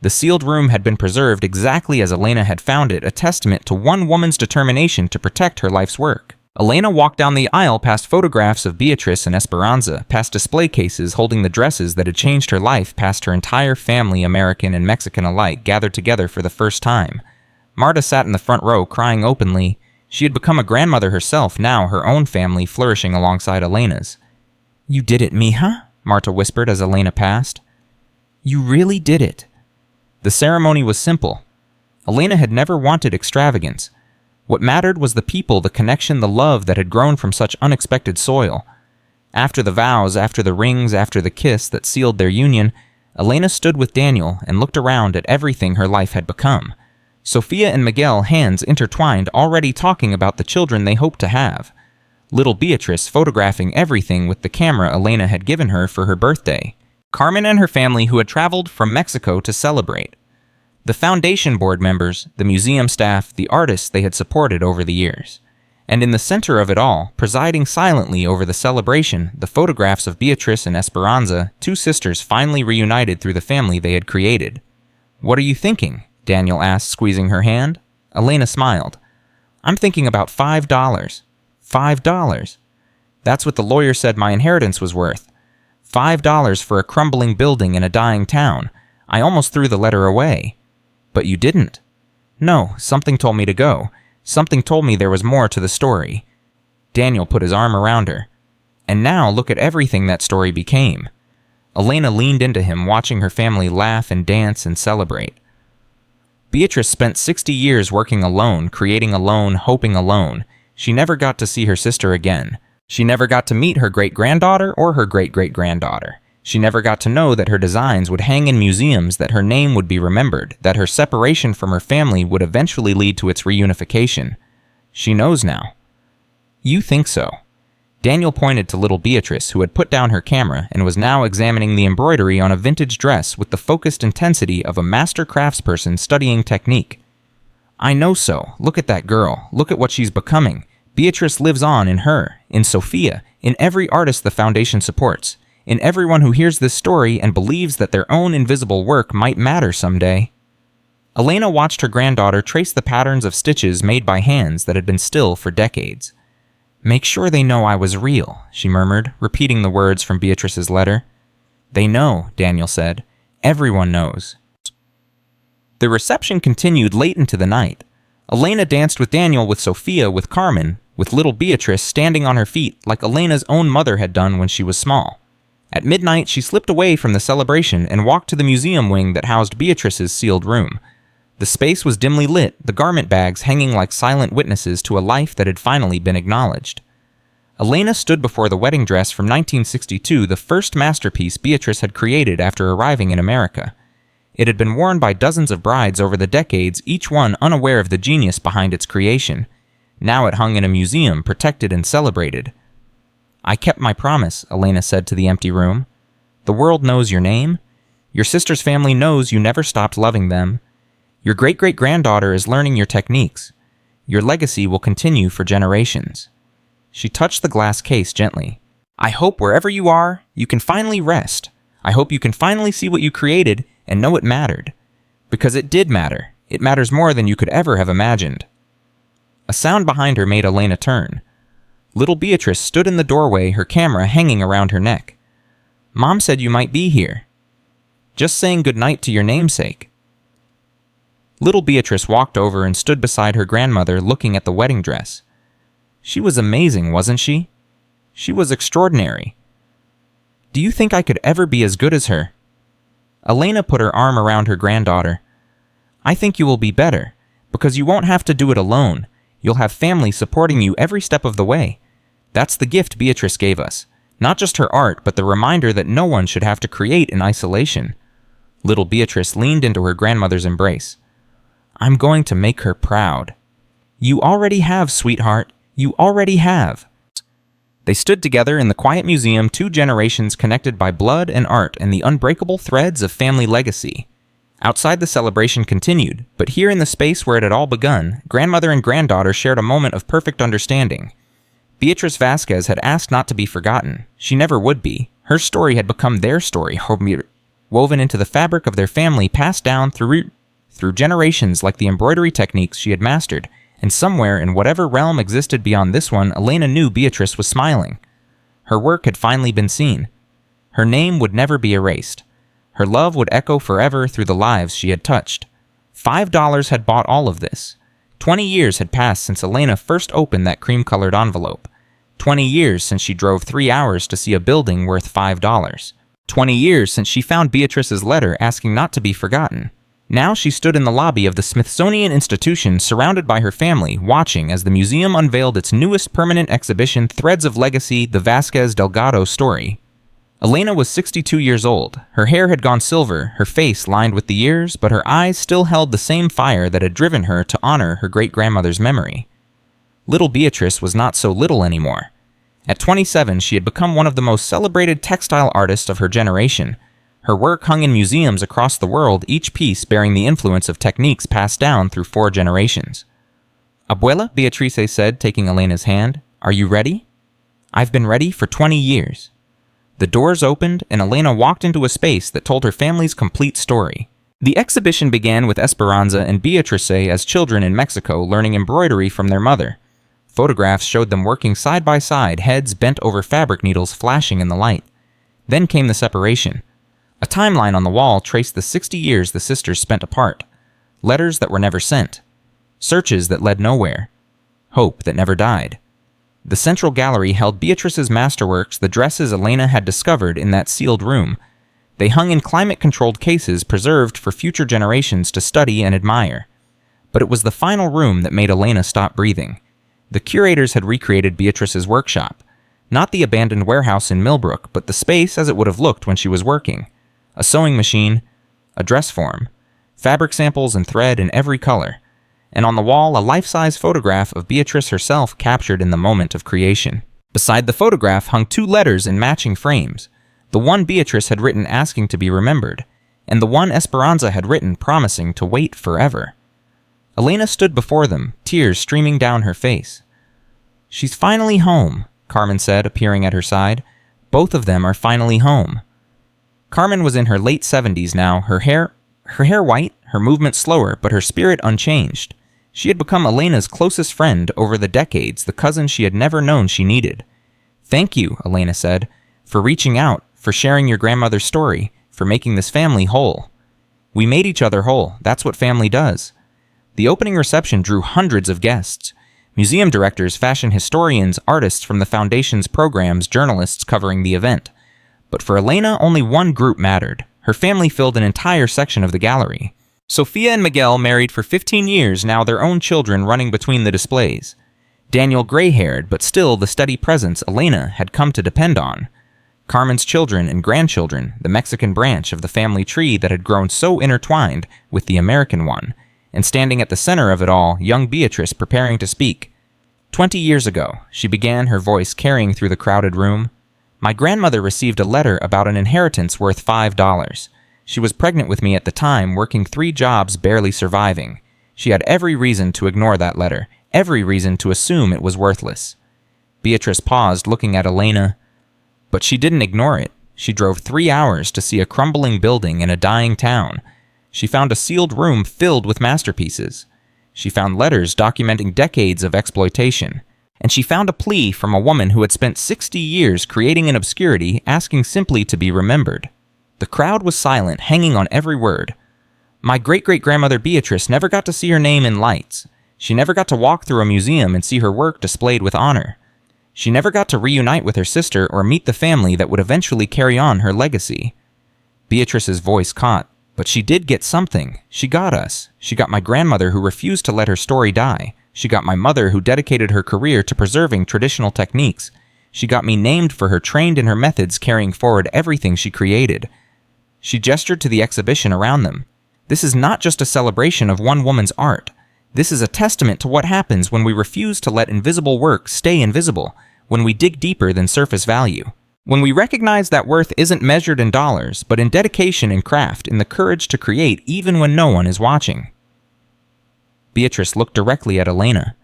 The sealed room had been preserved exactly as Elena had found it, a testament to one woman's determination to protect her life's work. Elena walked down the aisle past photographs of Beatrice and Esperanza, past display cases holding the dresses that had changed her life, past her entire family, American and Mexican alike, gathered together for the first time. Marta sat in the front row, crying openly. She had become a grandmother herself, now her own family flourishing alongside Elena's. "You did it, mija," Marta whispered as Elena passed. "You really did it." The ceremony was simple. Elena had never wanted extravagance. What mattered was the people, the connection, the love that had grown from such unexpected soil. After the vows, after the rings, after the kiss that sealed their union, Elena stood with Daniel and looked around at everything her life had become. Sofia and Miguel, hands intertwined, already talking about the children they hoped to have. Little Beatrice photographing everything with the camera Elena had given her for her birthday. Carmen and her family who had traveled from Mexico to celebrate. The foundation board members, the museum staff, the artists they had supported over the years. And in the center of it all, presiding silently over the celebration, the photographs of Beatrice and Esperanza, two sisters finally reunited through the family they had created. "What are you thinking?" Daniel asked, squeezing her hand. Elena smiled. "I'm thinking about $5. $5. That's what the lawyer said my inheritance was worth. $5 for a crumbling building in a dying town. I almost threw the letter away." "But you didn't." "No, something told me to go. Something told me there was more to the story." Daniel put his arm around her. "And now look at everything that story became." Elena leaned into him, watching her family laugh and dance and celebrate. Beatrice spent 60 years working alone, creating alone, hoping alone. She never got to see her sister again. She never got to meet her great-granddaughter or her great-great-granddaughter. She never got to know that her designs would hang in museums, that her name would be remembered, that her separation from her family would eventually lead to its reunification. She knows now. "You think so?" Daniel pointed to little Beatrice, who had put down her camera and was now examining the embroidery on a vintage dress with the focused intensity of a master craftsperson studying technique. "I know so. Look at that girl. Look at what she's becoming. Beatrice lives on in her, in Sofia, in every artist the Foundation supports, in everyone who hears this story and believes that their own invisible work might matter someday." Elena watched her granddaughter trace the patterns of stitches made by hands that had been still for decades. "Make sure they know I was real," she murmured, repeating the words from Beatrice's letter. "They know," Daniel said. "Everyone knows." The reception continued late into the night. Elena danced with Daniel, with Sofia, with Carmen, with little Beatrice standing on her feet like Elena's own mother had done when she was small. At midnight, she slipped away from the celebration and walked to the museum wing that housed Beatrice's sealed room. The space was dimly lit, the garment bags hanging like silent witnesses to a life that had finally been acknowledged. Elena stood before the wedding dress from 1962, the first masterpiece Beatrice had created after arriving in America. It had been worn by dozens of brides over the decades, each one unaware of the genius behind its creation. Now it hung in a museum, protected and celebrated. "I kept my promise," Elena said to the empty room. "The world knows your name. Your sister's family knows you never stopped loving them. Your great-great-granddaughter is learning your techniques. Your legacy will continue for generations." She touched the glass case gently. "I hope wherever you are, you can finally rest. I hope you can finally see what you created and know it mattered. Because it did matter. It matters more than you could ever have imagined." A sound behind her made Elena turn. Little Beatrice stood in the doorway, her camera hanging around her neck. "Mom said you might be here. Just saying goodnight to your namesake." Little Beatrice walked over and stood beside her grandmother, looking at the wedding dress. She was amazing, wasn't she? She was extraordinary. "Do you think I could ever be as good as her?" Elena put her arm around her granddaughter. "I think you will be better, because you won't have to do it alone. You'll have family supporting you every step of the way. That's the gift Beatrice gave us. Not just her art, but the reminder that no one should have to create in isolation." Little Beatrice leaned into her grandmother's embrace. "I'm going to make her proud." "You already have, sweetheart. You already have." They stood together in the quiet museum, two generations connected by blood and art and the unbreakable threads of family legacy. Outside, the celebration continued, but here in the space where it had all begun, grandmother and granddaughter shared a moment of perfect understanding. Beatrice Vasquez had asked not to be forgotten. She never would be. Her story had become their story, woven into the fabric of their family, passed down through generations like the embroidery techniques she had mastered. And somewhere in whatever realm existed beyond this one, Elena knew Beatrice was smiling. Her work had finally been seen. Her name would never be erased. Her love would echo forever through the lives she had touched. $5 had bought all of this. 20 years had passed since Elena first opened that cream-colored envelope. 20 years since she drove 3 hours to see a building worth $5. 20 years since she found Beatrice's letter asking not to be forgotten. Now she stood in the lobby of the Smithsonian Institution, surrounded by her family, watching as the museum unveiled its newest permanent exhibition, Threads of Legacy, the Vasquez Delgado Story. Elena was 62 years old. Her hair had gone silver, her face lined with the years, but her eyes still held the same fire that had driven her to honor her great-grandmother's memory. Little Beatrice was not so little anymore. At 27, she had become one of the most celebrated textile artists of her generation. Her work hung in museums across the world, each piece bearing the influence of techniques passed down through 4 generations. "Abuela," Beatrice said, taking Elena's hand, "are you ready?" "I've been ready for 20 years." The doors opened, and Elena walked into a space that told her family's complete story. The exhibition began with Esperanza and Beatrice as children in Mexico learning embroidery from their mother. Photographs showed them working side by side, heads bent over fabric needles flashing in the light. Then came the separation. A timeline on the wall traced the 60 years the sisters spent apart. Letters that were never sent. Searches that led nowhere. Hope that never died. The central gallery held Beatrice's masterworks, the dresses Elena had discovered in that sealed room. They hung in climate-controlled cases preserved for future generations to study and admire. But it was the final room that made Elena stop breathing. The curators had recreated Beatrice's workshop. Not the abandoned warehouse in Millbrook, but the space as it would have looked when she was working. A sewing machine, a dress form, fabric samples and thread in every color, and on the wall a life-size photograph of Beatrice herself captured in the moment of creation. Beside the photograph hung 2 letters in matching frames, the one Beatrice had written asking to be remembered, and the one Esperanza had written promising to wait forever. Elena stood before them, tears streaming down her face. "She's finally home," Carmen said, appearing at her side. "Both of them are finally home." Carmen was in her late 70s now, her hair white, her movement slower, but her spirit unchanged. She had become Elena's closest friend over the decades, the cousin she had never known she needed. "Thank you," Elena said, "for reaching out, for sharing your grandmother's story, for making this family whole. We made each other whole. That's what family does." The opening reception drew hundreds of guests. Museum directors, fashion historians, artists from the Foundation's programs, journalists covering the event. But for Elena, only one group mattered. Her family filled an entire section of the gallery. Sophia and Miguel married for 15 years, now their own children running between the displays. Daniel gray-haired, but still the steady presence Elena had come to depend on. Carmen's children and grandchildren, the Mexican branch of the family tree that had grown so intertwined with the American one, and standing at the center of it all, young Beatrice preparing to speak. 20 years ago, she began, her voice carrying through the crowded room. My grandmother received a letter about an inheritance worth $5. She was pregnant with me at the time, working 3 jobs, barely surviving. She had every reason to ignore that letter, every reason to assume it was worthless. Beatrice paused, looking at Elena. But she didn't ignore it. She drove 3 hours to see a crumbling building in a dying town. She found a sealed room filled with masterpieces. She found letters documenting decades of exploitation. And she found a plea from a woman who had spent 60 years creating in obscurity, asking simply to be remembered. The crowd was silent, hanging on every word. My great-great-grandmother Beatrice never got to see her name in lights. She never got to walk through a museum and see her work displayed with honor. She never got to reunite with her sister or meet the family that would eventually carry on her legacy. Beatrice's voice caught, but she did get something. She got us. She got my grandmother who refused to let her story die. She got my mother who dedicated her career to preserving traditional techniques. She got me named for her, trained in her methods, carrying forward everything she created. She gestured to the exhibition around them. This is not just a celebration of one woman's art. This is a testament to what happens when we refuse to let invisible work stay invisible, when we dig deeper than surface value. When we recognize that worth isn't measured in dollars, but in dedication and craft, in the courage to create even when no one is watching. Beatrice looked directly at Elena.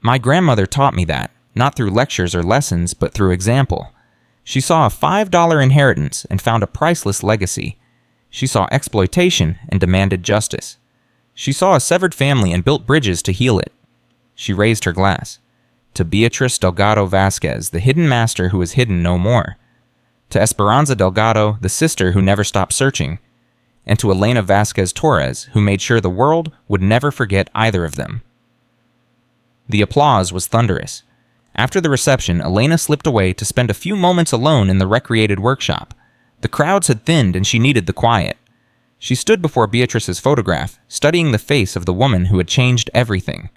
My grandmother taught me that, not through lectures or lessons, but through example. She saw a $5 inheritance and found a priceless legacy. She saw exploitation and demanded justice. She saw a severed family and built bridges to heal it. She raised her glass. To Beatrice Delgado Vasquez, the hidden master who is hidden no more. To Esperanza Delgado, the sister who never stopped searching. And to Elena Vasquez Torres, who made sure the world would never forget either of them. The applause was thunderous. After the reception, Elena slipped away to spend a few moments alone in the recreated workshop. The crowds had thinned and she needed the quiet. She stood before Beatrice's photograph, studying the face of the woman who had changed everything.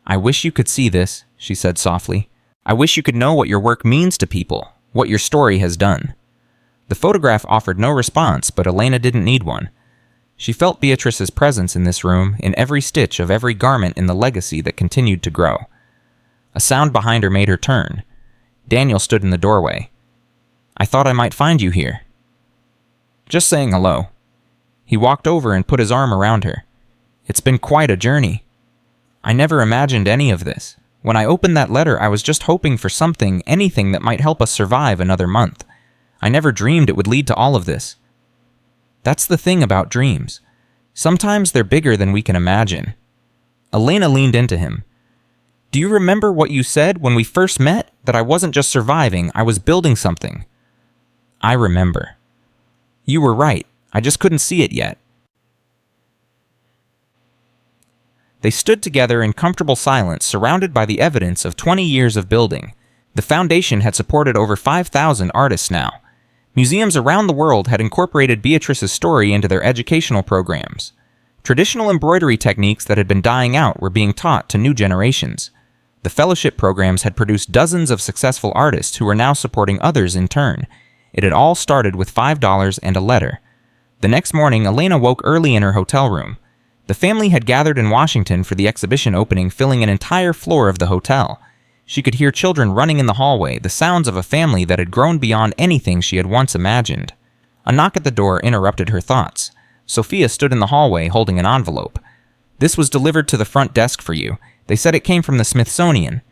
I wish you could see this, she said softly. I wish you could know what your work means to people, what your story has done. The photograph offered no response, but Elena didn't need one. She felt Beatrice's presence in this room, in every stitch of every garment in the legacy that continued to grow. A sound behind her made her turn. Daniel stood in the doorway. I thought I might find you here. Just saying hello. He walked over and put his arm around her. It's been quite a journey. I never imagined any of this. When I opened that letter, I was just hoping for something, anything that might help us survive another month. I never dreamed it would lead to all of this. That's the thing about dreams. Sometimes they're bigger than we can imagine. Elena leaned into him. Do you remember what you said when we first met? That I wasn't just surviving, I was building something. I remember. You were right. I just couldn't see it yet. They stood together in comfortable silence, surrounded by the evidence of 20 years of building. The foundation had supported over 5,000 artists now. Museums around the world had incorporated Beatrice's story into their educational programs. Traditional embroidery techniques that had been dying out were being taught to new generations. The fellowship programs had produced dozens of successful artists who were now supporting others in turn. It had all started with $5 and a letter. The next morning, Elena woke early in her hotel room. The family had gathered in Washington for the exhibition opening, filling an entire floor of the hotel. She could hear children running in the hallway, the sounds of a family that had grown beyond anything she had once imagined. A knock at the door interrupted her thoughts. Sophia stood in the hallway holding an envelope. This was delivered to the front desk for you. They said it came from the Smithsonian.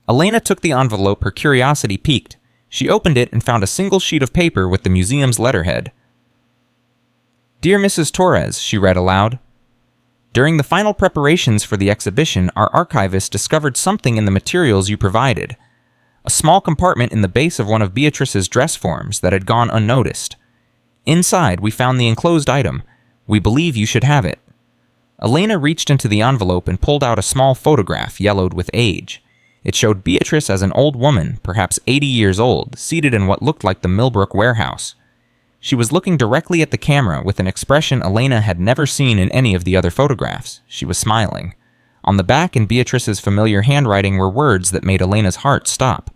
Elena took the envelope, her curiosity piqued. She opened it and found a single sheet of paper with the museum's letterhead. Dear Mrs. Torres, she read aloud. During the final preparations for the exhibition, our archivist discovered something in the materials you provided. A small compartment in the base of one of Beatrice's dress forms that had gone unnoticed. Inside, we found the enclosed item. We believe you should have it. Elena reached into the envelope and pulled out a small photograph yellowed with age. It showed Beatrice as an old woman, perhaps 80 years old, seated in what looked like the Millbrook warehouse. She was looking directly at the camera with an expression Elena had never seen in any of the other photographs. She was smiling. On the back in Beatrice's familiar handwriting were words that made Elena's heart stop.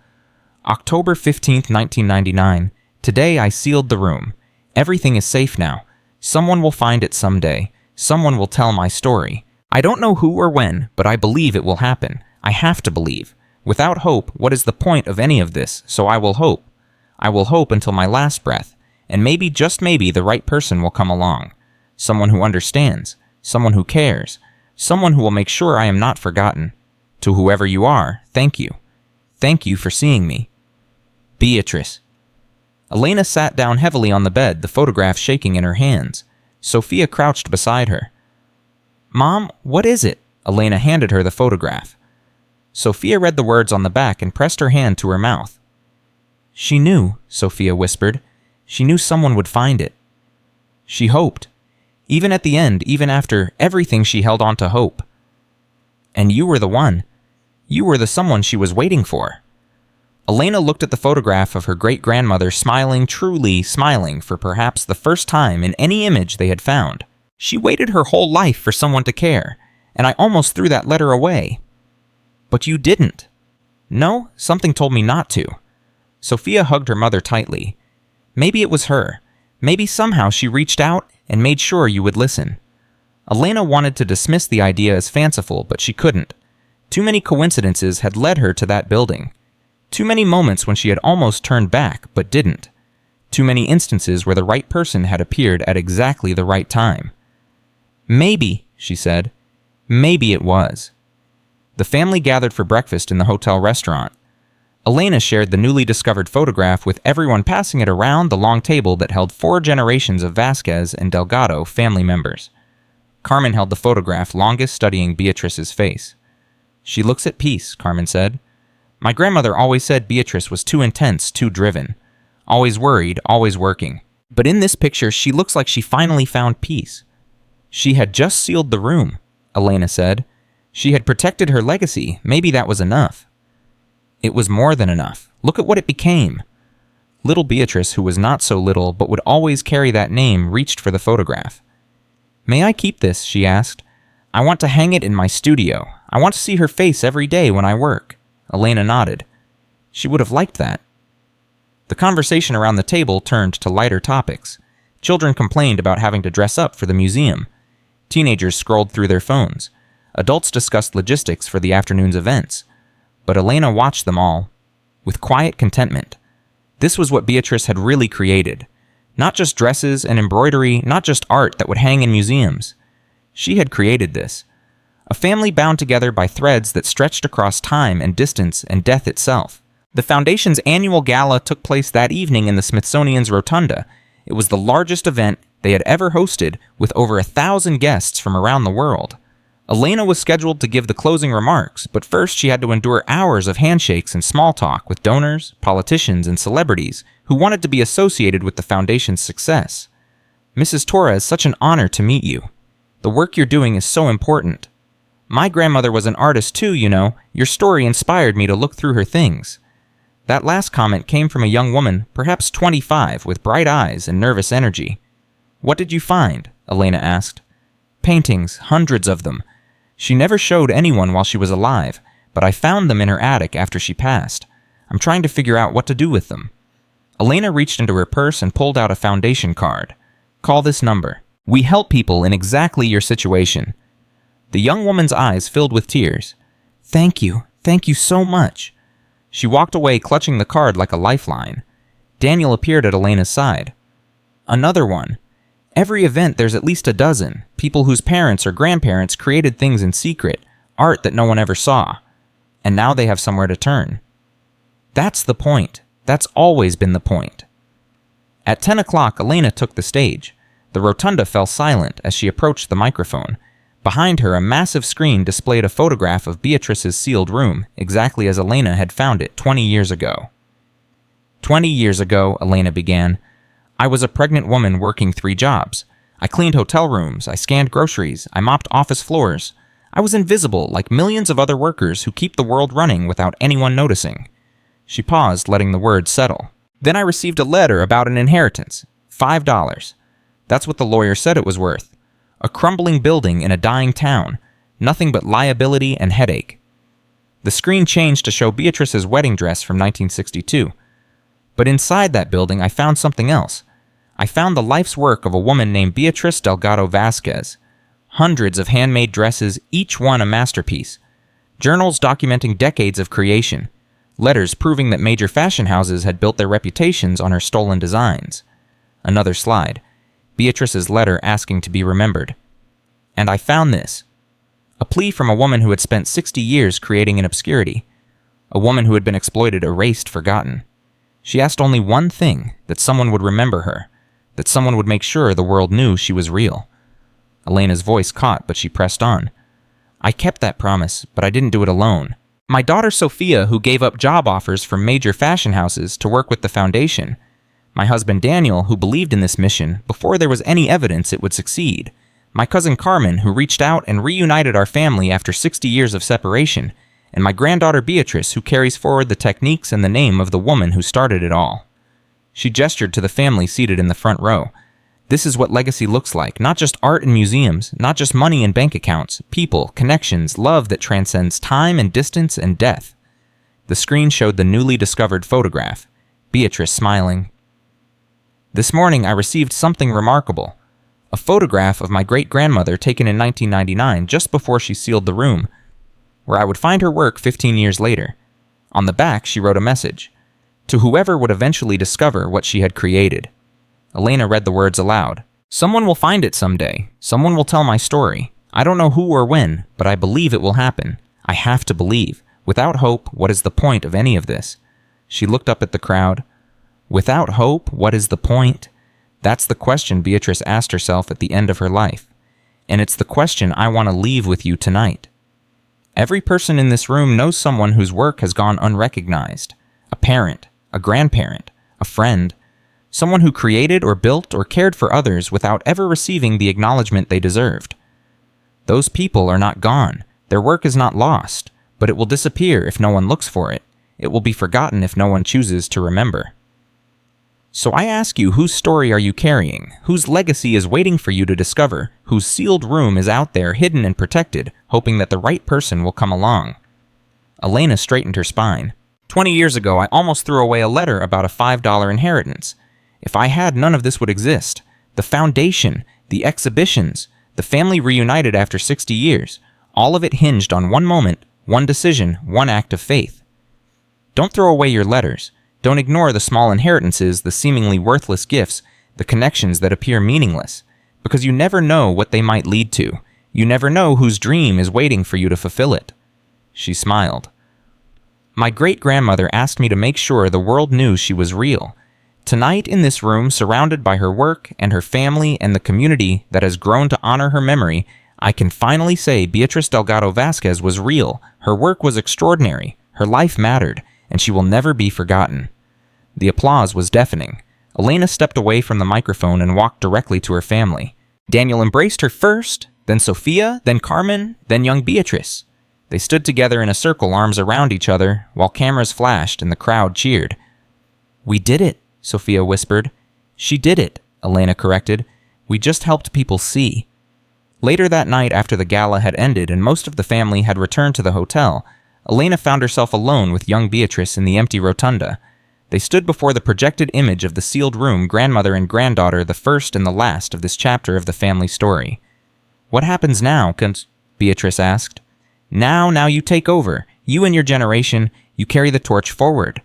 October 15th, 1999. Today I sealed the room. Everything is safe now. Someone will find it someday. Someone will tell my story. I don't know who or when, but I believe it will happen. I have to believe. Without hope, what is the point of any of this? So I will hope. I will hope until my last breath. And maybe, just maybe, the right person will come along. Someone who understands. Someone who cares. Someone who will make sure I am not forgotten. To whoever you are, thank you. Thank you for seeing me. Beatrice. Elena sat down heavily on the bed, the photograph shaking in her hands. Sophia crouched beside her. Mom, what is it? Elena handed her the photograph. Sophia read the words on the back and pressed her hand to her mouth. She knew, Sophia whispered. She knew someone would find it. She hoped. Even at the end, even after everything, she held on to hope. And you were the one. You were the someone she was waiting for. Elena looked at the photograph of her great-grandmother smiling, truly smiling, for perhaps the first time in any image they had found. She waited her whole life for someone to care, and I almost threw that letter away. But you didn't. No, something told me not to. Sophia hugged her mother tightly. Maybe it was her. Maybe somehow she reached out and made sure you would listen. Elena wanted to dismiss the idea as fanciful, but she couldn't. Too many coincidences had led her to that building. Too many moments when she had almost turned back, but didn't. Too many instances where the right person had appeared at exactly the right time. Maybe, she said. Maybe it was. The family gathered for breakfast in the hotel restaurant. Elena shared the newly discovered photograph with everyone, passing it around the long table that held 4 generations of Vasquez and Delgado family members. Carmen held the photograph longest, studying Beatrice's face. She looks at peace, Carmen said. My grandmother always said Beatrice was too intense, too driven. Always worried, always working. But in this picture, she looks like she finally found peace. She had just sealed the room, Elena said. She had protected her legacy. Maybe that was enough. It was more than enough. Look at what it became. Little Beatrice, who was not so little but would always carry that name, reached for the photograph. May I keep this? She asked. I want to hang it in my studio. I want to see her face every day when I work. Elena nodded. She would have liked that. The conversation around the table turned to lighter topics. Children complained about having to dress up for the museum. Teenagers scrolled through their phones. Adults discussed logistics for the afternoon's events. But Elena watched them all, with quiet contentment. This was what Beatrice had really created. Not just dresses and embroidery, not just art that would hang in museums. She had created this. A family bound together by threads that stretched across time and distance and death itself. The Foundation's annual gala took place that evening in the Smithsonian's Rotunda. It was the largest event they had ever hosted, with over 1,000 guests from around the world. Elena was scheduled to give the closing remarks, but first she had to endure hours of handshakes and small talk with donors, politicians, and celebrities who wanted to be associated with the Foundation's success. Mrs. Torres, such an honor to meet you. The work you're doing is so important. My grandmother was an artist too, you know. Your story inspired me to look through her things. That last comment came from a young woman, perhaps 25, with bright eyes and nervous energy. What did you find? Elena asked. Paintings, hundreds of them. She never showed anyone while she was alive, but I found them in her attic after she passed. I'm trying to figure out what to do with them. Elena reached into her purse and pulled out a Foundation card. Call this number. We help people in exactly your situation. The young woman's eyes filled with tears. Thank you so much. She walked away, clutching the card like a lifeline. Daniel appeared at Elena's side. Another one. Every event there's at least a dozen, people whose parents or grandparents created things in secret, art that no one ever saw. And now they have somewhere to turn. That's the point. That's always been the point. At 10 o'clock, Elena took the stage. The rotunda fell silent as she approached the microphone. Behind her, a massive screen displayed a photograph of Beatrice's sealed room, exactly as Elena had found it 20 years ago. 20 years ago, Elena began, I was a pregnant woman working 3 jobs. I cleaned hotel rooms, I scanned groceries, I mopped office floors. I was invisible like millions of other workers who keep the world running without anyone noticing. She paused, letting the words settle. Then I received a letter about an inheritance. $5. That's what the lawyer said it was worth. A crumbling building in a dying town. Nothing but liability and headache. The screen changed to show Beatrice's wedding dress from 1962. But inside that building, I found something else. I found the life's work of a woman named Beatrice Delgado Vasquez. Hundreds of handmade dresses, each one a masterpiece. Journals documenting decades of creation. Letters proving that major fashion houses had built their reputations on her stolen designs. Another slide. Beatrice's letter asking to be remembered. And I found this. A plea from a woman who had spent 60 years creating in obscurity. A woman who had been exploited, erased, forgotten. She asked only one thing, that someone would remember her, that someone would make sure the world knew she was real. Elena's voice caught, but she pressed on. I kept that promise, but I didn't do it alone. My daughter Sophia, who gave up job offers from major fashion houses to work with the foundation. My husband Daniel, who believed in this mission before there was any evidence it would succeed. My cousin Carmen, who reached out and reunited our family after 60 years of separation. And my granddaughter Beatrice, who carries forward the techniques and the name of the woman who started it all. She gestured to the family seated in the front row. This is what legacy looks like, not just art and museums, not just money and bank accounts, people, connections, love that transcends time and distance and death. The screen showed the newly discovered photograph, Beatrice smiling. This morning I received something remarkable. A photograph of my great-grandmother taken in 1999, just before she sealed the room, where I would find her work 15 years later. On the back, she wrote a message, to whoever would eventually discover what she had created. Elena read the words aloud. Someone will find it someday. Someone will tell my story. I don't know who or when, but I believe it will happen. I have to believe. Without hope, what is the point of any of this? She looked up at the crowd. Without hope, what is the point? That's the question Beatrice asked herself at the end of her life. And it's the question I want to leave with you tonight. Every person in this room knows someone whose work has gone unrecognized. A parent, a grandparent, a friend, someone who created or built or cared for others without ever receiving the acknowledgement they deserved. Those people are not gone. Their work is not lost, but it will disappear if no one looks for it. It will be forgotten if no one chooses to remember. So I ask you, whose story are you carrying? Whose legacy is waiting for you to discover? Whose sealed room is out there, hidden and protected, hoping that the right person will come along? Elena straightened her spine. 20 years ago, I almost threw away a letter about a $5 inheritance. If I had, none of this would exist. The foundation, the exhibitions, the family reunited after 60 years, all of it hinged on one moment, one decision, one act of faith. Don't throw away your letters. Don't ignore the small inheritances, the seemingly worthless gifts, the connections that appear meaningless, because you never know what they might lead to. You never know whose dream is waiting for you to fulfill it. She smiled. My great-grandmother asked me to make sure the world knew she was real. Tonight in this room, surrounded by her work and her family and the community that has grown to honor her memory, I can finally say Beatrice Delgado Vasquez was real. Her work was extraordinary. Her life mattered, and she will never be forgotten. The applause was deafening. Elena stepped away from the microphone and walked directly to her family. Daniel embraced her first, then Sophia, then Carmen, then young Beatrice. They stood together in a circle, arms around each other, while cameras flashed and the crowd cheered. We did it, Sophia whispered. She did it, Elena corrected. We just helped people see. Later that night, after the gala had ended and most of the family had returned to the hotel, Elena found herself alone with young Beatrice in the empty rotunda. They stood before the projected image of the sealed room, grandmother and granddaughter, the first and the last of this chapter of the family story. What happens now? Beatrice asked. Now you take over. You and your generation, you carry the torch forward.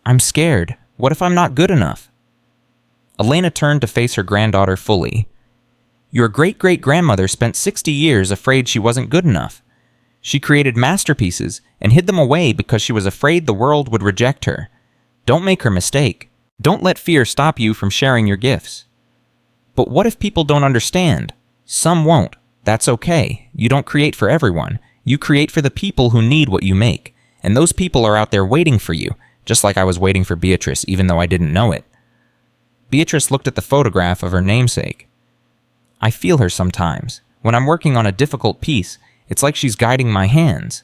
I'm scared. What if I'm not good enough? Elena turned to face her granddaughter fully. Your great-great-grandmother spent 60 years afraid she wasn't good enough. She created masterpieces and hid them away because she was afraid the world would reject her. Don't make her mistake. Don't let fear stop you from sharing your gifts. But what if people don't understand? Some won't. That's okay. You don't create for everyone. You create for the people who need what you make. And those people are out there waiting for you, just like I was waiting for Beatrice, even though I didn't know it. Beatrice looked at the photograph of her namesake. I feel her sometimes, when I'm working on a difficult piece, It's like she's guiding my hands.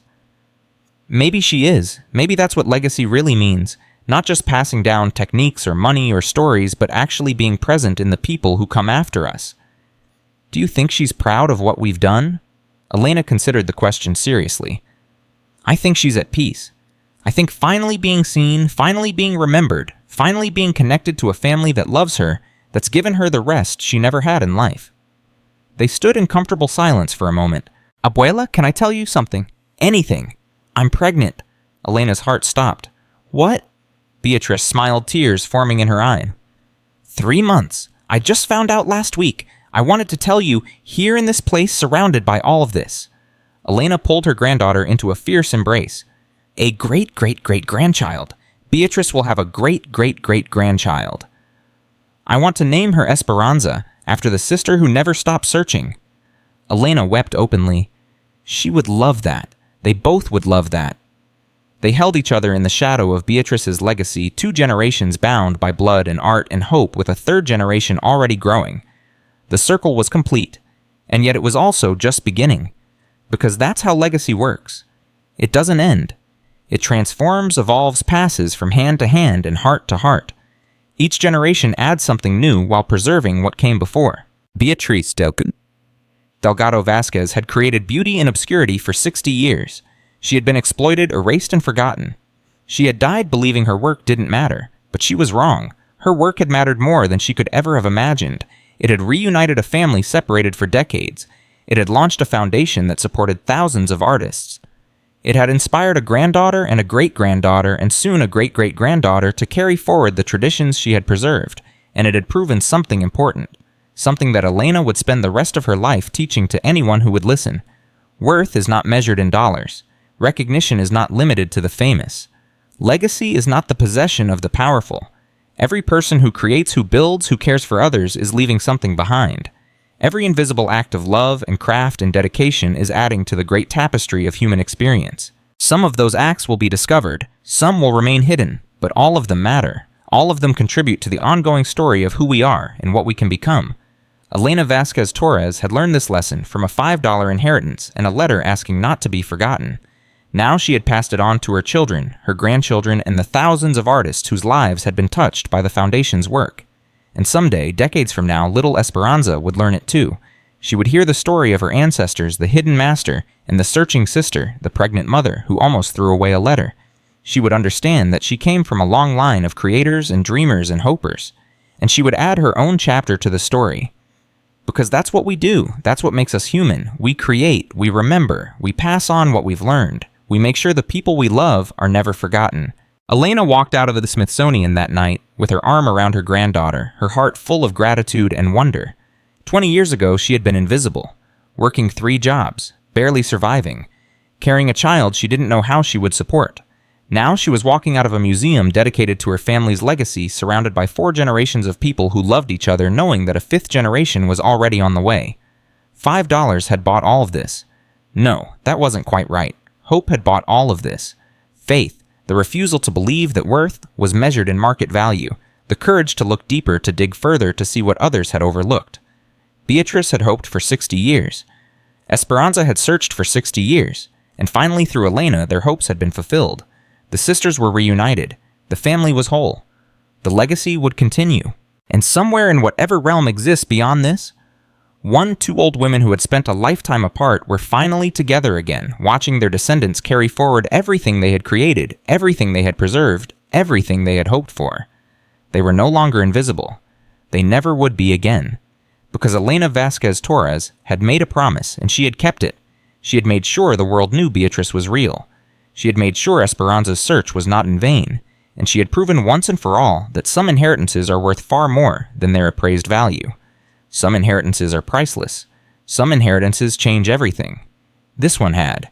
Maybe she is. Maybe that's what legacy really means. Not just passing down techniques or money or stories, but actually being present in the people who come after us. Do you think she's proud of what we've done? Elena considered the question seriously. I think she's at peace. I think finally being seen, finally being remembered, finally being connected to a family that loves her, that's given her the rest she never had in life. They stood in comfortable silence for a moment. Abuela, can I tell you something? Anything. I'm pregnant. Elena's heart stopped. What? Beatrice smiled, tears forming in her eye. 3 months. I just found out last week. I wanted to tell you, here in this place surrounded by all of this. Elena pulled her granddaughter into a fierce embrace. A great-great-great-grandchild. Beatrice will have a great-great-great-grandchild. I want to name her Esperanza, after the sister who never stopped searching. Elena wept openly. She would love that. They both would love that. They held each other in the shadow of Beatrice's legacy, 2 generations bound by blood and art and hope, with a 3rd generation already growing. The circle was complete, and yet it was also just beginning. Because that's how legacy works. It doesn't end. It transforms, evolves, passes from hand to hand and heart to heart. Each generation adds something new while preserving what came before. Beatriz Delgado Vasquez had created beauty in obscurity for 60 years. She had been exploited, erased, and forgotten. She had died believing her work didn't matter, but she was wrong. Her work had mattered more than she could ever have imagined. It had reunited a family separated for decades. It had launched a foundation that supported thousands of artists. It had inspired a granddaughter and a great-granddaughter and soon a great-great-granddaughter to carry forward the traditions she had preserved, and it had proven something important, something that Elena would spend the rest of her life teaching to anyone who would listen. Worth is not measured in dollars. Recognition is not limited to the famous. Legacy is not the possession of the powerful. Every person who creates, who builds, who cares for others is leaving something behind. Every invisible act of love and craft and dedication is adding to the great tapestry of human experience. Some of those acts will be discovered, some will remain hidden, but all of them matter. All of them contribute to the ongoing story of who we are and what we can become. Elena Vasquez Torres had learned this lesson from a $5 inheritance and a letter asking not to be forgotten. Now she had passed it on to her children, her grandchildren, and the thousands of artists whose lives had been touched by the Foundation's work. And someday, decades from now, little Esperanza would learn it too. She would hear the story of her ancestors, the hidden master, and the searching sister, the pregnant mother, who almost threw away a letter. She would understand that she came from a long line of creators and dreamers and hopers. And she would add her own chapter to the story. Because that's what we do. That's what makes us human. We create, we remember, we pass on what we've learned. We make sure the people we love are never forgotten. Elena walked out of the Smithsonian that night with her arm around her granddaughter, her heart full of gratitude and wonder. 20 years ago, she had been invisible, working 3 jobs, barely surviving, carrying a child she didn't know how she would support. Now she was walking out of a museum dedicated to her family's legacy, surrounded by 4 generations of people who loved each other, knowing that a 5th generation was already on the way. $5 had bought all of this. No, that wasn't quite right. Hope had bought all of this. Faith, the refusal to believe that worth was measured in market value, the courage to look deeper, to dig further, to see what others had overlooked. Beatrice had hoped for 60 years. Esperanza had searched for 60 years, and finally through Elena their hopes had been fulfilled. The sisters were reunited. The family was whole. The legacy would continue. And somewhere in whatever realm exists beyond this, 2 old women who had spent a lifetime apart were finally together again, watching their descendants carry forward everything they had created, everything they had preserved, everything they had hoped for. They were no longer invisible. They never would be again. Because Elena Vasquez Torres had made a promise, and she had kept it. She had made sure the world knew Beatrice was real. She had made sure Esperanza's search was not in vain, and she had proven once and for all that some inheritances are worth far more than their appraised value. Some inheritances are priceless. Some inheritances change everything. This one had.